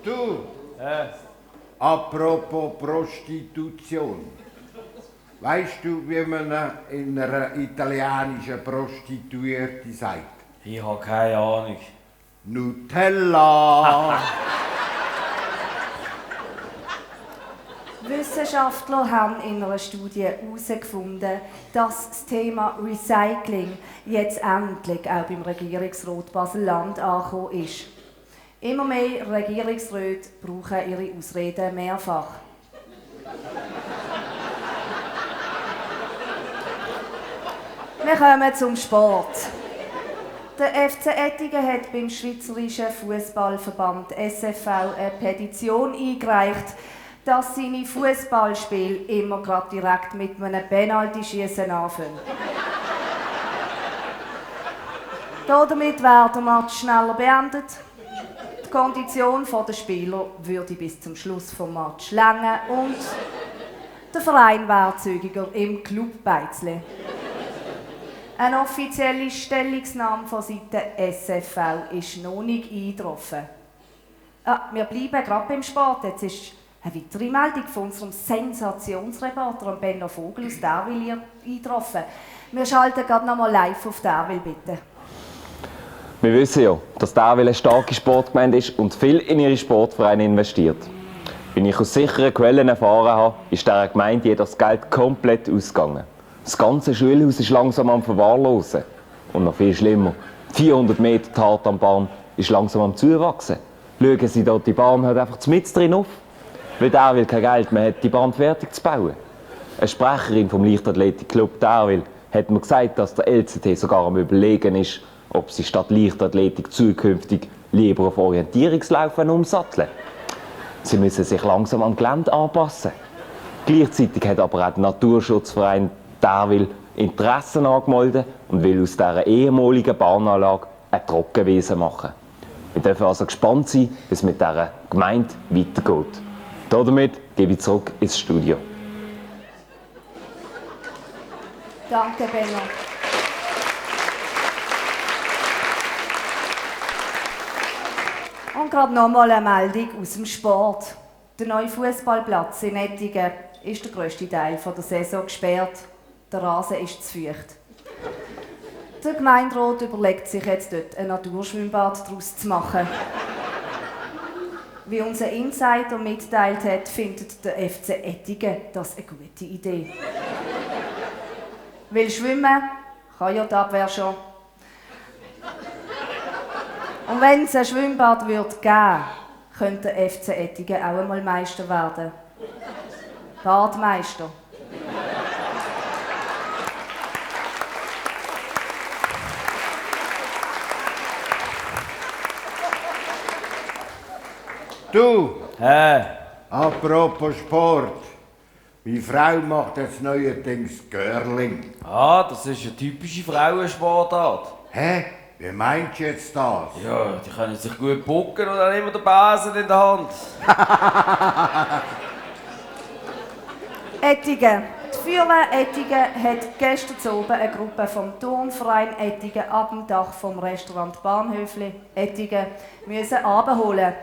Du, apropos Prostitution. Weißt du, wie man in einer italienischen Prostituierte sagt? Ich habe keine Ahnung. Nutella! Wissenschaftler haben in einer Studie herausgefunden, dass das Thema Recycling jetzt endlich auch beim Regierungsrat Basel-Land angekommen ist. Immer mehr Regierungsräte brauchen ihre Ausreden mehrfach. Wir kommen zum Sport. Der FC Ettingen hat beim Schweizerischen Fußballverband SFV eine Petition eingereicht, dass seine Fußballspiele immer gerade direkt mit einem Penalty-Schießen anfangen. Damit wäre der Match schneller beendet. Die Kondition der Spieler würde bis zum Schluss des Matches länger und der Verein wäre zügiger im Club Beizle. Eine offizielle Stellungnahme von Seiten SFV ist noch nicht eingetroffen. Wir bleiben gerade beim Sport. Jetzt ist eine weitere Meldung von unserem Sensationsreporter Benno Vogel aus Derwil eingetroffen. Wir schalten gerade noch mal live auf Derwil, bitte. Wir wissen ja, dass Derwil eine starke Sportgemeinde ist und viel in ihre Sportvereine investiert. Wie ich aus sicheren Quellen erfahren habe, ist dieser Gemeinde jedoch das Geld komplett ausgegangen. Das ganze Schulhaus ist langsam am Verwahrlosen. Und noch viel schlimmer, 400 Meter Tartanbahn ist langsam am Zuwachsen. Schauen Sie dort, die Bahn hört einfach mit drin auf. Weil Derwil kein Geld mehr hat, die Bahn fertig zu bauen. Eine Sprecherin vom Leichtathletikclub Derwil hat mir gesagt, dass der LCT sogar am Überlegen ist, ob sie statt Leichtathletik zukünftig lieber auf Orientierungslaufen umsatteln. Sie müssen sich langsam am Gelände anpassen. Gleichzeitig hat aber auch der Naturschutzverein Derwil Interessen angemeldet und will aus dieser ehemaligen Bahnanlage eine Trockenwiese machen. Wir dürfen also gespannt sein, wie es mit dieser Gemeinde weitergeht. Damit gebe ich zurück ins Studio. Danke, Benno. Und gerade nochmal eine Meldung aus dem Sport. Der neue Fußballplatz in Ettingen ist der grösste Teil der Saison gesperrt. Der Rasen ist zu feucht. Der Gemeinderat überlegt sich jetzt dort ein Naturschwimmbad daraus zu machen. Wie unser Insider mitteilt hat, findet der FC Ettingen das eine gute Idee. Weil schwimmen kann ja die Abwehr schon. Und wenn es ein Schwimmbad geben würde, könnte der FC Ettingen auch einmal Meister werden. Badmeister. Du, apropos Sport. Meine Frau macht jetzt neuerdings Curling. Ah, das ist eine typische Frauensportart. Hä? Wie meinst du jetzt das? Ja, die können sich gut bucken und dann immer den Besen in der Hand. Ettingen. Die Feuerwehr Ettingen hat gestern oben eine Gruppe vom Turnverein Ettingen ab dem Dach vom Restaurant Bahnhöfli Ettingen müssen abholen.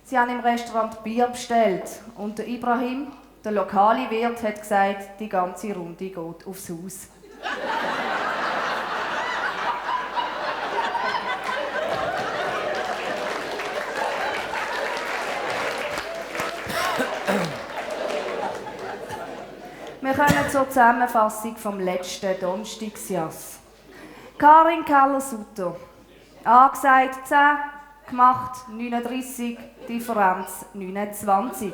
Sie haben im Restaurant Bier bestellt und der Ibrahim, der lokale Wirt, hat gesagt, die ganze Runde geht aufs Haus. Wir kommen zur Zusammenfassung vom letzten Donnerstagsjass. Karin Keller-Sutter. Angesagt 10, gemacht 39, Differenz 29.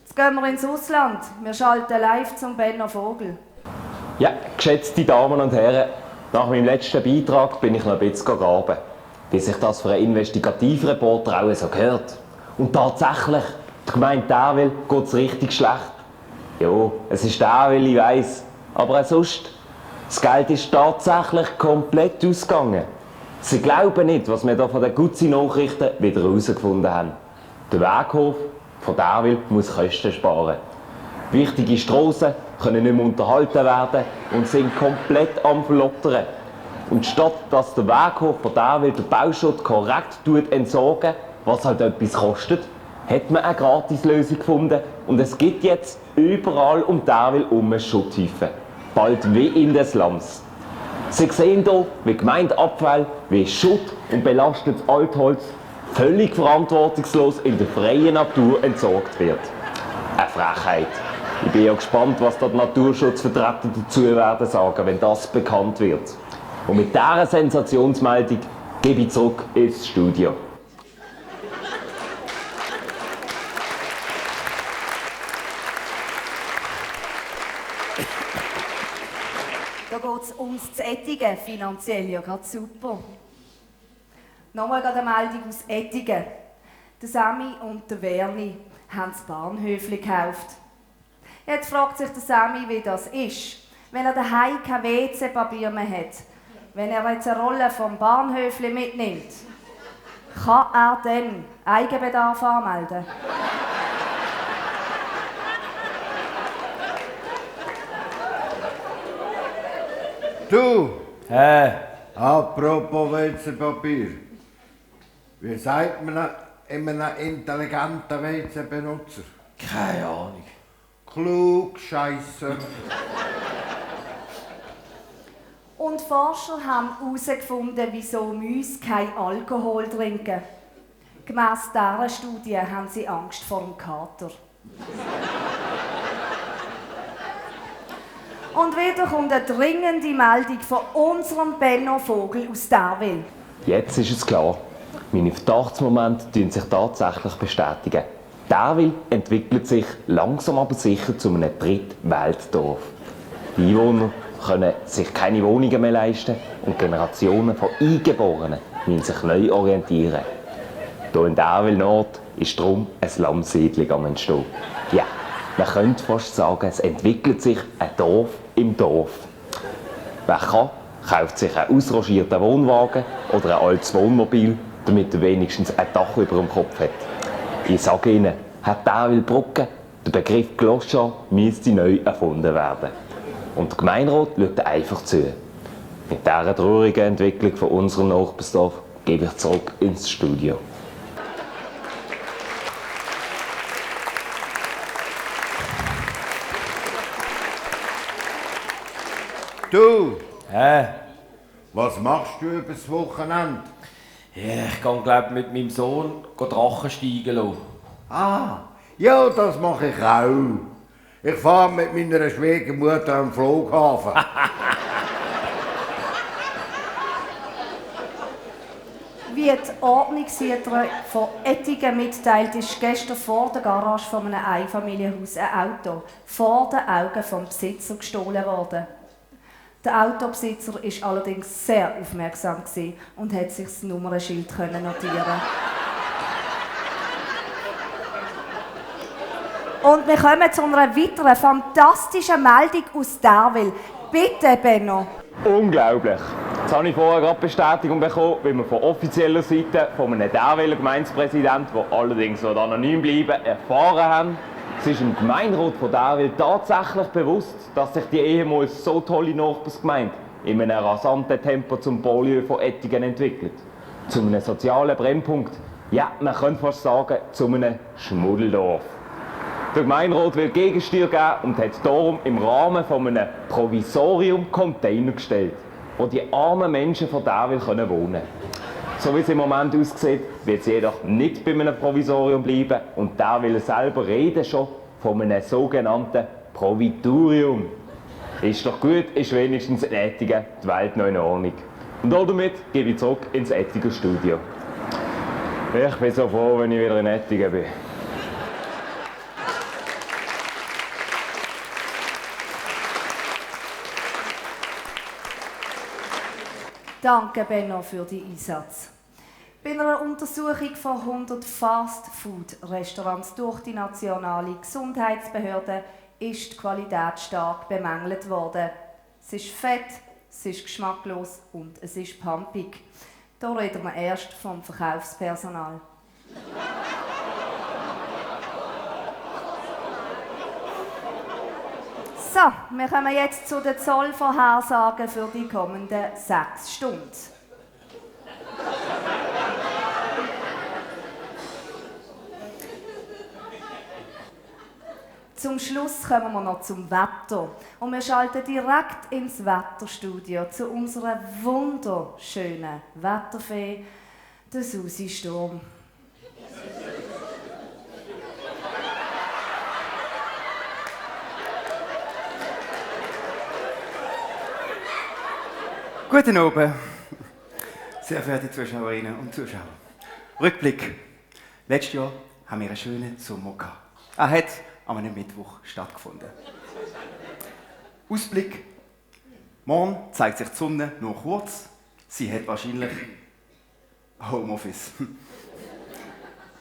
Jetzt gehen wir ins Ausland. Wir schalten live zum Benno Vogel. Ja, geschätzte Damen und Herren, nach meinem letzten Beitrag bin ich noch ein bisschen graben. wie sich das für einen Investigativreporter auch so gehört. Und tatsächlich, der Gemeinde Derwil geht es richtig schlecht. Ja, es ist Derwil, ich weiss, aber auch sonst. Das Geld ist tatsächlich komplett ausgegangen. Sie glauben nicht, was wir hier von den Gutzi-Nachrichten wieder herausgefunden haben. Der Weghof von Derwil muss Kosten sparen. Wichtige Strassen können nicht mehr unterhalten werden und sind komplett am Verlottern. Und statt dass der Weghof von Derwil den Bauschutt korrekt entsorgen, was halt etwas kostet, hat man eine Gratislösung gefunden und es gibt jetzt überall um Derwil Schutthäufen. Bald wie in den Slums. Sie sehen hier, wie Gemeindeabfall, wie Schutt und belastetes Altholz völlig verantwortungslos in der freien Natur entsorgt wird. Eine Frechheit. Ich bin ja gespannt, was die Naturschutzvertreter dazu werden sagen, wenn das bekannt wird. Und mit dieser Sensationsmeldung gebe ich zurück ins Studio. Da geht es ums Ettigen, finanziell ja gerade super. Nochmal gerade eine Meldung aus Ettigen. Der Sami und der Werni haben das Bahnhöfli gekauft. Jetzt fragt sich der Sami, wie das ist, wenn er daheim kein WC-Papier mehr hat. Wenn er jetzt eine Rolle vom Bahnhöfli mitnimmt, kann er dann Eigenbedarf anmelden? Du! Apropos WC-Papier. Wie sagt man einem intelligenten WC-Benutzer? Keine Ahnung. Klugscheisser. Und Forscher haben herausgefunden, wieso Mäuse kein Alkohol trinken. Gemäss dieser Studie haben sie Angst vor dem Kater. Und wieder kommt eine dringende Meldung von unserem Benno Vogel aus Derwil. Jetzt ist es klar. Meine Verdachtsmomente sich tatsächlich bestätigen. Derwil entwickelt sich langsam aber sicher zu einem Drittweltdorf. Die Einwohner können sich keine Wohnungen mehr leisten und Generationen von Eingeborenen müssen sich neu orientieren. Hier in Derwil Nord ist darum eine Slumsiedlung am Entstehen. Ja, man könnte fast sagen, es entwickelt sich ein Dorf im Dorf. Wer kann, kauft sich einen ausrangierten Wohnwagen oder ein altes Wohnmobil, damit er wenigstens ein Dach über dem Kopf hat. Ich sage Ihnen, hat Derwil Brücke, der Begriff Gloschan müsste neu erfunden werden. Und der Gemeinderat schaut einfach zu. Mit dieser traurigen Entwicklung von unserem Nachbarsdorf gebe ich zurück ins Studio. Du! Was machst du übers Wochenende? Ja, ich gehe glaub, mit meinem Sohn Drachen steigen lassen. Ah, ja, das mache ich auch. Ich fahre mit meiner Schwiegermutter am Flughafen. Wie die Ordnungshüterin von Ettigen mitteilt, ist gestern vor der Garage von einem Einfamilienhaus ein Auto vor den Augen des Besitzers gestohlen worden. Der Autobesitzer war allerdings sehr aufmerksam und hat sich das Nummernschild notieren. Und wir kommen zu einer weiteren fantastischen Meldung aus Derwil. Bitte, Benno. Unglaublich! Jetzt habe ich vorher gerade Bestätigung bekommen, wie wir von offizieller Seite von einem Derwiler Gemeindepräsidenten, der allerdings anonym bleiben, erfahren haben. Es ist dem Gemeinderat von Derwil tatsächlich bewusst, dass sich die ehemals so tolle Nachbarsgemeinde in einem rasanten Tempo zum Banlieue von Ettigen entwickelt. Zu einem sozialen Brennpunkt, ja, man könnte fast sagen, zu einem Schmuddeldorf. Der Gemeinderat will Gegensteuer geben und hat darum im Rahmen von einem Provisorium Container gestellt, wo die armen Menschen von Derwil wohnen können. So wie es im Moment aussieht, wird es jedoch nicht bei einem Provisorium bleiben und Derwil selber reden schon von einem sogenannten Proviturium. Ist doch gut, ist wenigstens in Ettigen die Welt noch in Ordnung. Und damit gebe ich zurück ins Ettiger Studio. Ich bin so froh, wenn ich wieder in Ettigen bin. Danke, Benno, für den Einsatz. Bei einer Untersuchung von 100 Fast-Food-Restaurants durch die nationale Gesundheitsbehörde ist die Qualität stark bemängelt worden. Es ist fett, es ist geschmacklos und es ist pumpig. Da reden wir erst vom Verkaufspersonal. So, wir kommen jetzt zu den Zollvorhersagen für die kommenden 6 Stunden. Zum Schluss kommen wir noch zum Wetter. Und wir schalten direkt ins Wetterstudio zu unserer wunderschönen Wetterfee, der Susi Sturm. Guten Abend, sehr verehrte Zuschauerinnen und Zuschauer. Rückblick. Letztes Jahr haben wir einen schönen Sommer gehabt. Er hat an einem Mittwoch stattgefunden. Ausblick. Morgen zeigt sich die Sonne nur kurz. Sie hat wahrscheinlich Homeoffice.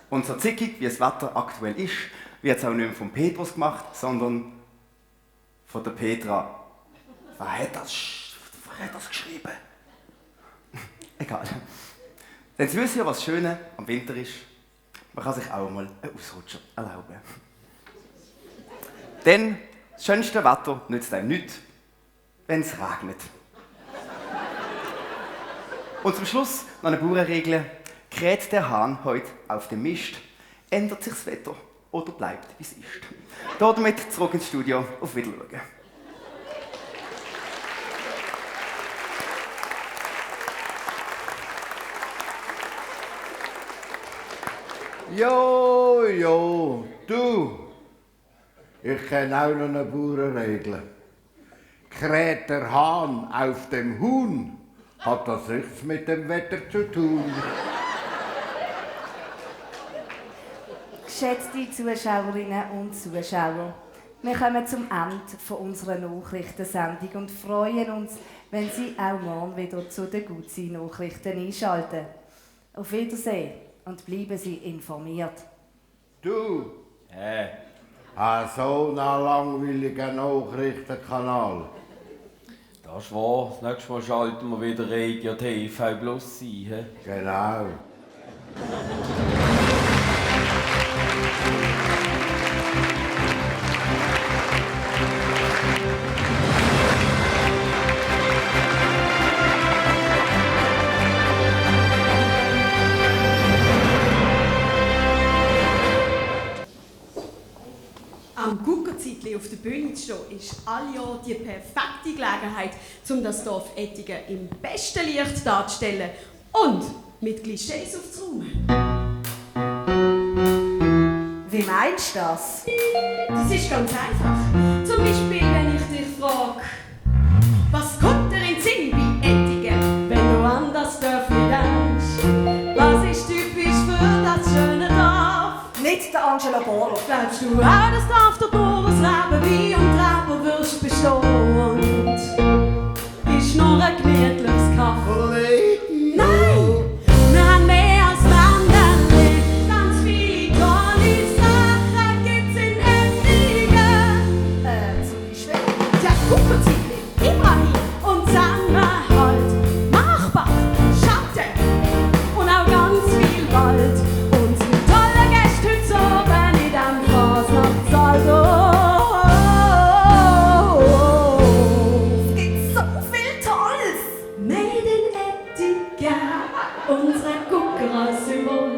Und so zickig, wie das Wetter aktuell ist, wird es auch nicht mehr von Petrus gemacht, sondern von der Petra. Wer hat das geschrieben? Egal. Denn Sie wissen ja, was das Schöne am Winter ist. Man kann sich auch mal einen Ausrutscher erlauben. Denn das schönste Wetter nützt einem nichts, wenn es regnet. Und zum Schluss noch eine Bauernregel. Kräht der Hahn heute auf dem Mist, ändert sich das Wetter oder bleibt, wie es ist. Damit zurück ins Studio, auf Wiedersehen. Jo, du. Ich kenne auch noch eine Bauernregel. Kräht der Hahn auf dem Huhn, hat das nichts mit dem Wetter zu tun. Geschätzte Zuschauerinnen und Zuschauer, wir kommen zum Ende von unserer Nachrichtensendung und freuen uns, wenn Sie auch morgen wieder zu den Gutsein-Nachrichten einschalten. Auf Wiedersehen und bleiben Sie informiert. Du? So einen langweiligen Nachrichtenkanal. Das ist wahr. Das nächste Mal schalten wir wieder Radio TV Plus ein. He? Genau. Am Guckerzeitli auf der Bühne zu stehen, ist allejahr die perfekte Gelegenheit, um das Dorf Ettigen im besten Licht darzustellen und mit Klischees aufzuräumen. Wie meinst du das? Das ist ganz einfach. Zum Beispiel, wenn ich dich frage, was kommt dir in den Sinn bei Ettigen, wenn du an das Dörfli denkst? Was ist typisch für das schöne Dorf? Nicht der Angelo Boro. Glaubst du auch, dass Dorf der Bauers Leben wie und Leberwürst bestehen? Ist nur ein gemütliches Kaffee? Nein! Wir haben mehr als Länder, ganz viele tolle Sachen gibt's in Ettigen. Zum Beispiel? Ja, Guckerzeitli, Ibrahim und Zusammenhalt, Machbach, Schatten und auch ganz viel Wald. Unsere tollen Gäste heute oben in diesem Fasnachtssaal. Es gibt so viel Tolles! Made in Ettigen, unsere Gucker als Symbol.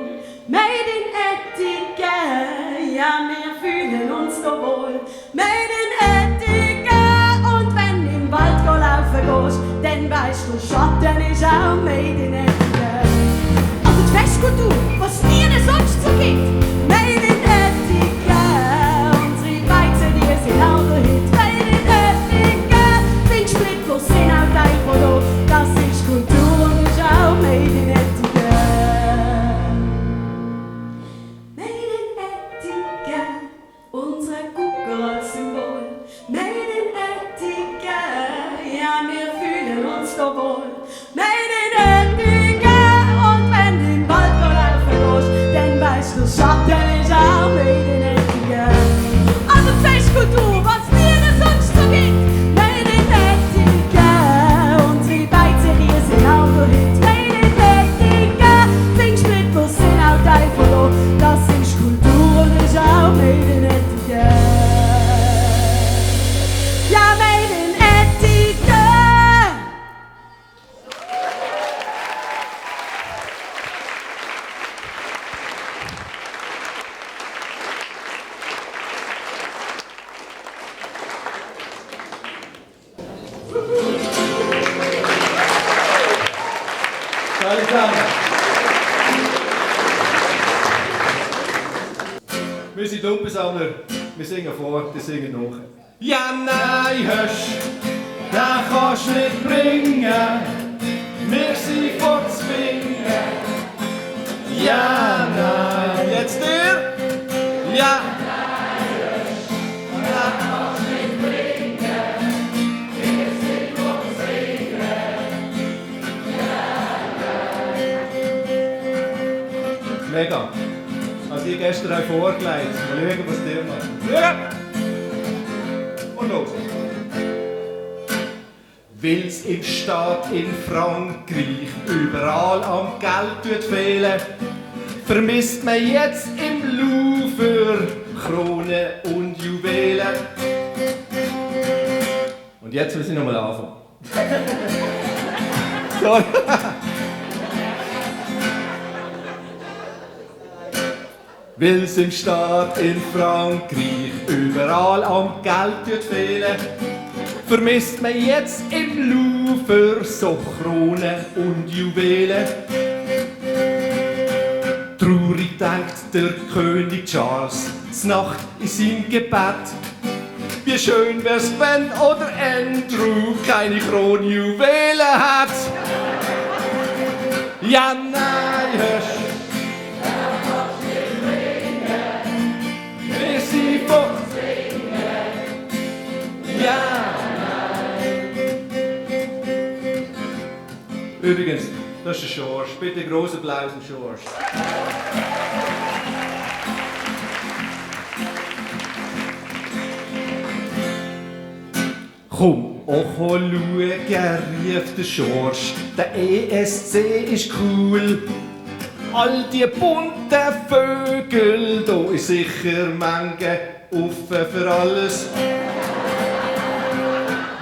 Made in Ettigen, ja, wir fühlen uns so wohl. Made in Ettigen, und wenn du im Wald laufen gehst, dann weißt du, Schatten ist auch made in Ettigen. Also die Festkultur, was nie sonst so gibt. Made in Ettigen, unsere Weizen, die sind auch der Hit. Made in Ettigen, sind Splitter, sind auch Teil von da. Das ist Kultur und ist auch made in Ettigen. Made in Ettigen, unsere Gucker als Symbol. Made in Ettigen, ja, wir fühlen uns da wohl. Made in Ettigen, und wenn du im Wald Alle zusammen. Wir sind Lumpensammler. Wir singen vor, die singen nach. Ja, nein, hörst, den kannst du nicht bringen. Wir sind vorzwingen. Ja, nein, jetzt dir. Ja, nein, hörst, den kannst du nicht bringen. Wir sind vorzwingen. Ja, nein. Mega. Also ich gestern euch vorgelegt. Mal schauen, was ihr macht. Ja. Und los. Weil's im Staat in Frankreich überall am Geld fehlen, vermisst man jetzt im Louvre Kronen und Juwelen. Und jetzt muss ich nochmal anfangen. Sorry. Weil's im Staat in Frankreich überall am Geld fehlen, vermisst man jetzt im Louvre so Kronen und Juwelen. Traurig denkt der König Charles Nacht in seinem Gebet. Wie schön wär's, wenn oder Andrew keine Kronjuwelen hat. Ja, nein, hörst wir sind vorzwingen. Ja, übrigens, das ist ein Schorsch. Bitte einen grossen Applaus am Schorsch. Komm, auch schauen, rief der Schorsch. Der ESC ist cool. All die bunten Vögel, da ist sicher Menge offen für alles.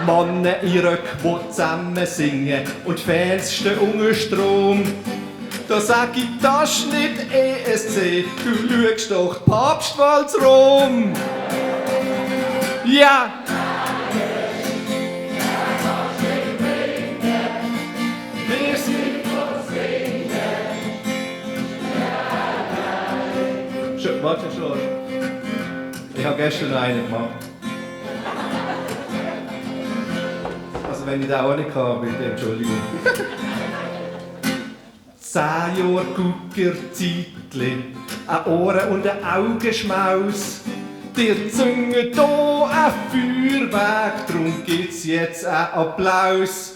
Männer in Röcken, die zusammen singen und Fans stehen unter Strom. Da sag ich, das ist nicht ESC, du schaust doch die Papstwahl zu Rom. Ja! Wir sind schon, warte schon. Ich habe gestern einen gemacht. Also wenn ich den auch nicht kann, bitte Entschuldigung. 10 Jahre Guckerzeitli, ein Ohren- und ein Augenschmaus. Dir züngen hier ein Feuerwerk, drum gibt's jetzt einen Applaus.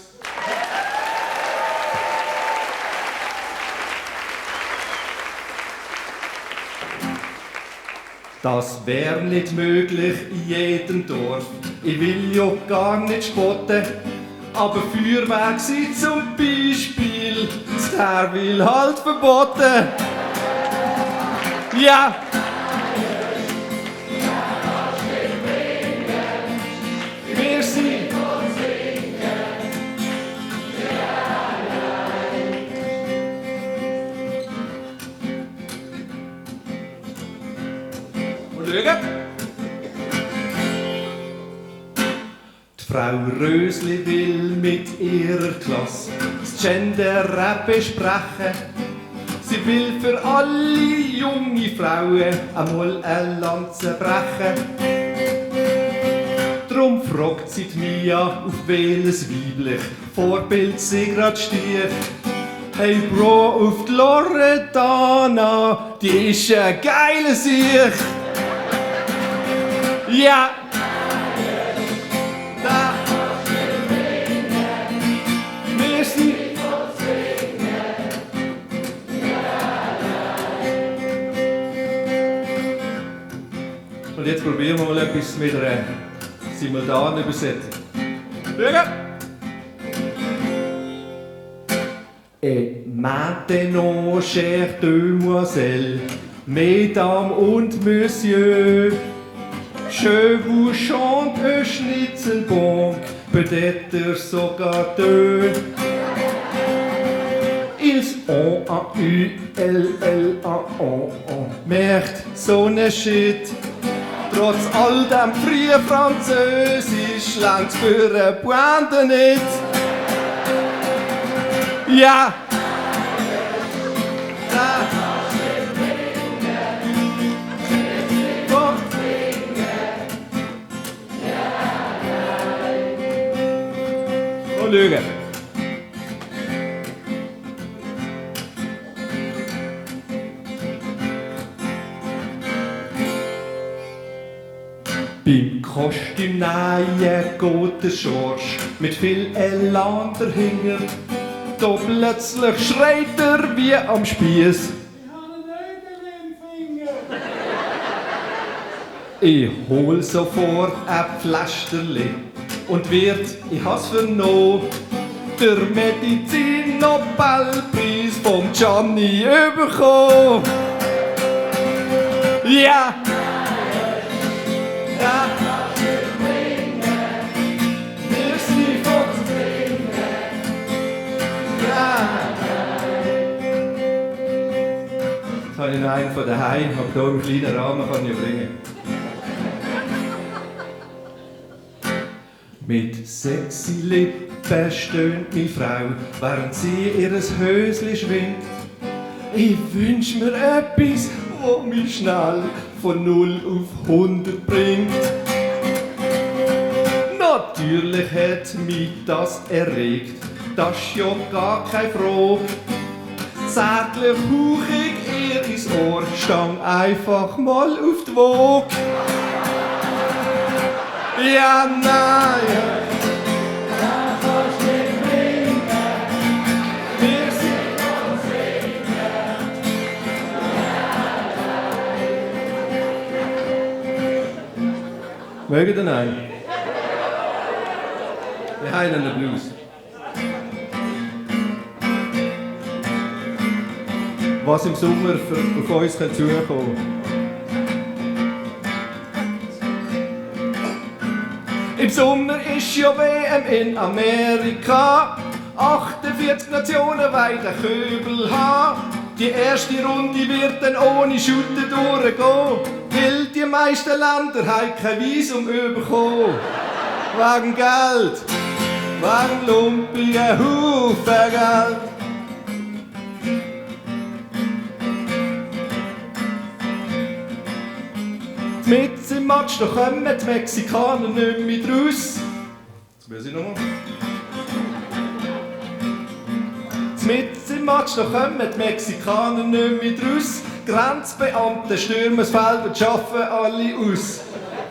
Das wär nicht möglich in jedem Dorf. Ich will ja gar nicht spotten, aber Feuerwerk sind zum Beispiel in Tärwil halt verboten. Ja! Wir sind die Frau Rösli will mit ihrer Klasse das Gender-Rap besprechen. Sie will für alle junge Frauen einmal eine Lanze brechen. Drum fragt sie die Mia, auf welches weiblich Vorbild sie grad sticht. Hey Bro, auf die Loredana, die ist ein geiler Sieg. Ja! Da! Wir sind und jetzt probieren wir mal etwas mit einer simultanen Übersetzung. Schauen! Et maintenant, chères demoiselles, mesdames und messieurs, je vous chante un Schnitzelbank, peut-être sogar deux. Ils ont un U, L, L, un O, O. Merkt, so ne Shit. Trotz all dem frühen Französisch längt's für eine Pointe nicht. Ja! Und schauen. Beim Kostüm neuen geht der Schorsch mit viel Elan dahinter. Da plötzlich schreit er wie am Spieß. Ich hol sofort ein Pflasterli und wird, ich has vernommen, der Medizin-Nobelpreis vom Gianni bekommen. Ja! Ja! Wir sind von ja! Jetzt habe ich noch einen von daheim, aber hier im kleinen Rahmen kann ich bringen. Mit sexy Lippen stöhnt meine Frau, während sie ihr Hösli schwingt. Ich wünsch mir etwas, wo mich schnell von 0 auf 100 bringt. Natürlich hat mich das erregt, das ist ja gar keine Frage. Zärtlich hauch ich ihr ins Ohr, stang einfach mal auf die Waage. Ja, nein, da kannst du nicht bringen. Wir sind uns sicher. Mögen ihr einen? Wir haben einen Blues. Was im Sommer auf uns zukommen kann. Im Sommer ist ja WM in Amerika. 48 Nationen wollen den Köbel haben. Die erste Runde wird dann ohne Shooten durchgehen, weil die meisten Länder haben kein Visum bekommen. Wegen Geld, wegen lumpigen Haufen Geld. Mit im Match, da kommen die Mexikaner nicht mehr raus. Jetzt muss ich nochmal. Mit im Match, da kommen die Mexikaner nicht mehr raus. Grenzbeamte stürmen das Feld und schaffen alle aus.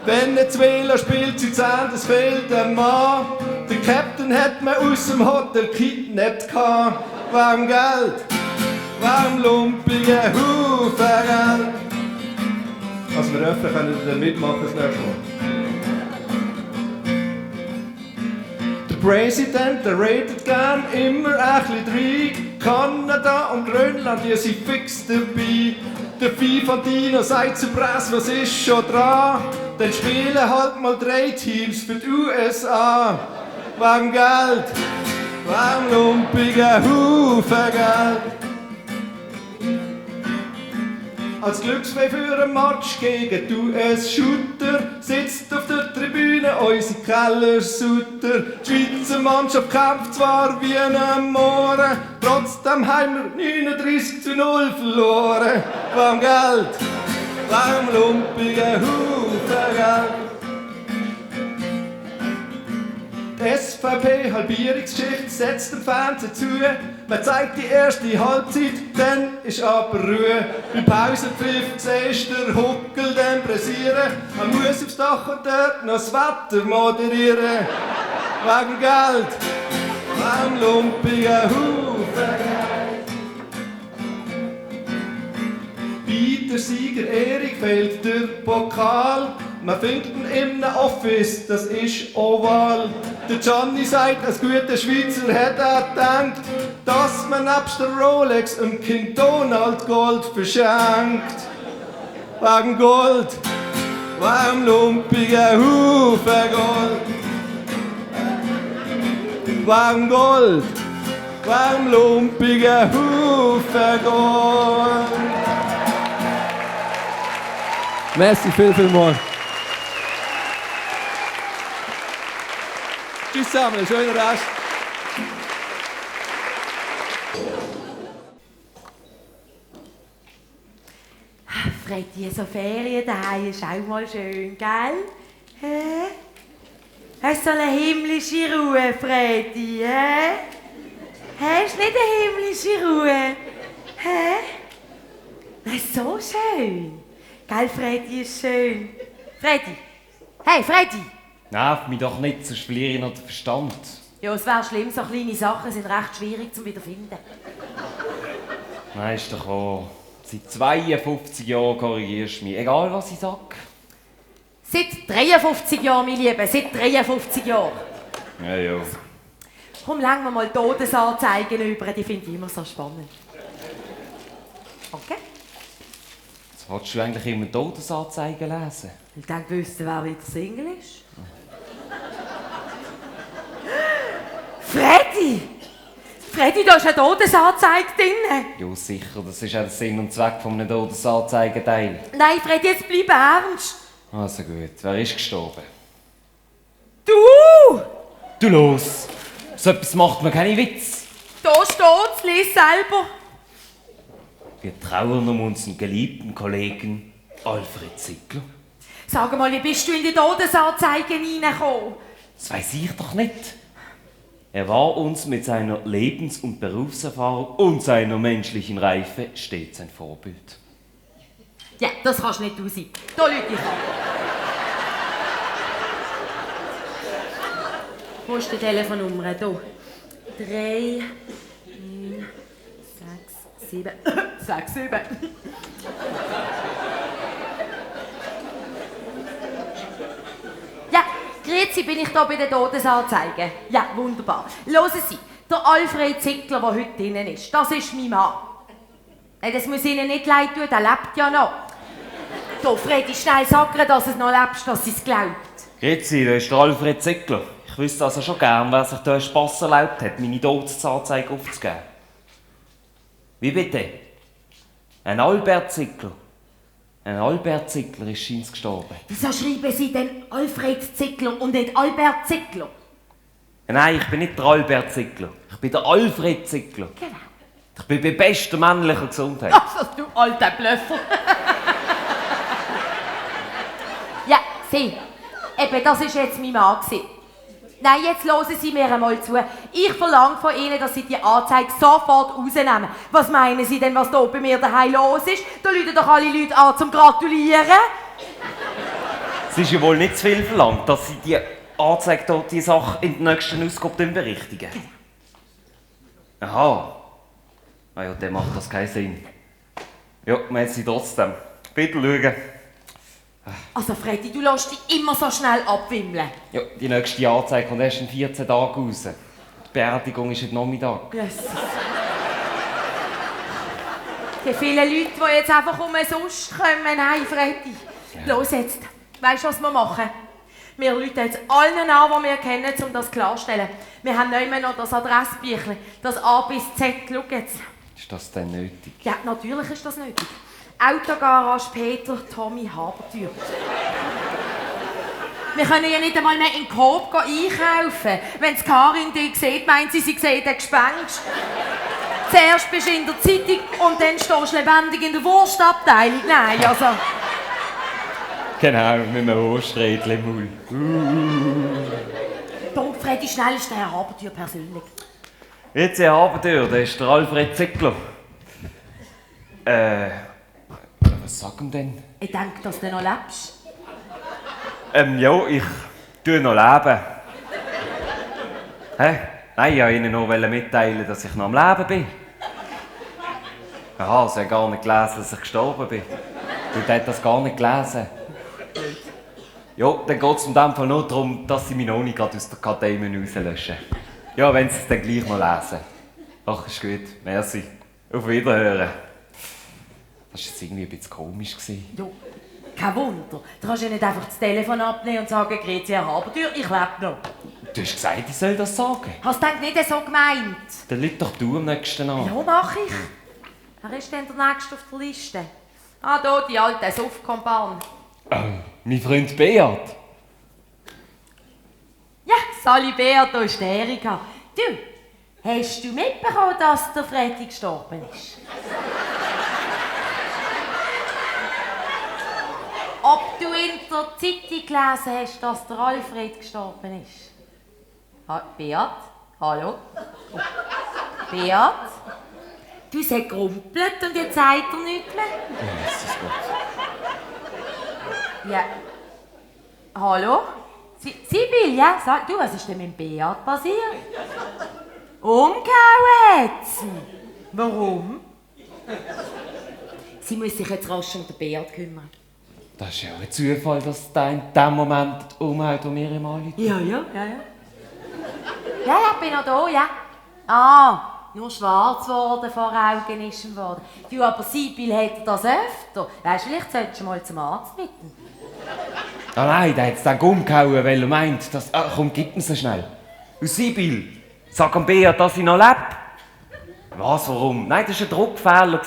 Venezuela spielt sie 10, es fehlt ein Mann. Der Captain hat man aus dem Hotel kidnappt. Wegen Geld, wegen lumpigen Haufen Geld. Also wir öffnen können dann mitmachen das nächste Mal. Der Präsident, der redet gern immer ein bisschen rein. Kanada und Grönland, die sind fix dabei. Der Fifantino sagt zur Presse, was ist schon dran? Dann spielen halt mal 3 Teams für die USA. Wegen Geld, wegen lumpigen Haufen Geld. Als Glücksfee für einen Match gegen die US-Shooter sitzt auf der Tribüne unsere Kellersutter. Die Schweizer Mannschaft kämpft zwar wie ein Mohren, trotzdem haben wir 39:0 verloren. Wegen Geld, wegen lumpigen Haufen Geld. Die SVP-Halbierungsgeschichte setzt dem Fernsehen zu. Man zeigt die erste Halbzeit, dann ist aber Ruhe. Beim Pausenpfiff siehst du den Huckel dann pressieren. Man muss aufs Dach und dort noch das Wetter moderieren. Wegen Geld, wegen lumpigen Haufen Geld. Bei der Sieger Erik fehlt der Pokal. Man findet ihn in einem Office, das ist oval. Der Gianni sagt, als guter Schweizer hat er gedacht, dass man nebst der Rolex ein King Donald Gold verschenkt. Wegen Gold, wegen lumpigen Haufen Gold. Wegen Gold, wegen lumpigen Haufen Gold. Merci vielmals. Tschüss zusammen, schönen Rest. Freddy, so Ferien daheim ist auch mal schön, gell? Hä? Hast du so eine himmlische Ruhe, Freddy, hä? Hast du nicht eine himmlische Ruhe? Hä? Das ist so schön. Gell, Freddy ist schön. Freddy! Hey, Freddy! Nerv mich doch nicht, sonst verliere ich noch den Verstand. Ja, es wäre schlimm, so kleine Sachen sind recht schwierig zu wiederfinden. Nein, ist doch wahr. Seit 52 Jahren korrigierst du mich, egal was ich sag. Seit 53 Jahren, mein Liebe, seit 53 Jahren. Ja, ja. Komm, lang wir mal Todesanzeigen über, die finde ich immer so spannend. Okay? Was willst du eigentlich immer Todesanzeigen lesen? Ich denke, wüsste, wer wieder Single ist. Freddy! Freddy, da ist eine Todesanzeige drin. Ja, sicher, das ist auch der Sinn und Zweck von einem Todesanzeigenteil. Nein, Freddy, jetzt bleib ernst. Also gut, wer ist gestorben? Du! Du los! So etwas macht man keine Witz. Da steht's, lies selber. Wir trauern um unseren geliebten Kollegen Alfred Ziegler. Sag mal, wie bist du in die Todesanzeigen reingekommen? Das weiss ich doch nicht. Er war uns mit seiner Lebens- und Berufserfahrung und seiner menschlichen Reife stets ein Vorbild. Ja, das kannst nicht du sein. Da Leute ich an. Wo ist die Telefonnummer? Hier. 3, 9, 6, 7. 6, 7. Ja, grüezi, bin ich hier bei den Todesanzeigen. Ja, wunderbar. Hören Sie, der Alfred Ziegler, der heute drinnen ist, das ist mein Mann. Nein, das muss Ihnen nicht leid tun, der lebt ja noch. So, Freddy, schnell sagen, dass es noch lebst, dass sie es glaubt. Grüezi, da ist der Alfred Ziegler. Ich wüsste also schon gern, wer sich da einen Spass erlaubt hat, meine Todesanzeige aufzugeben. Wie bitte? Ein Albert Ziegler. Ein Albert Ziegler ist scheins gestorben. Wieso schreiben Sie denn Alfred Ziegler und nicht Albert Ziegler? Nein, ich bin nicht der Albert Ziegler. Ich bin der Alfred Ziegler. Genau. Ich bin bei bester männlicher Gesundheit. Also, du alter Blöffer. Ja, Sie. Eben, das war jetzt mein Mann. Nein, jetzt hören Sie mir einmal zu. Ich verlange von Ihnen, dass Sie die Anzeige sofort rausnehmen. Was meinen Sie denn, was hier bei mir daheim los ist? Da rufen doch alle Leute an zum Gratulieren. Es ist ja wohl nicht zu viel verlangt, dass Sie die Anzeige dort, die Sache in der nächsten Ausgabe berichtigen. Aha. Ah ja, dann macht das keinen Sinn. Ja, wir haben sie trotzdem. Bitte schauen. Also Freddy, du lässt dich immer so schnell abwimmeln. Ja, die nächste Anzeige kommt erst in 14 Tagen raus. Die Beerdigung ist heute Nachmittag. Jesus. Die vielen Leute, die jetzt einfach umsonst kommen. Nein, Freddy. Ja. Los jetzt. Weißt du, was wir machen? Wir rufen jetzt allen an, die wir kennen, um das klarzustellen. Wir haben nicht mehr noch das Adressbüchlein, das A bis Z. Schau jetzt. Ist das denn nötig? Ja, natürlich ist das nötig. Autogarage Peter Tommy Habertür. Wir können ja nicht einmal mehr in Coop einkaufen. Wenn Karin dich sieht, meint sie sieht ein Gespenst. Zuerst bist du in der Zeitung und dann stehst du lebendig in der Wurstabteilung. Nein, also... Genau, mit einem Wursträdchen im Maul. Doch, Freddy, schnell ist der Herr Habertür persönlich. Jetzt Herr Habertür, das ist der Alfred Ziegler. Was sagen denn? Ich denke, dass du noch lebst. Ja, ich tue noch leben. Hä? Nein, ich wollte Ihnen nur mitteilen, dass ich noch am Leben bin. Aha, Sie haben gar nicht gelesen, dass ich gestorben bin. Du hast das gar nicht gelesen. Ja, dann geht es in dem Fall nur darum, dass Sie mich noch nicht gerade aus der Kartei rauslöschen. Ja, wenn Sie es dann gleich noch lesen. Ach, ist gut. Merci. Auf Wiederhören. Das war jetzt irgendwie ein bisschen komisch. Ja, kein Wunder. Du kannst ja nicht einfach das Telefon abnehmen und sagen, grüezi Herr Habertür, ich lebe noch. Du hast gesagt, ich soll das sagen. Hast du nicht so gemeint? Dann liegt doch du am nächsten an. Ja, mach ich. Wer ist denn der Nächste auf der Liste? Ah, da, die alte Suff-Kompan. Mein Freund Beat. Ja, Sali Beat, da ist der Erika. Du, hast du mitbekommen, dass der Freddy gestorben ist? ob du in der Zeitung gelesen hast, dass der Alfred gestorben ist? Beat? Hallo? Beat? Du hast gerumpelt und jetzt sagt er nichts mehr? Jesus Gott. Ja. Hallo? Sibyl, ja? Sag, du, was ist denn mit Beat passiert? Umgehauen hat sie. Warum? Sie muss sich jetzt rasch um den Beat kümmern. Das ist ja auch ein Zufall, dass der in dem Moment umhaut, wo wir ihm anrufen. Ja, ich bin noch da, ja. Ah, nur schwarz geworden vor Augen ist ihm geworden. Du, aber Sibyl hätte das öfter. Weißt du, vielleicht solltest du mal zum Arzt mit ihm. Ah nein, der hat es dann umgehauen, weil er meint, dass... Ah, komm, gib ihn so schnell. Und Sibyl, sag am Beat, dass ich noch lebe. Was, warum? Nein, das war ein Druckfehler.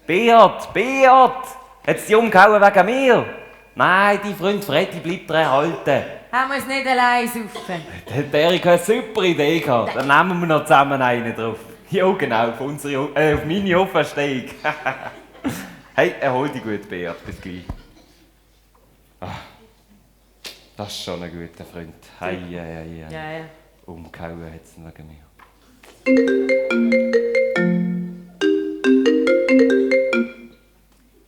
Beat! Hat sie umgehauen wegen mir? Nein, dein Freund Freddy bleibt dir erhalten. Er muss nicht allein saufen. Der Erik hat eine super Idee gehabt. Dann nehmen wir noch zusammen einen drauf. Ja, genau, auf meine Auferstehung. Hey, erhol dich gut, Beat. Bis gleich. Ah, das ist schon ein guter Freund. Hei. Ja. Umgehauen hat es wegen mir.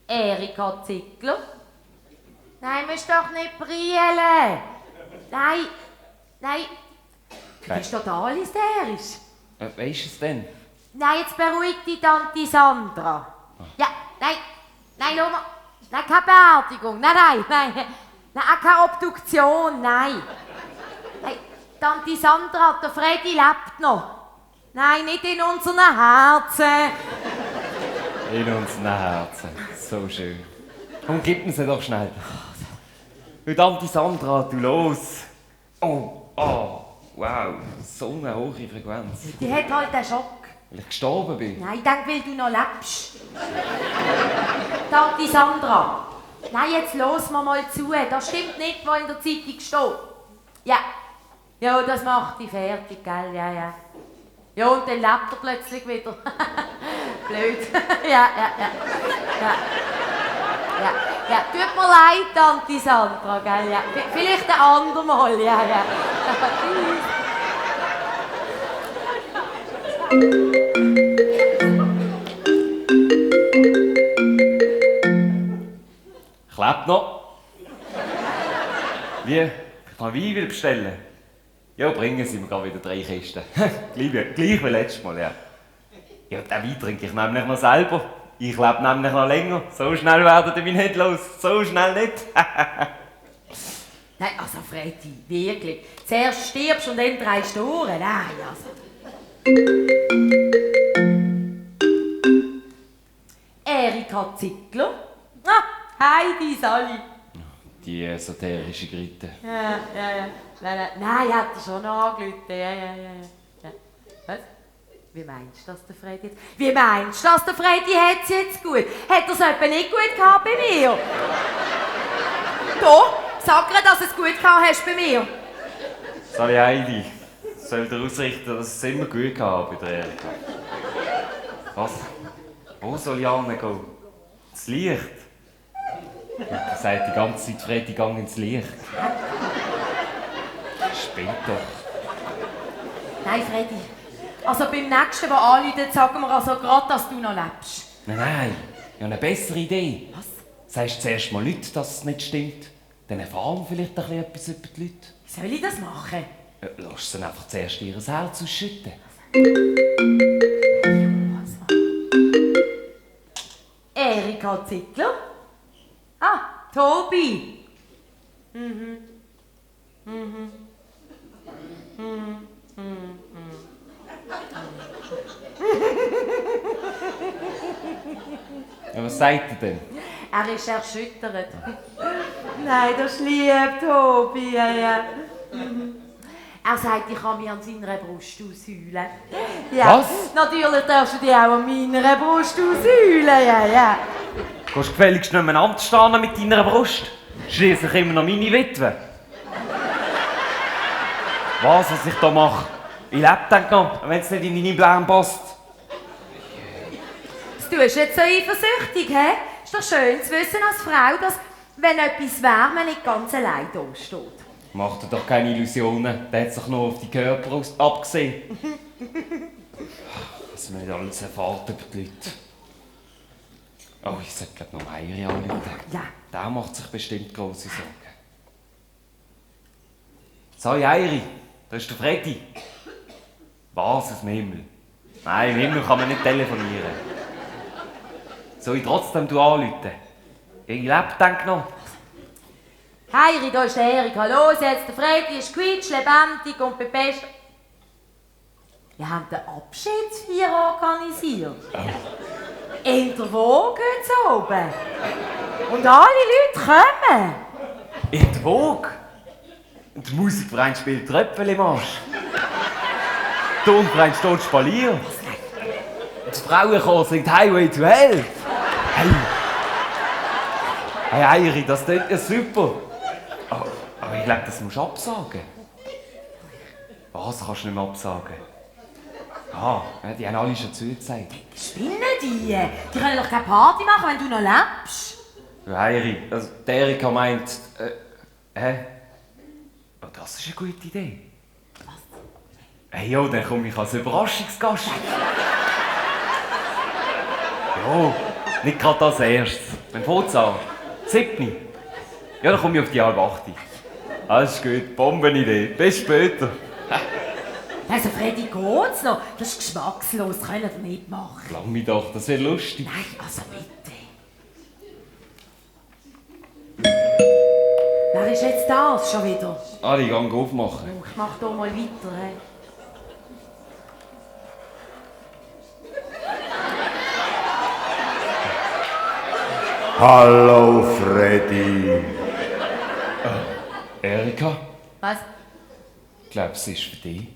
Erika Ziegler? Nein, musst doch nicht brillen. Nein. Du bist total hysterisch. Weisst du es denn? Nein, jetzt beruhigt die Tante Sandra. Ja, nein, schau mal. Nein, keine Beerdigung. Nein, auch keine Obduktion, nein. Tante Sandra, der Freddy lebt noch. Nein, nicht in unseren Herzen. In unseren Herzen. So schön. Komm, gib mir sie doch schnell. Und Tante Sandra, du los. Oh, wow. So eine hohe Frequenz. Die hat halt einen Schock. Weil ich gestorben bin. Nein, ich denke, weil du noch lebst. Tante Sandra. Nein, jetzt los mir mal zu. Das stimmt nicht, was in der Zeitung steht. Ja, das macht dich fertig, gell? Ja. Ja, und dann lebt er plötzlich wieder. Blöd. Ja. Tut mir leid, Tante Sandra, gell? Ja. Vielleicht ein andermal, ja. Klebt noch. Wie? Ich kann Wein wieder bestellen. Ja, bringen Sie mir gerade wieder 3 Kisten. Gleich wie letztes Mal, ja. Ja, den Wein trinke ich nämlich noch selber. Ich lebe nämlich noch länger. So schnell werden die mich nicht los. So schnell nicht. Nein, also Freddy, wirklich. Zuerst stirbst und dann drehst du durch. Nein, also. Erika Ziegler. Heidi Sally. Die esoterische Gritte. Ja. Nein, hat er schon angerufen. Ja. Was? Wie meinst du das, der Freddy jetzt? Wie meinst du das, der Freddy hat es jetzt gut? Hat er es etwa nicht gut gehabt bei mir? Da, sag mir, dass du es gut gehabt hast bei mir. Sally Heidi, soll dir ausrichten, dass es immer gut gehabt bei der Erika. Was? Wo soll ich hingehen? Ins Licht? Er sagt die ganze Zeit, Freddy, gang ins Licht. Spinnt doch. Nein, Freddy. Also beim nächsten, der anruft, sagen wir also gerade, dass du noch lebst. Nein, ich habe eine bessere Idee. Was? Sagst du zuerst mal Leuten, dass es nicht stimmt? Dann erfahren wir vielleicht ein bisschen etwas über die Leute. Wie soll ich das machen? Ja, lass sie einfach zuerst ihr Herz ausschütten. Erika Ziegler? Ah, Tobi. Ja, was sagt er denn? Er ist erschüttert. Nein, das ist lieb, Tobi. Ja. Er sagt, ich kann mich an seiner Brust ausheulen. Ja, was? Natürlich darfst du dich auch an meiner Brust ausheulen. Ja. Du gehst gefälligst nebeneinander stehen mit deiner Brust. Schliesslich immer noch meine Witwe. Was ich da mache? Ich lebe dann noch, wenn es nicht in deine Pläne passt. Du bist jetzt so eifersüchtig, hä? Ist doch schön zu wissen als Frau, dass wenn etwas Wärme nicht ganz allein da steht. Mach dir doch keine Illusionen, der hat sich nur auf die Körper abgesehen. Was man nicht alles erfahrt über die Leute. Oh, ich sollte gerade noch Meiri anrufen. Ja. Der macht sich bestimmt grosse Sorgen. So, Eiri, da ist der Freddy. Was, aus dem Himmel? Nein, im Himmel kann man nicht telefonieren. Soll ich trotzdem anrufen? Ich lebe, denk noch. Heiri, da ist der Erik. Hallo, jetzt der Freddy ist quietsch, lebendig und bepest. Wir haben den Abschiedsfeier organisiert. In der Woge heute oben. Und alle Leute kommen. In der Vogue? Und der Musikverein spielt Tröpfel im Arsch. Der Turnverein steht Spalier. Und die Frauenchor singt Highway to Hell. Hey, Eiri, das klingt ja super. Aber ich glaube, das musst du absagen. Was kannst du nicht mehr absagen? Die haben alle schon zugesagt. Spinnen die? Die können doch keine Party machen, wenn du noch lebst. Ja, Eiri, also der Erika meint... Oh, das ist eine gute Idee. Was? Hey, ja, dann komme ich als Überraschungsgast. Ja, nicht gerade als erstes. Dann fängt's an. 7. Ja, dann komme ich auf die halbe 8. Alles gut, Bombenidee. Bis später. Also Freddy, geht's noch? Das ist geschmackslos, das können wir nicht machen. Lass mich doch, das wäre lustig. Nein, also bitte. Wer ist jetzt das schon wieder? Die gehen aufmachen. Oh, ich mach hier mal weiter. He. Hallo Freddy. Erika? Was? Ich glaube, es ist für dich.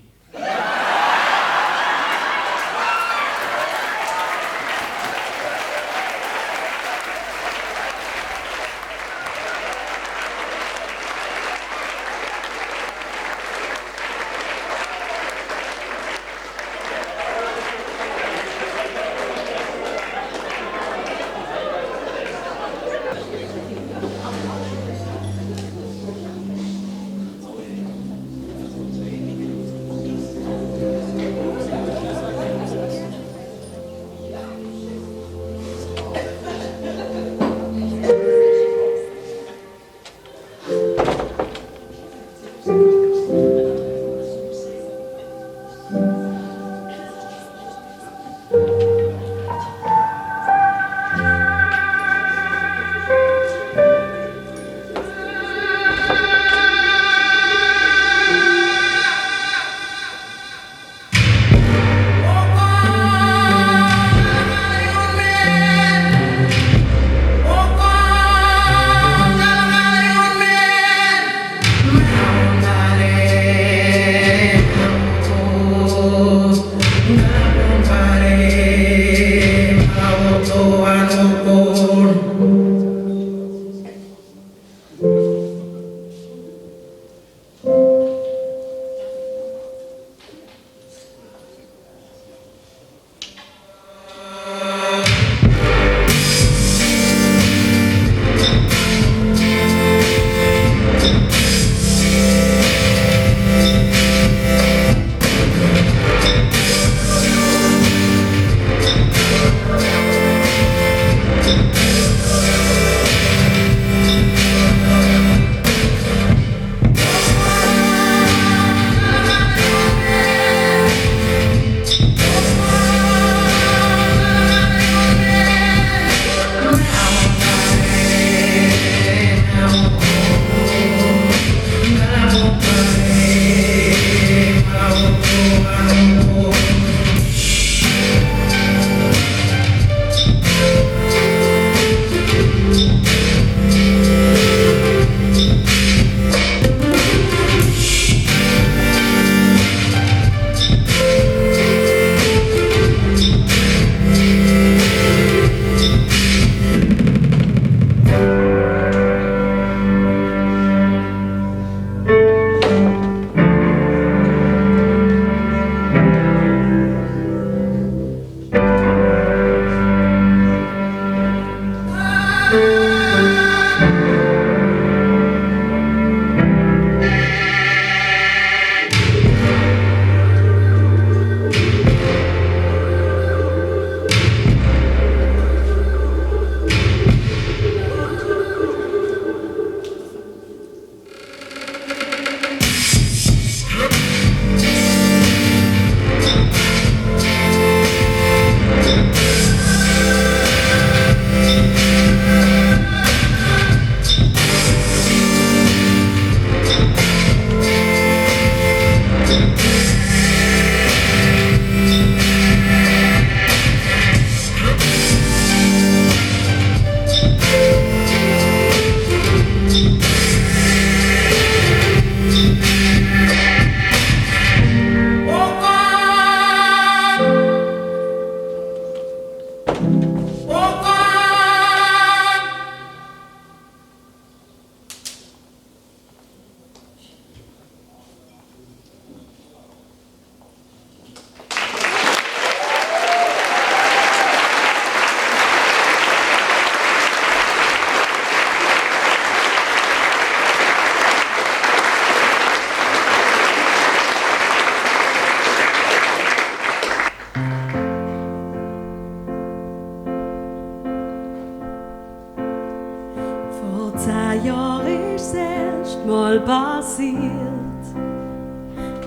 passiert.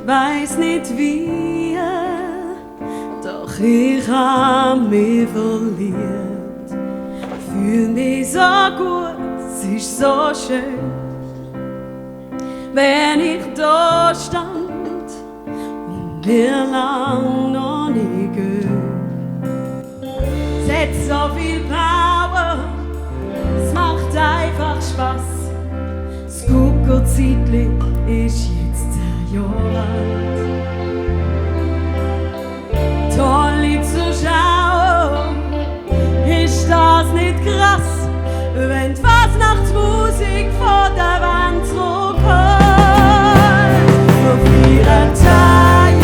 Weiß nicht wie, doch ich hab mich verliebt. Fühl mich so gut, es ist so schön, wenn ich da stand und mir lang noch nie gehört. Es hat so viel Power, es macht einfach Spaß. Das Kuckuckzeitli ist jetzt 10 Jahre alt. Toll zuschauen, ist das nicht krass, wenn die Fasnachtsmusik von der Wand zurückkommt. Wir feiern 10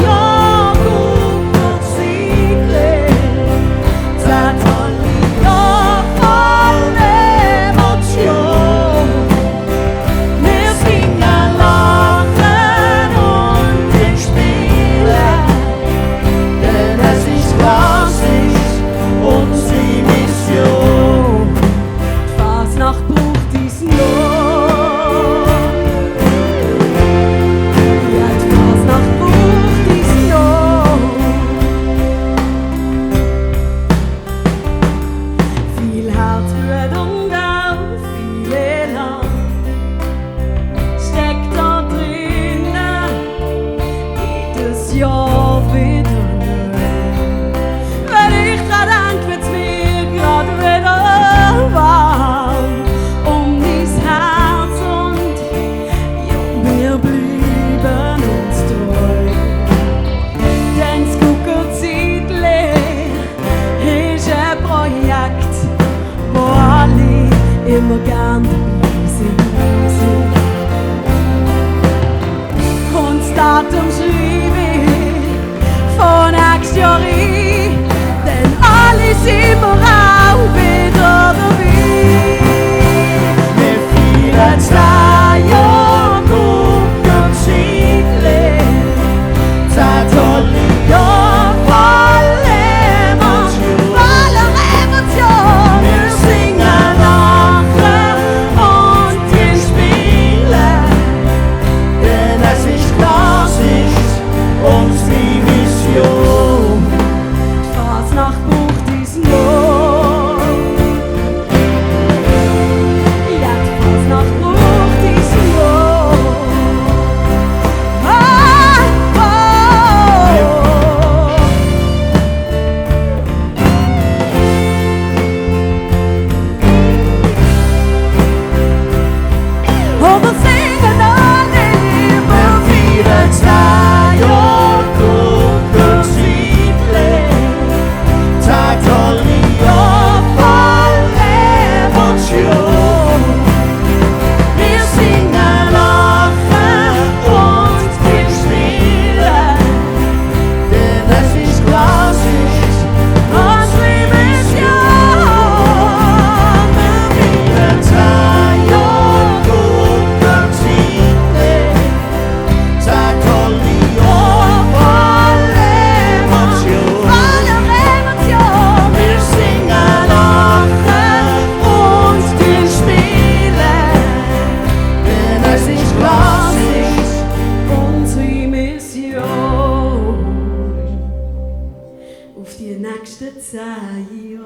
Jahre Kuckuckzeitli, 10 tolle Jahre voll Emotion. Wir singen, lachen und spielen, denn es ist klassisch unsere Mission. Die Fasnacht braucht dies noch. Ja, die Fasnacht braucht dies noch. Viel Herzblut und auch viel Elan steckt da drinnen, jedes Jahr wieder neu. Wenn ich dran denk, wird's mir grad wieder warm um dies Herz und ja, wir bleiben uns treu. Denn das Kuckuckzeitli ist ein Projekt, wo alle immer gern dabei sind. Und das Datum schreibe ich von nächstes Jahr ein, denn alle sind wir auch wieder dabei. Wir feiern 10 Jahre Kuckuckzeitli, 10 tolle Jahre voller Emotion. Wir singen, lachen und wir spielen, denn es ist klassisch unsere Mission. Die Fasnacht braucht dies noch. Ja, die Fasnacht braucht dies noch. Oh, oh. Und wir singen alle, wir feiern 10 Jahre Kuckuckzeitli, 10 tolle Jahre voller Emotion. Wir singen, lachen und wir spielen, denn es ist klassisch unsere Mission. Wir feiern 10 Jahre Kuckuckzeitli, 10 tolle Jahre voller Emotion. Wir singen, lachen und wir spielen, denn es ist klassisch unsere Mission. Auf die nächsten 10 Jahre.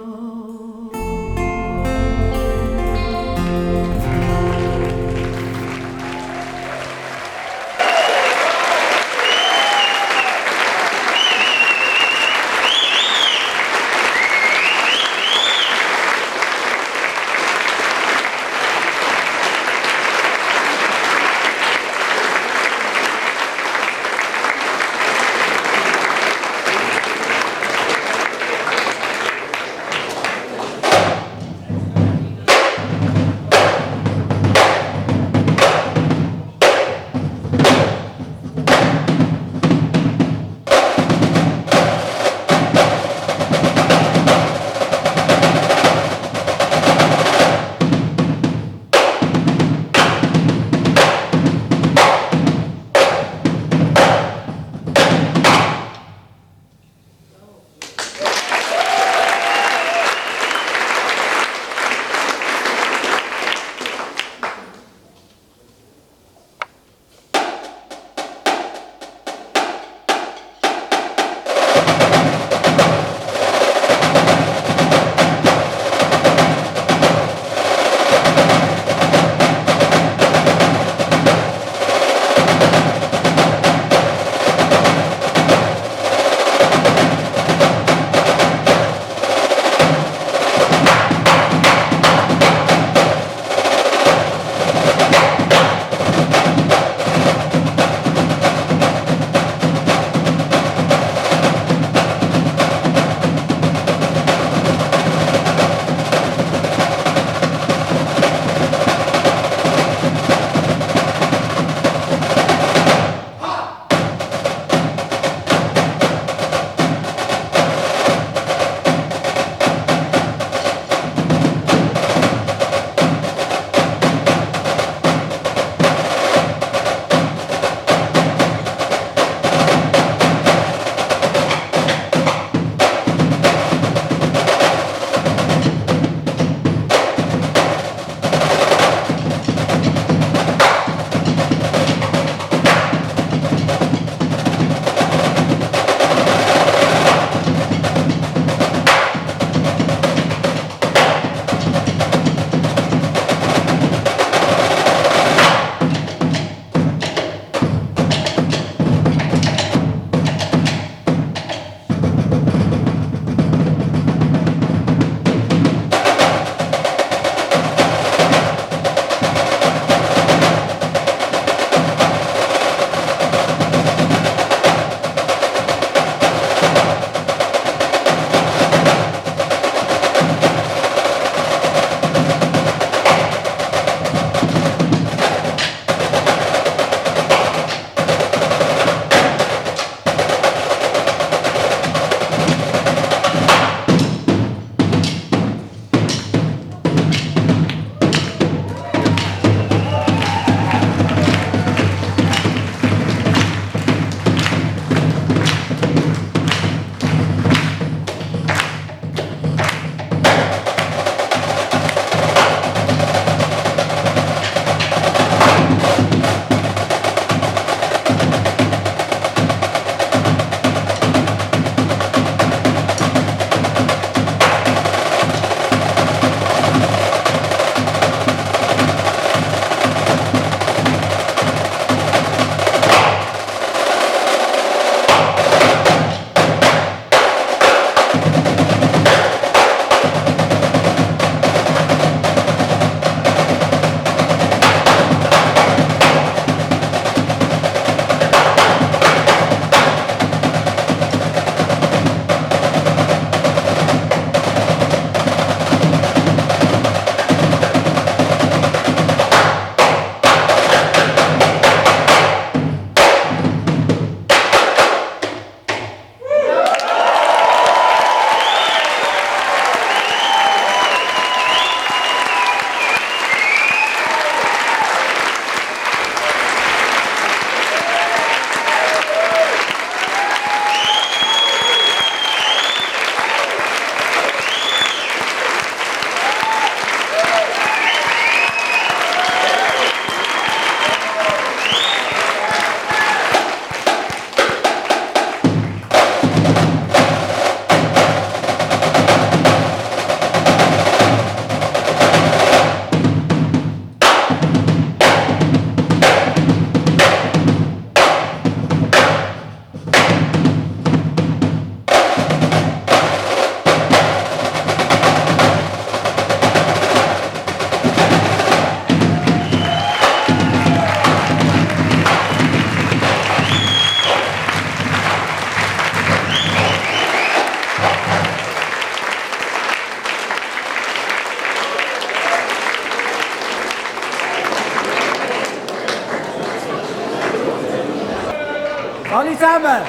Alle zusammen!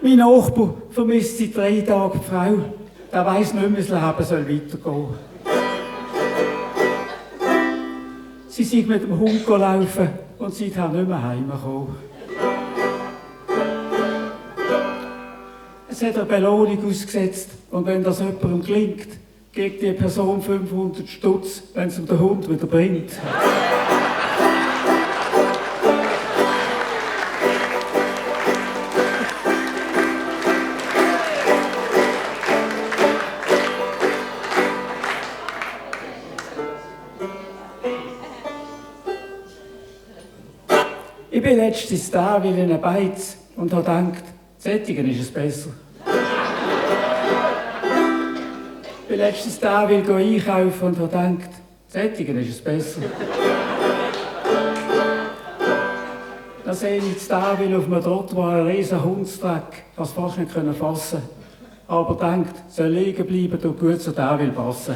Mein Nachbar vermisst seit 3 Tagen die Frau. Der weiss nicht mehr, das Leben soll weitergehen. Sie sind mit dem Hund laufen und seither nicht mehr heimgekommen. Es hat eine Belohnung ausgesetzt und wenn das jemandem gelingt, gibt die Person 500 Stutz, wenn es um den Hund wieder bringt. Ich bin letztens da wie in einer Beiz und habe gedacht, sättigen ist es besser. Ich bin letztens da will einkaufen und habe gedacht, sättigen ist es besser. Dann sehe ich jetzt da will auf einem Trottoir einen riesen Hundstreck, das fast nicht fassen können. Aber denkt, soll liegen bleiben, tut gut zu da will passen.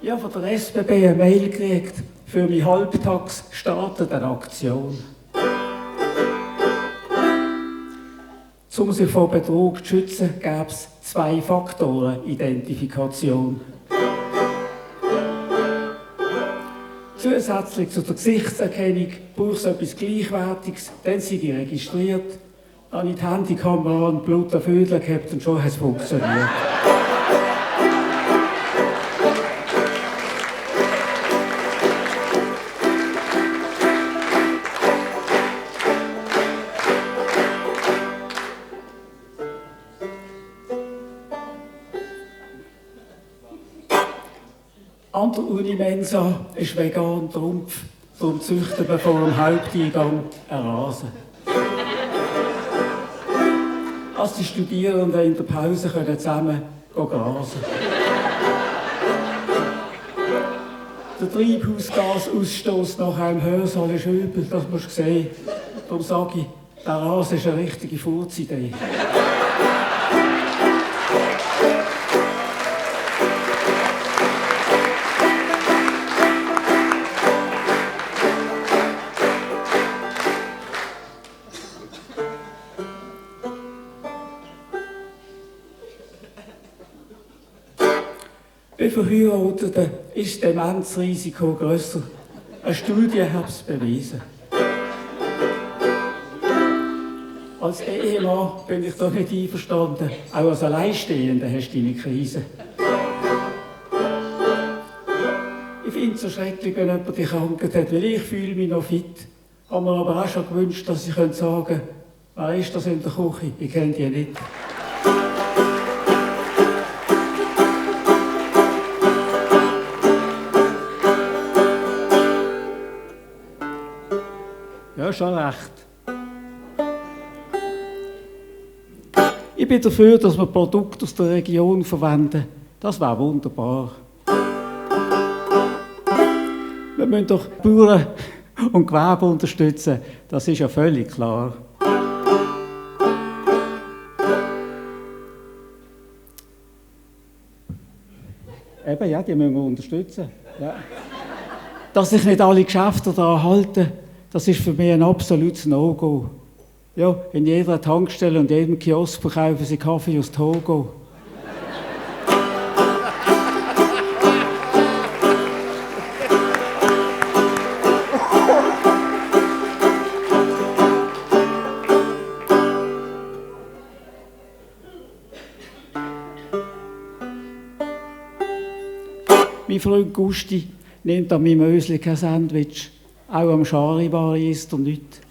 Ich habe von der SBB eine Mail gekriegt, für mein Halbtags startet eine Aktion. Um sich vor Betrug zu schützen, gäbe es 2 Faktoren Identifikation. Zusätzlich zu der Gesichtserkennung braucht es etwas Gleichwertiges, dann sind die registriert. Dann habe ich die Handykamera und Blut auf Vögel gehabt und schon hat es funktioniert. An der Unimensa ist vegan Trumpf, darum züchten wir vor dem Haupteingang einen Rasen. Als die Studierenden in der Pause können zusammen grasen. Der Treibhausgasausstoß nach einem Hörsaal ist übel, das musst du sehen. Darum sage ich, der Rasen ist eine richtige Furzidee. Bei Verheirateten ist das Demenzrisiko grösser. Eine Studie hat es bewiesen. Als Ehemann bin ich da nicht einverstanden. Auch als Alleinstehender hast du deine Krise. Ich finde es so schrecklich, wenn jemand die Krankheit hat, weil ich fühle mich noch fit. Habe mir aber auch schon gewünscht, dass ich sagen könnte, wer ist das in der Küche? Ich kenne die nicht. Ja, schon recht. Ich bin dafür, dass wir Produkte aus der Region verwenden. Das wäre wunderbar. Wir müssen doch Bauern und Gewerbe unterstützen. Das ist ja völlig klar. Eben, ja, die müssen wir unterstützen. Ja. Dass sich nicht alle Geschäfte daran halten, das ist für mich ein absolutes No-Go. Ja, in jeder Tankstelle und jedem Kiosk verkaufen sie Kaffee aus Togo. Mein Freund Gusti nimmt an meinem Ösli kein Sandwich. Auch am Charivari isst er nichts.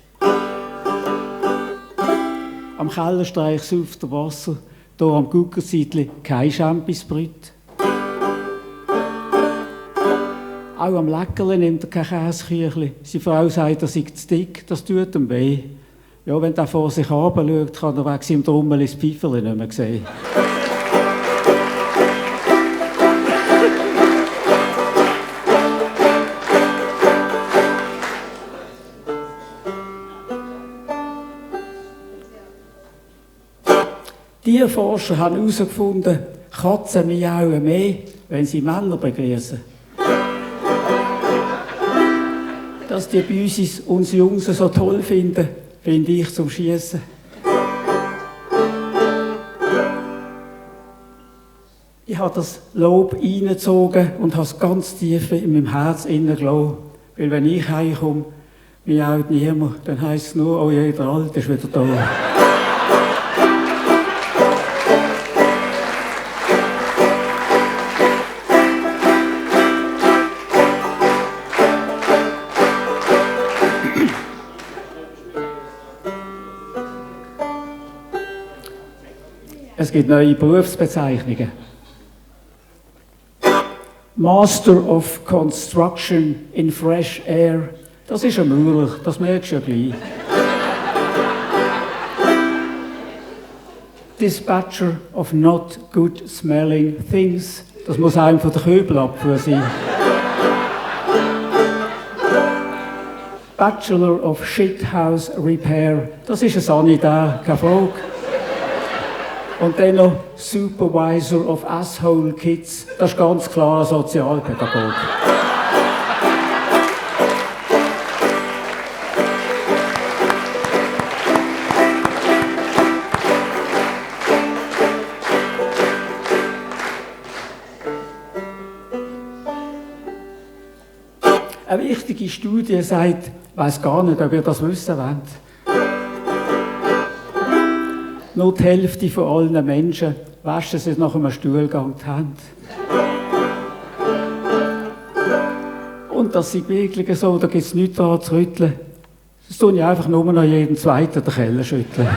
Am Kellerstreich sauft er Wasser, hier am Guckerseitli kein Champisbrüt. Auch am Leckerli nimmt er kein Käseküchli. Seine Frau sagt, er sei zu dick, das tut ihm weh. Ja, wenn er vor sich runter schaut, kann er wegen seinem Trommel ins Pfeiferli nicht mehr sehen. Tierforscher haben herausgefunden, Katzen miauen mehr, wenn sie Männer begrüßen. Dass die bei uns unsere Jungs so toll finden, finde ich zum Schiessen. Ich habe das Lob reingezogen und habe es ganz tief in meinem Herz hineingelassen. Weil wenn ich heimkomme, miaut niemand, dann heisst es nur, oh je, der Alte ist wieder da. Es gibt neue Berufsbezeichnungen. Master of Construction in Fresh Air. Das ist ein Maurer, das merkst du ja gleich. Dispatcher of Not Good Smelling Things. Das muss einem von der Köbelabfuhr sein. Bachelor of Shithouse Repair. Das ist ein Sanitär, keine Frage. Und dann noch Supervisor of Asshole Kids. Das ist ganz klar ein Sozialpädagoge. Eine wichtige Studie sagt, ich weiss gar nicht, ob ihr das wissen wollt. Nur die Hälfte von allen Menschen waschen sich nach einem Stuhlgang die Hände. Und das ist wirklich so, da gibt es nichts daran zu rütteln. Das tun ich einfach nur noch jeden Zweiten den Keller schütteln.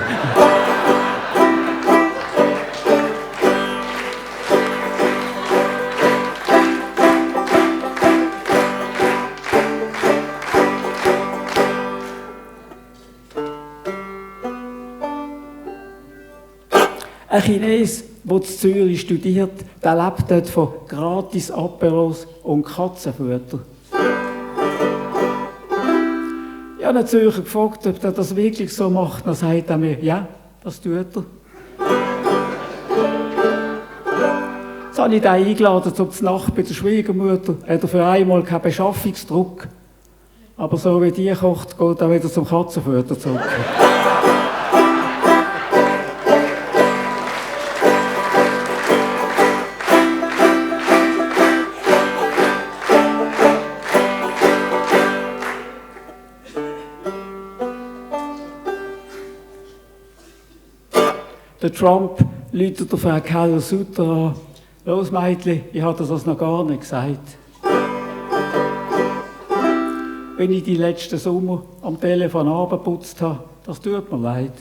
Ein Chines, der in Zürich studiert, der lebt dort von gratis Aperos und Katzenfutter. Ich habe einen Zürcher gefragt, ob er das wirklich so macht. Dann sagt er mir, ja, das tut er. Jetzt habe ich den eingeladen zum Nacht bei der Schwiegermutter. Hat er für einmal keinen Beschaffungsdruck. Aber so wie die kocht, geht er wieder zum Katzenfutter zurück. Der Trump läutet der Frau Keller-Sutter an. Los, Mädchen, ich habe dir das noch gar nicht gesagt. Wenn ich die letzten Sommer am Telefon abgeputzt habe, das tut mir leid.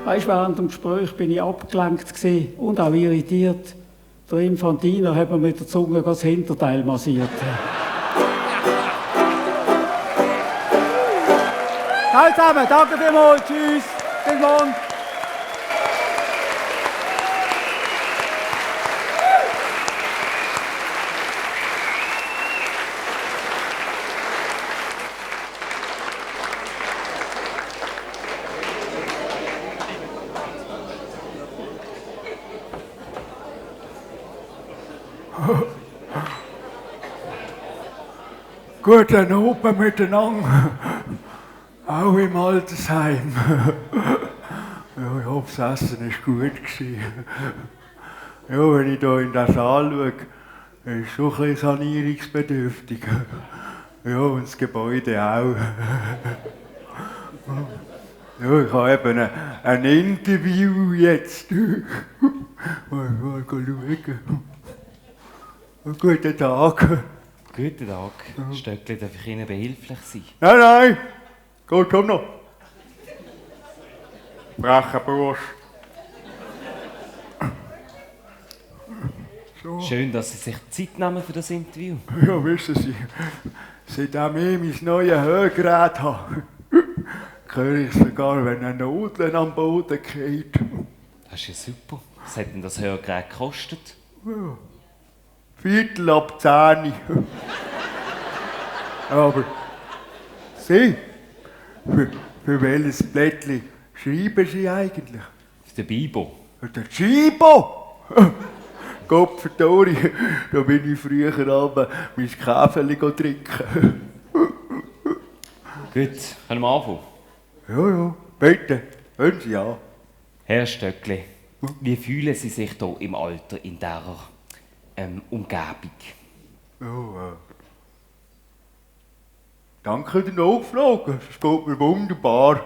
Weißt, während dem Gespräch bin ich abgelenkt und auch irritiert. Der Infantino hat mir mit der Zunge das Hinterteil massiert. Hallo zusammen, danke vielmals, tschüss, bis morgen. Guten Abend miteinander. Auch im Altersheim. Ja, ich hoffe, das Essen war gut. Ja, wenn ich hier in den Saal schaue, ist es schon ein bisschen sanierungsbedürftig. Ja, und das Gebäude auch. Ja, ich habe eben ein Interview jetzt. Mal schauen. Guten Tag. Guten Tag. Stöckli, darf ich Ihnen behilflich sein? Nein. Gut, komm noch. Brechen Brust. So. Schön, dass Sie sich Zeit nehmen für das Interview. Ja, wissen Sie, seitdem ich mein neues Hörgerät habe, höre ich sogar, wenn ein Nudel am Boden geht. Das ist ja super. Was hat denn das Hörgerät gekostet? Ja. Viertel ab 10. Aber Sie, für welches Blättchen schreiben Sie eigentlich? Der Bibo. Der Chibo? Gott verdammt, da bin ich früher Abend mein Käferli trinken. Gut, können wir anfangen? Ja, bitte, hören Sie an. Herr Stöckli, wie fühlen Sie sich hier im Alter in dieser Umgebung? Ja, danke der Nachfrage, es geht mir wunderbar.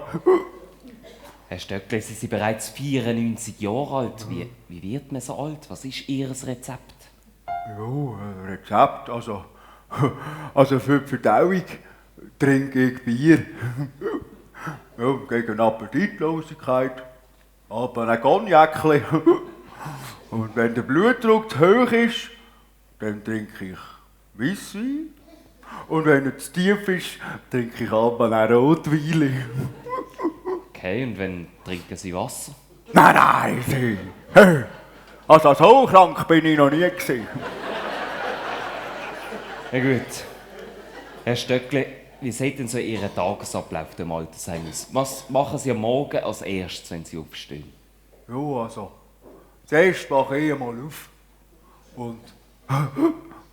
Herr Stöckli, Sie sind bereits 94 Jahre alt. Wie wird man so alt? Was ist Ihr Rezept? Ja, Rezept, also für die Verdauung trinke ich Bier. Ja, gegen Appetitlosigkeit, aber ein Cognacli. Und wenn der Blutdruck zu hoch ist, dann trinke ich Weisswein. Und wenn er zu tief ist, trinke ich aber ein Rotwein. Okay, und wenn trinken Sie Wasser? Nein, Sie! Hey. Also so krank bin ich noch nie gewesen. Ja gut. Herr Stöckli, wie sieht denn so Ihr Tagesablauf im Altersheim aus? Was machen Sie am Morgen als erstes, wenn Sie aufstehen? Ja, also, zuerst mache ich einmal auf. Und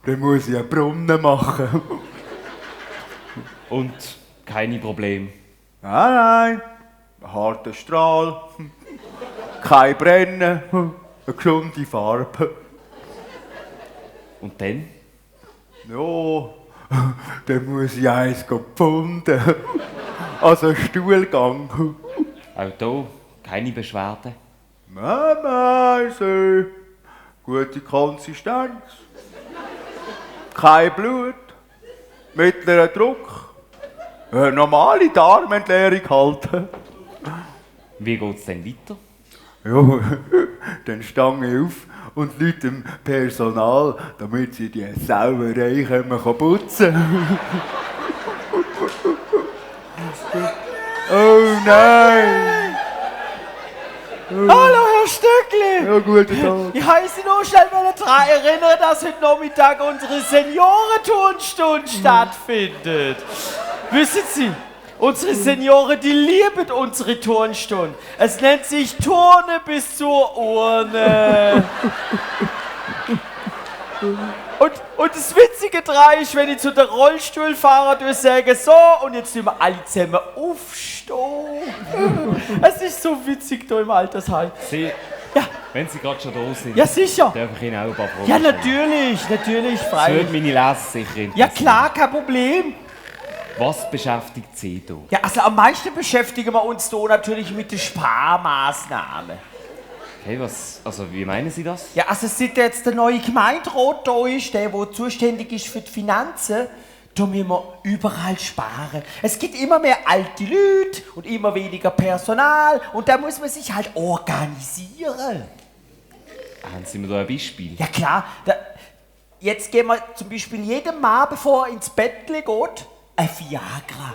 dann muss ich einen Brunnen machen. Und keine Probleme? Nein. Ein harter Strahl, kein Brennen, eine gesunde Farbe. Und dann? Ja, dann muss ich eins pfunden. Also einen Stuhlgang. Auch hier keine Beschwerden? Nein, so. Gute Konsistenz. Kein Blut. Mittlerer Druck. Eine normale Darmentleerung halten. Wie geht es denn weiter? Ja, dann stange ich auf und Leute dem Personal, damit sie die Sauerei putzen können. Oh nein! Hallo, Herr Stöckli! Ja, guten Tag. Ich heiße Sie nur schnell daran erinnern, dass heute Nachmittag unsere Seniorenturnsstunde stattfindet. Wissen Sie, unsere Senioren, die lieben unsere Turnstunde. Es nennt sich Turne bis zur Urne. Und das Witzige daran ist, wenn ich zu den Rollstuhlfahrern sage, so, und jetzt müssen wir alle zusammen aufstehen. Es ist so witzig hier im Altersheim. Sie, wenn Sie gerade schon da sind, ja, sicher. darf ich Ihnen auch ein paar Fragen Ja, stellen? natürlich, Das freilich. würde meine Leser sicher interessieren. Ja klar, kein Problem. Was beschäftigt Sie hier? Ja, also am meisten beschäftigen wir uns hier natürlich mit den Sparmaßnahmen. Okay, wie meinen Sie das? Ja, also seit jetzt der neue Gemeinderat da ist, der zuständig ist für die Finanzen, da müssen wir überall sparen. Es gibt immer mehr alte Leute und immer weniger Personal und da muss man sich halt organisieren. Haben Sie mir da ein Beispiel? Ja klar, jetzt geben wir zum Beispiel jedem Mann, bevor er ins Bett geht, ein Viagra.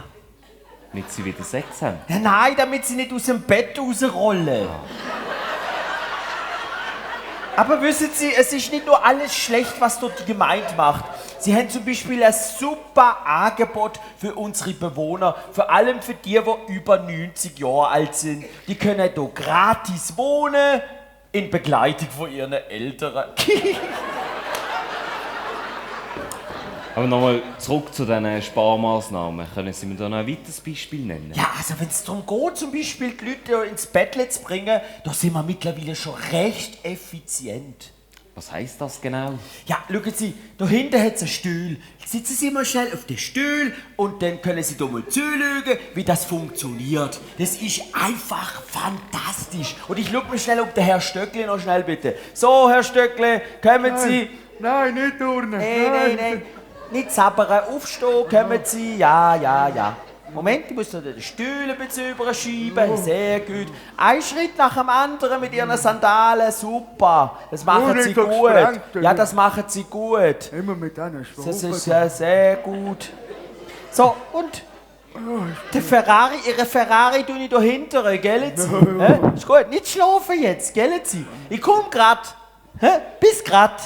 Damit Sie wieder Sex haben? Ja, nein, damit sie nicht aus dem Bett rausrollen. Aber wissen Sie, es ist nicht nur alles schlecht, was dort die Gemeinde macht. Sie haben zum Beispiel ein super Angebot für unsere Bewohner, vor allem für die, die über 90 Jahre alt sind. Die können hier gratis wohnen, in Begleitung von ihren Eltern. Aber nochmal zurück zu diesen Sparmaßnahmen. Können Sie mir da noch ein weiteres Beispiel nennen? Ja, also wenn es darum geht, zum Beispiel die Leute ins Bett zu bringen, da sind wir mittlerweile schon recht effizient. Was heisst das genau? Ja, schauen Sie, da hinten hat es einen Stuhl. Sitzen Sie mal schnell auf den Stuhl und dann können Sie da mal zuschauen, wie das funktioniert. Das ist einfach fantastisch. Und ich schaue mal schnell, ob der Herr Stöckli noch schnell bitte. So, Herr Stöckli, kommen Sie. Nein, nicht turnen. Nein. Nicht sabbern, aufstehen, kommen Sie. Ja. Moment, ich muss noch den Stuhl ein bisschen überschieben. Sehr gut. Ein Schritt nach dem anderen mit ihren Sandalen. Super. Das machen sie gut. Ja, das machen sie gut. Immer mit einer Schwuppe. Das ist sehr gut. So, und der Ferrari, ihre Ferrari tue ich da hinten, gell? Ist gut, nicht schlafen jetzt, gell? Ich komm grad. Bis grad.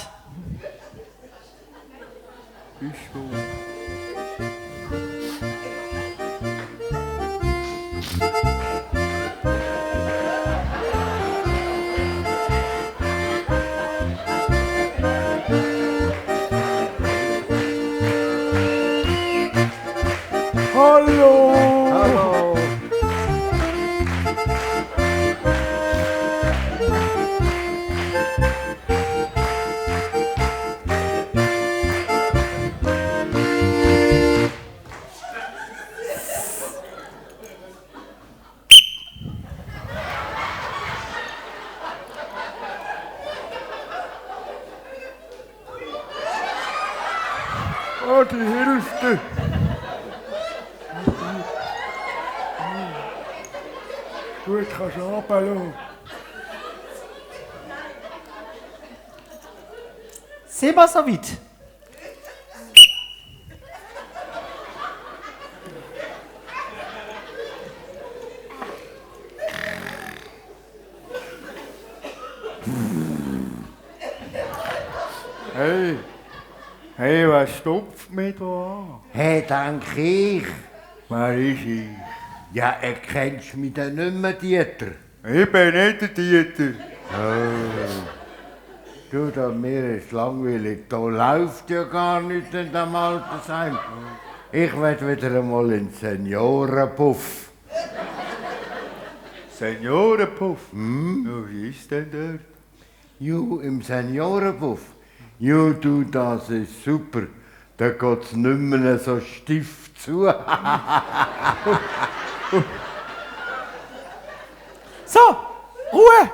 Hallo! Hallo! Oh, die Hälfte! Gut, kannst du runterlassen. Sind wir so weit? Hey, was stopft mich da an? Hey, denke ich. Wer ist ich? Ja, erkennst du mich denn nicht mehr, Dieter? Ich bin nicht der Dieter. Oh. Du, da mir ist langweilig. Da läuft ja gar nichts in diesem Altersheim. Ich will wieder einmal in den Seniorenpuff. Seniorenpuff? Wie ist denn dort? Ju, im Seniorenpuff. Ju, du, das ist super. Da geht's nicht mehr so stift zu. So, Ruhe!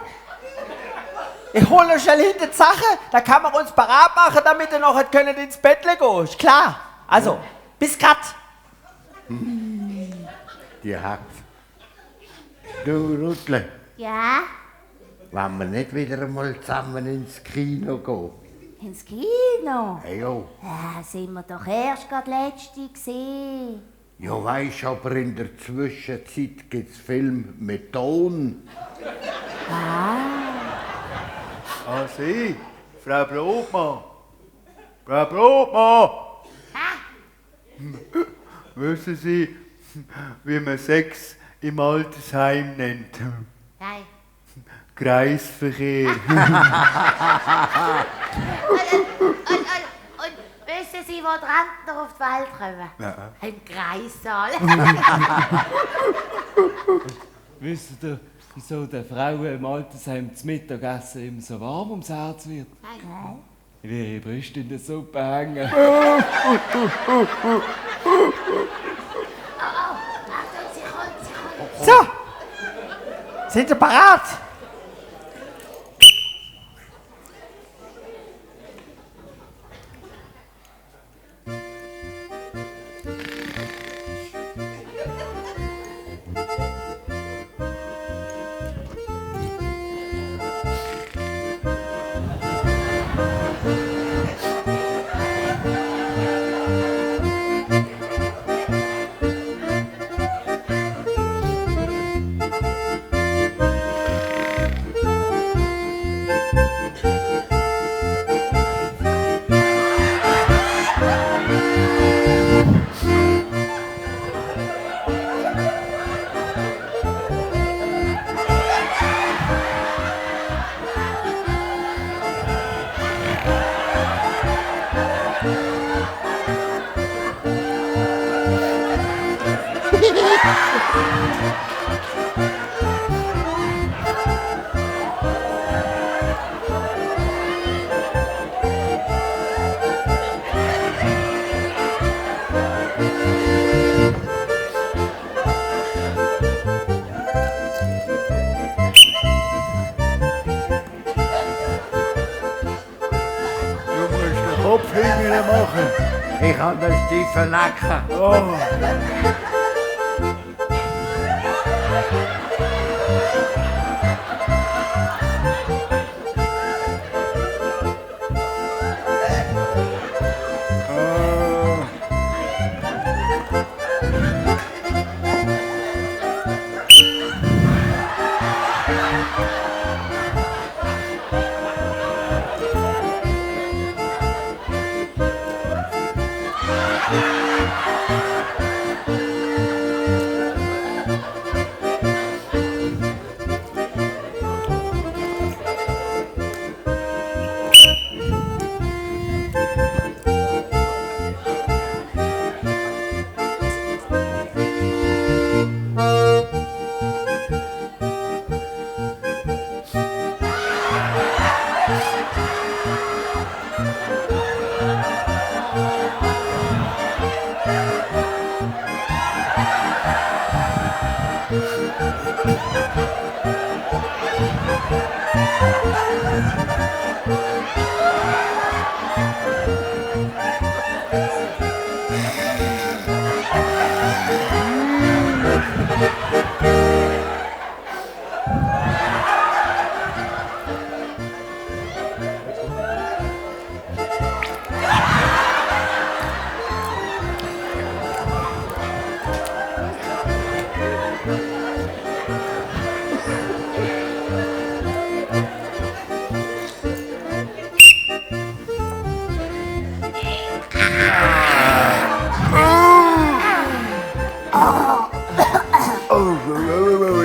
Ich hole schnell hinter die Sache, dann kann man uns parat machen, damit wir noch ins Bett gehen können. Ist klar. Also, bis grad. Die hat. Du, Ruttle, Ja? wollen wir nicht wieder einmal zusammen ins Kino gehen? Ins Kino? Hey, jo. Sind wir doch erst gerade letzte gesehen. Ja, weisst, aber in der Zwischenzeit gibt's Film mit Ton. Ah, Sie, Frau Brotmann. Frau Brotmann! Wissen Sie, wie man Sex im Altersheim nennt? Nein. Kreisverkehr. Und wissen Sie, wo die Rentner auf die Welt kommen? Ja. Im Kreissaal. Wisst ihr, wieso der Frauen im Altersheim zum Mittagessen immer so warm ums Herz wird? Nein. Weil ihre Brüste in der Suppe hängen. So, sind Sie parat? Ich habe einen steifen Nacken. Oh.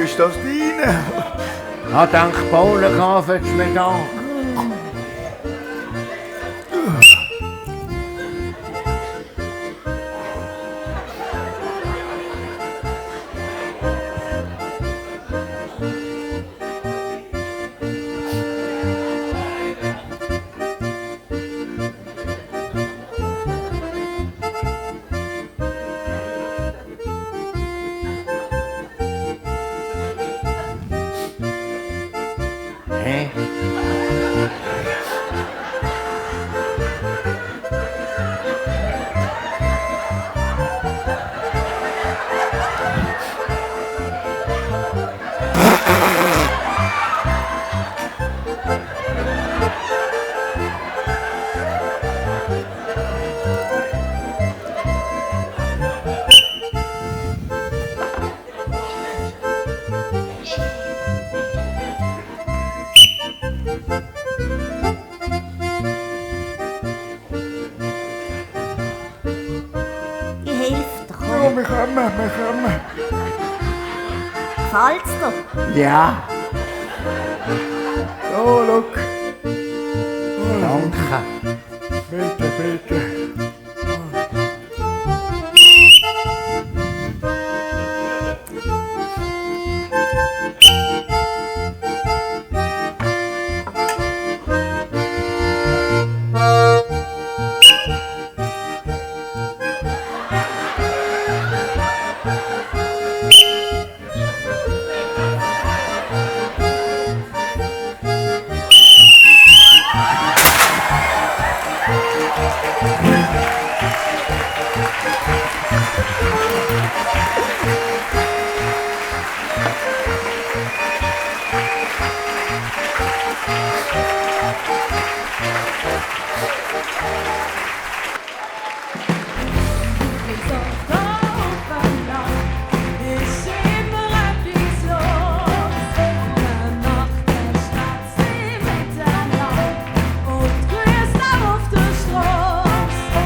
Ist das deine? Ich denke, Bohnen für den Mittag. Wir kommen. Gefällt's dir? Ja. Oh, look. Danke. Bitte, bitte. Und grüßt auf der Straße.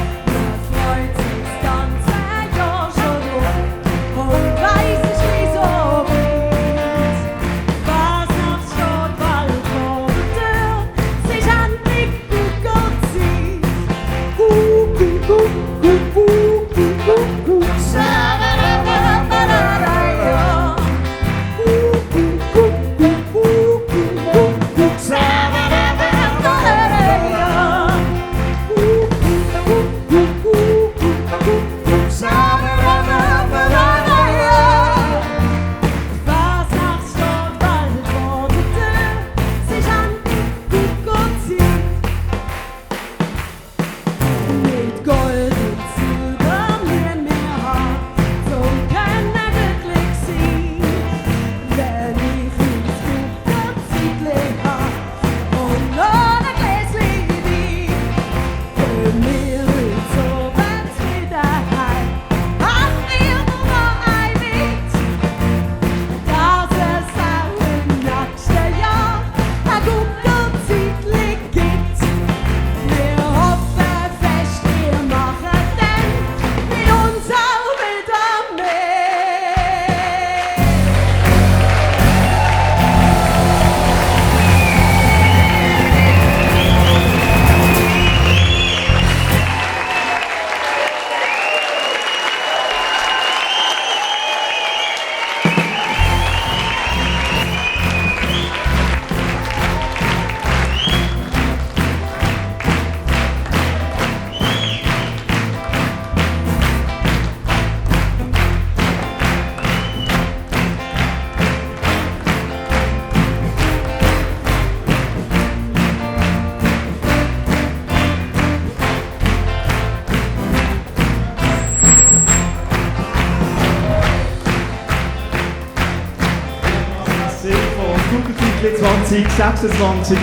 Festli 2026.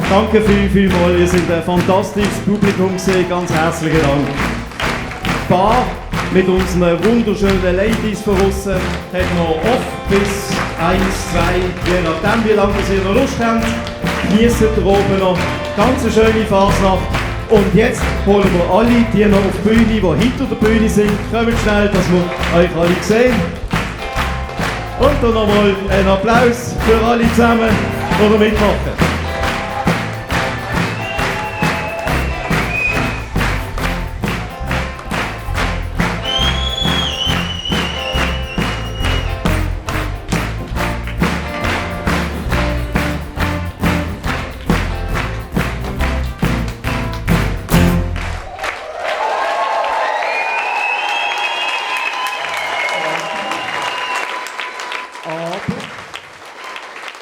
Danke vielmals, ihr seid ein fantastisches Publikum gewesen. Ganz herzlichen Dank. Die Bar mit unseren wunderschönen Ladies von außen hat noch off bis 1, 2, je nachdem wie lange ihr noch Lust habt. Genießt ihr oben noch ganz eine schöne Fasnacht. Und jetzt holen wir alle, die noch auf die Bühne, die hinter der Bühne sind, kommt schnell, dass wir euch alle sehen. Und dann nochmal einen Applaus für alle zusammen, die mitmachen.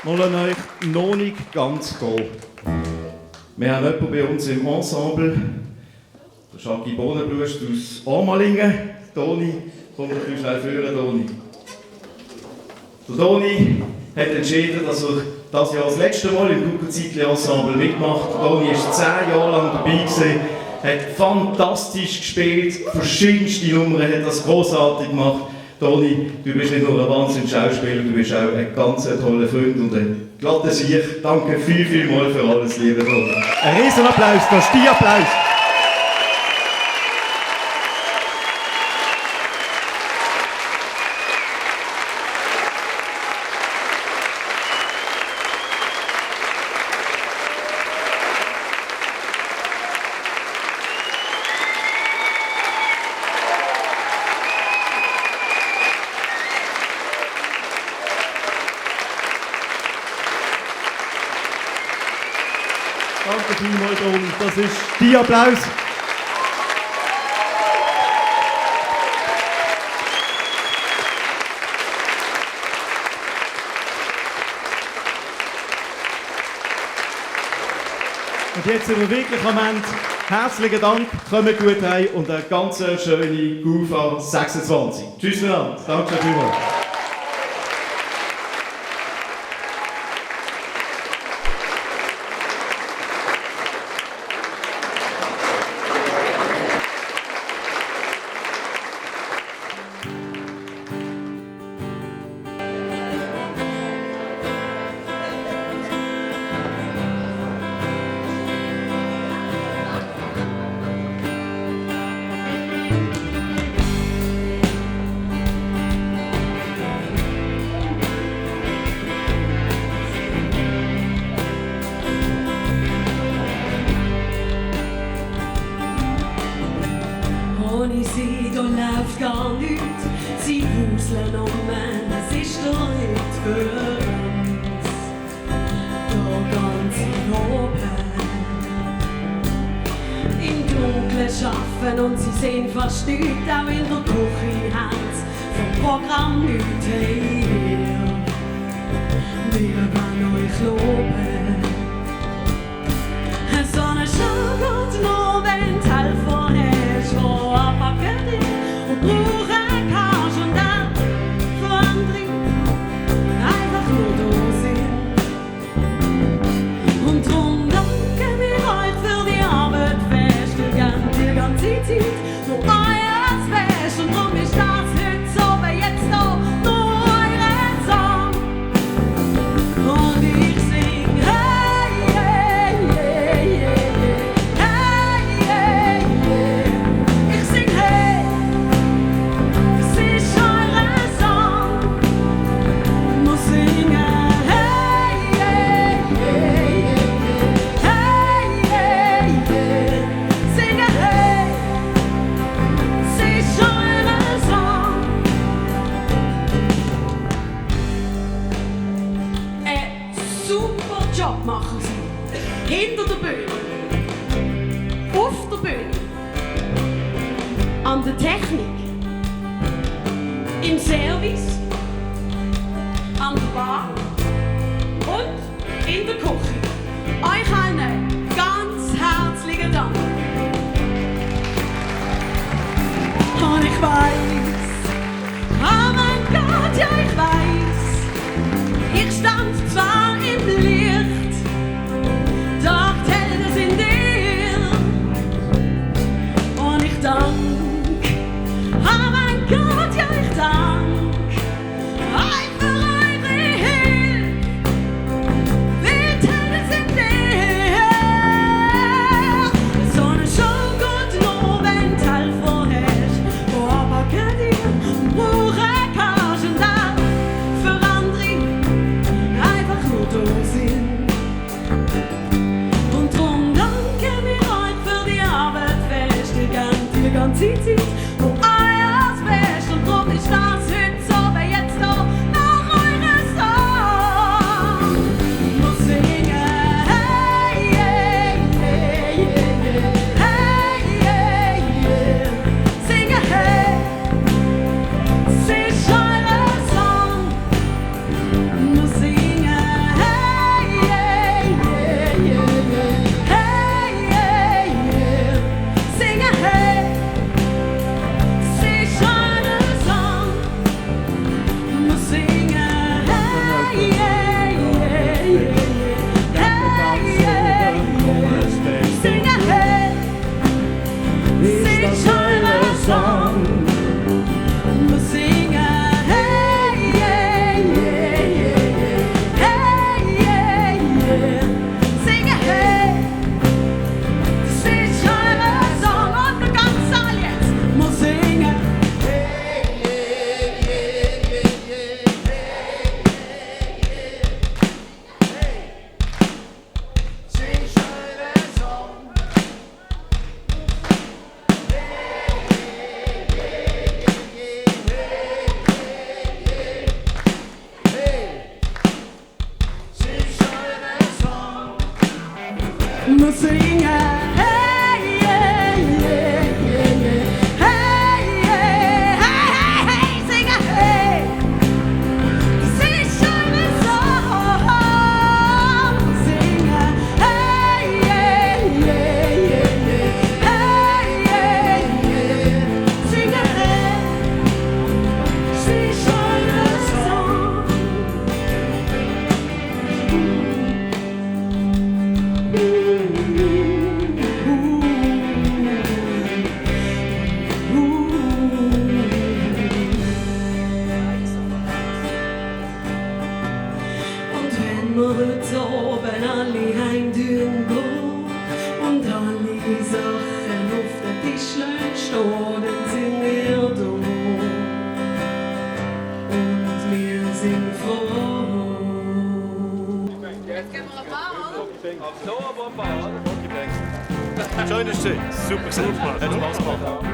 Wir lassen euch noch nicht ganz gehen. Wir haben jemanden bei uns im Ensemble, der Schaki Bohnenblust aus Ormalingen. Toni, komm doch schnell führen, Toni. Der Toni hat entschieden, dass er das Jahr das letzte Mal im Guckenzeitli-Ensemble mitmacht. Der Toni war 10 Jahre lang dabei gewesen, hat fantastisch gespielt, verschiedenste Nummern, hat das grossartig gemacht. Toni, du bist nicht nur ein Wahnsinns-Schauspieler, du bist auch ein ganz toller Freund und ein glatter Sieg. Danke vielmals für alles, liebe Toni. Ein Riesenapplaus, das ist dein Applaus. Danke vielmals, Toni. Das ist dein Applaus. Und jetzt sind wir wirklich am Ende. Herzlichen Dank, kommt gut heim und eine ganz schöne GUFA 26. Tschüss miteinander. Danke vielmals. Ohne sie, da läuft gar nichts. Sie wuseln es ist der Ritt für uns. Da ganz oben. Im Dunkeln schaffen und sie sehen fast nichts. Auch in der Küche haben sie vom Programm nichts. Hey, wir wollen euch loben. So eine Schau geht nur, wenn die Helfer hast, wo abpacken dich und brauchen kannst und dann für andere einfach nur da sind. Und darum danken wir euch für die Arbeit fest, ihr gebt die ganze Zeit nur euer Best und darum ist das heute so, wie jetzt da nur eure Song. Und ich sing hey, hey, hey, hey, hey, hey, hey. Ich sing hey, das ist eure Song. Wir singen hey, hey, hey, hey, hey, hey. Singen hey, das ist eure Song. Super Job machen sie. Hinter der Bühne. Auf der Bühne. An der Technik. Im Service. An der Bar. Und in der Küche. Euch allen ganz herzlichen Dank. Und ich weiß, oh mein Gott, ja ich weiß, ich stand zwar im Licht. ganz Zeit, wo alles best und drum ist das heute so, wer jetzt da nach eures Song muss singen. Hey, yeah, yeah, yeah, yeah. Hey, yeah, yeah. Singen, hey. Es ist eure Song. Muss singen. Hey, yeah, yeah, yeah, yeah. Hey, yeah, yeah. Singen, hey. Es ist eure Song. Muss singen. Hey, yeah, yeah, yeah, yeah. Hey, yeah, yeah. Singen, hey. Es ist eure Song. Muss singen. Hey, yeah, yeah, yeah, yeah. Hey, yeah, yeah. Singen, hey. Es ist eure Song. Und der ganze Saal jetzt muss singen. Muss singen. Hey, yeah, yeah, yeah, yeah. Hey, yeah. Hey, hey, hey. Singen, hey. Es ist eure Song. Singen. Hey, yeah, yeah, yeah, yeah. Hey, yeah, yeah. Singen, hey. Es ist eure Song. Und wenn wir heute oben alle heimtun gehen und alle Sachen auf den Tisch stehen, dann sind wir da. Und wir sind froh. Schönes Stück, super, hat Spaß gemacht.